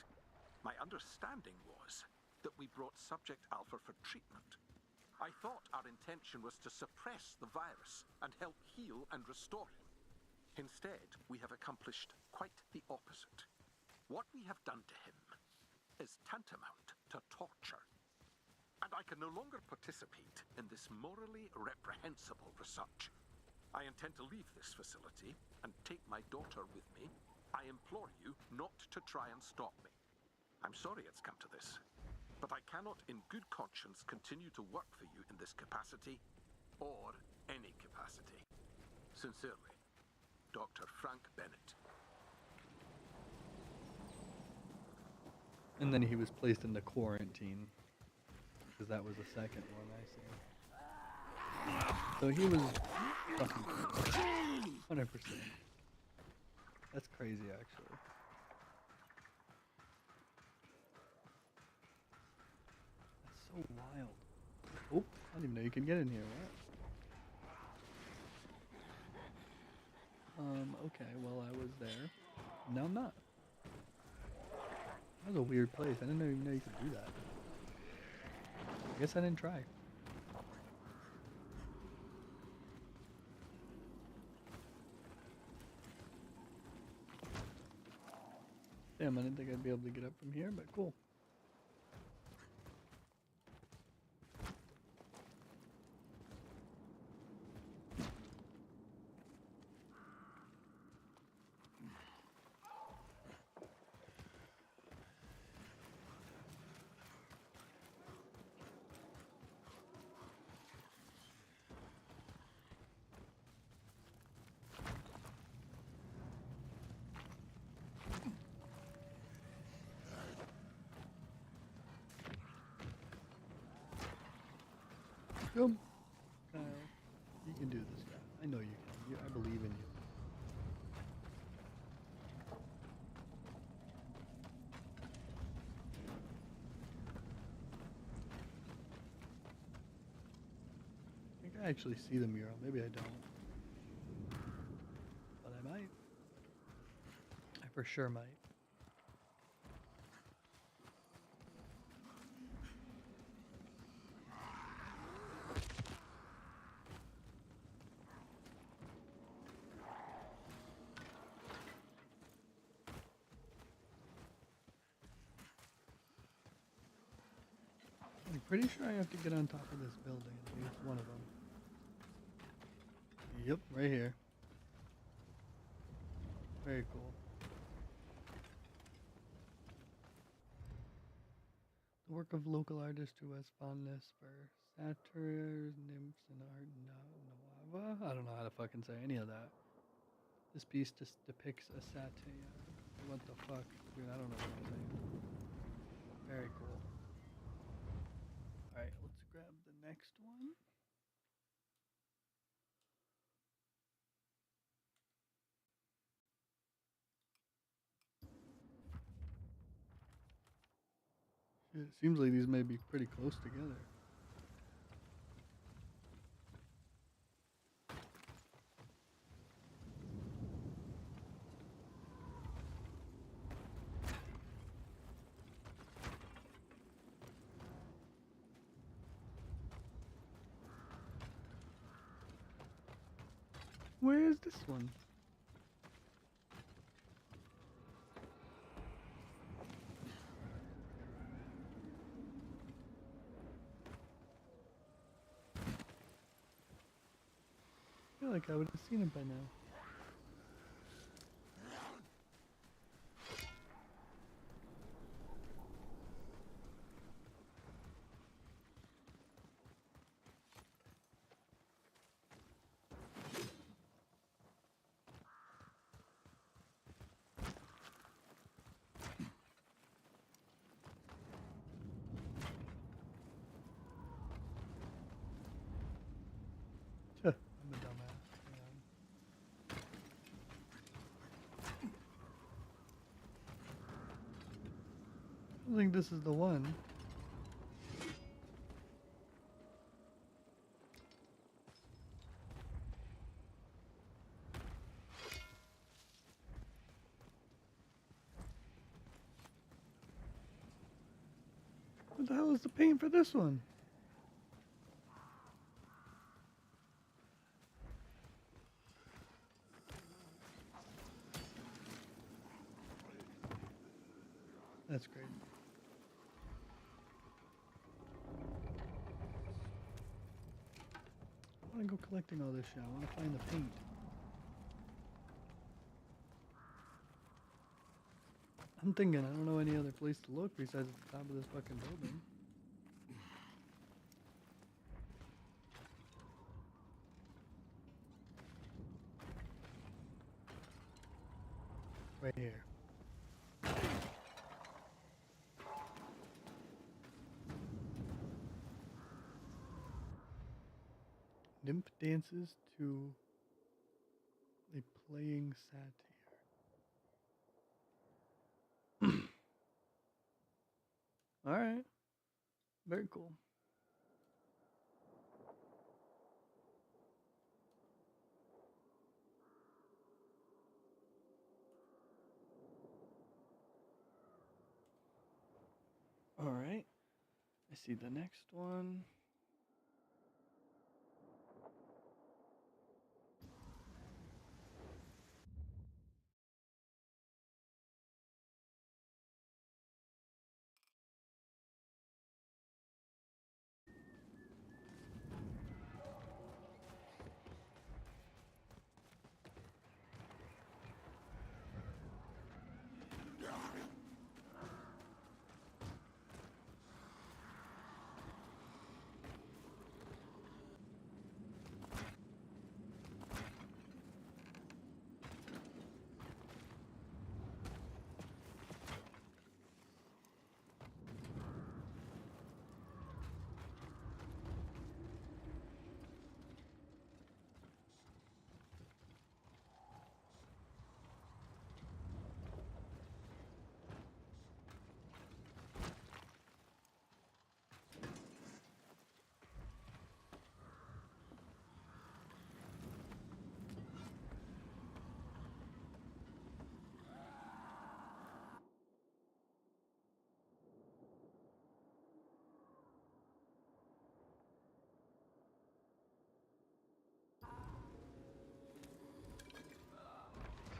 My understanding was that we brought Subject Alpha for treatment. I thought our intention was to suppress the virus and help heal and restore him. Instead, we have accomplished quite the opposite. What we have done to him is tantamount to torture. And I can no longer participate in this morally reprehensible research. I intend to leave this facility and take my daughter with me. I implore you not to try and stop me. I'm sorry it's come to this, but I cannot in good conscience continue to work for you in this capacity, or any capacity. Sincerely, Dr. Frank Bennett. And then he was placed into quarantine, because that was the second one I see. So he was fucking crazy. 100%. That's crazy, actually. That's so wild. Oh, I didn't even know you could get in here. What? Okay, well, I was there. Now I'm not. That was a weird place. I didn't even know you could do that. I guess I didn't try. Damn, I didn't think I'd be able to get up from here, but cool. Come, Kyle. You can do this, guy. I know you can. I believe in you. I think I actually see the mural. Maybe I don't. But I might. I for sure might. I'm pretty sure I have to get on top of this building. I think it's one of them. Yep, right here. Very cool. The work of local artists who has fondness for satyrs, nymphs, and art Nova. I don't know how to fucking say any of that. This piece just depicts a satyr. What the fuck? Dude, I don't know what I'm saying. Very cool. Alright, let's grab the next one. It seems like these may be pretty close together. Where is this one? I feel like I would have seen it by now. I'm a dumbass. Hang on. I don't think this is the one. What the hell is the paint for this one? That's crazy. I want to go collecting all this shit. I want to find the paint. I'm thinking I don't know any other place to look besides at the top of this fucking building. Right here. Nymph dances to a playing satyr. Alright. Very cool. Alright. I see the next one.